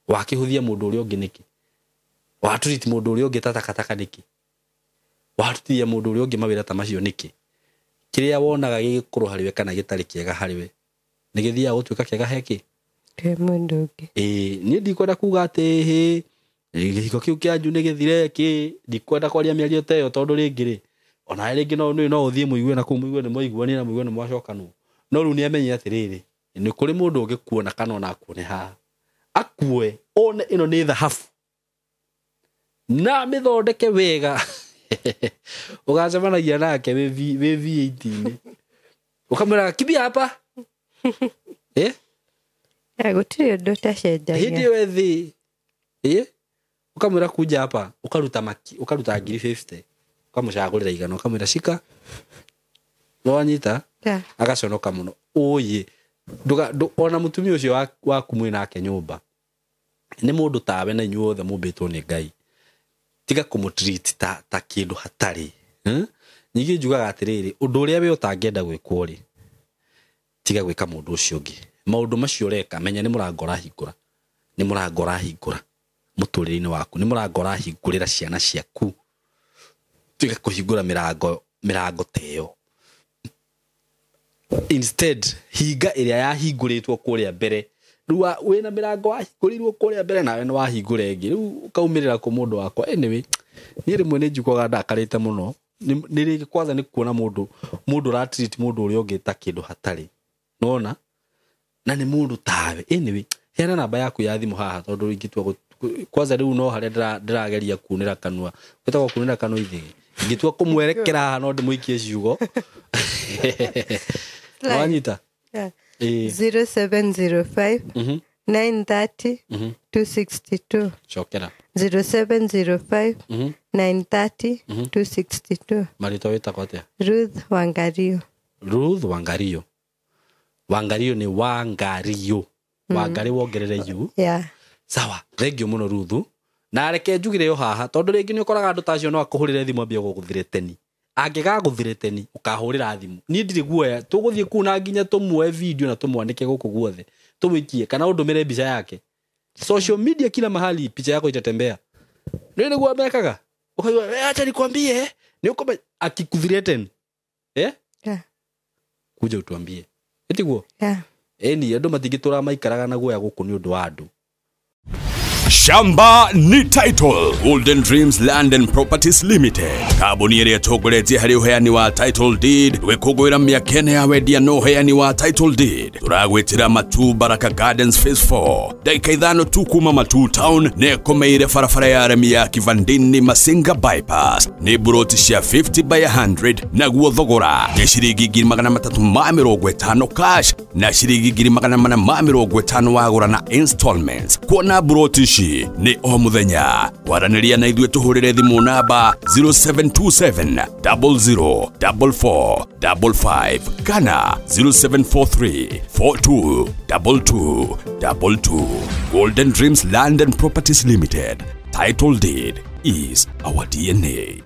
wakihuthia mundu uri ungi niki waturiti mundu uri ungi takataka niki watutia mundu uri ungi mawira ta macio niki kiria wonaga gigikuru hariwe kana gitari kiega hariwe nigithia gutuika kiega heki ke mundu ungi ni ndikwenda kuga ati gihiko kiu kianju ni githire ki ndikwenda kwaria miario teyo tondu ringiri ona ringi no uthie muigue na kumuigue ni muiguani na muigue ni mwacokanu no riu ni amenye atiriri ni kuri mundu ugikuona kana ona akuone ha akue one ino ni thahabu na mithondeke wega ugacemanagia nake we V18 ukamera kibi hapa gutiri undu tacenjagia hindi wethi ukamwira kuja hapa ukaruta 50 ukamucagurira igana ukamwira shika no anyita agaconoka muno oye ona mutumia ucio wa kumwe nake nyumba ni mundu tawe na inyuothe mumbitwo ni Ngai tiga kumutreat ta kindu hatari nyingi njugaga atiriri undu uria we utangenda gwikwo ri tiga gwika mundu ucio ungi maundu macio reka menya ni murango rahingura muturire-ini waku ni murango rahingurira ciana ciaku tiga kuhingura mirango teyo instead hinga iria yahinguritwo kuria mbere riu wina mirango wahingũrirwo kuria mbere nawe ni wahingũra ingi riu ukaumirira ku mundu wakwa anyway ni rimwe ni njiguaga ndakarite muno ni ringi kwanza ni kuona mundu ra treat mundu uria ungi ta kindu hatari nona na ni mundu tawe anyway Hena namba yaku ya thimu haha tondu ingitua kwanza riu no haria ndirageria kunira kanua gwetagwo kunira kanua ithi ingitua kumwerekera haha no ndimuikie ciugo wanyita 0705 930 262 chokera 0705 930 262 marito wetagwo atia Ruth Wangario Wangario ni Wangario Wangari wongerere yu sawa thengio muno Ruthu na reke njugire yo haha tondu ringi ni ukoraga andu tacio no akuhurire thimu ambie guguthire teni angigaguthire teni ukahurira thimu ni ndiri guoya tuguthie kuna nginya tumwe video na tumwanike guku guothe tumwikie kana undumire mbica yake social media kila mahali picha yako itatembea nini guo mekaga ukaiwa acha nikwambie ni uko akikuthire teni kuja utuambie eti guo eni andu matingitura maikaraga na guoya guku ni undu wa andu. Shamba ni Title Golden Dreams Land and Properties Limited. Kabuni ĩrĩa tongoretie harĩ ũheani wa title deed gwĩkũngũĩra mĩaka ĩna ya wendia na ũheani wa title deed. Tũragwĩtĩra Matu Baraka Gardens Phase 4. Dakika 5 tu kuma Matu Town na ĩkomeire barabara ya aremi ya Kivandini Masinga bypass. Nĩ buroti cia 50 by 100 naguo thogora nĩ ciringi 350 cash na ciringi 450 wagũra na installments. Kuona buroti ni o muthenya waranĩria na ithuĩ tũhũrĩre thimũ namba 0727 004455 kana 0743 422222. Golden Dreams Land and Properties Limited. Title deed is our DNA.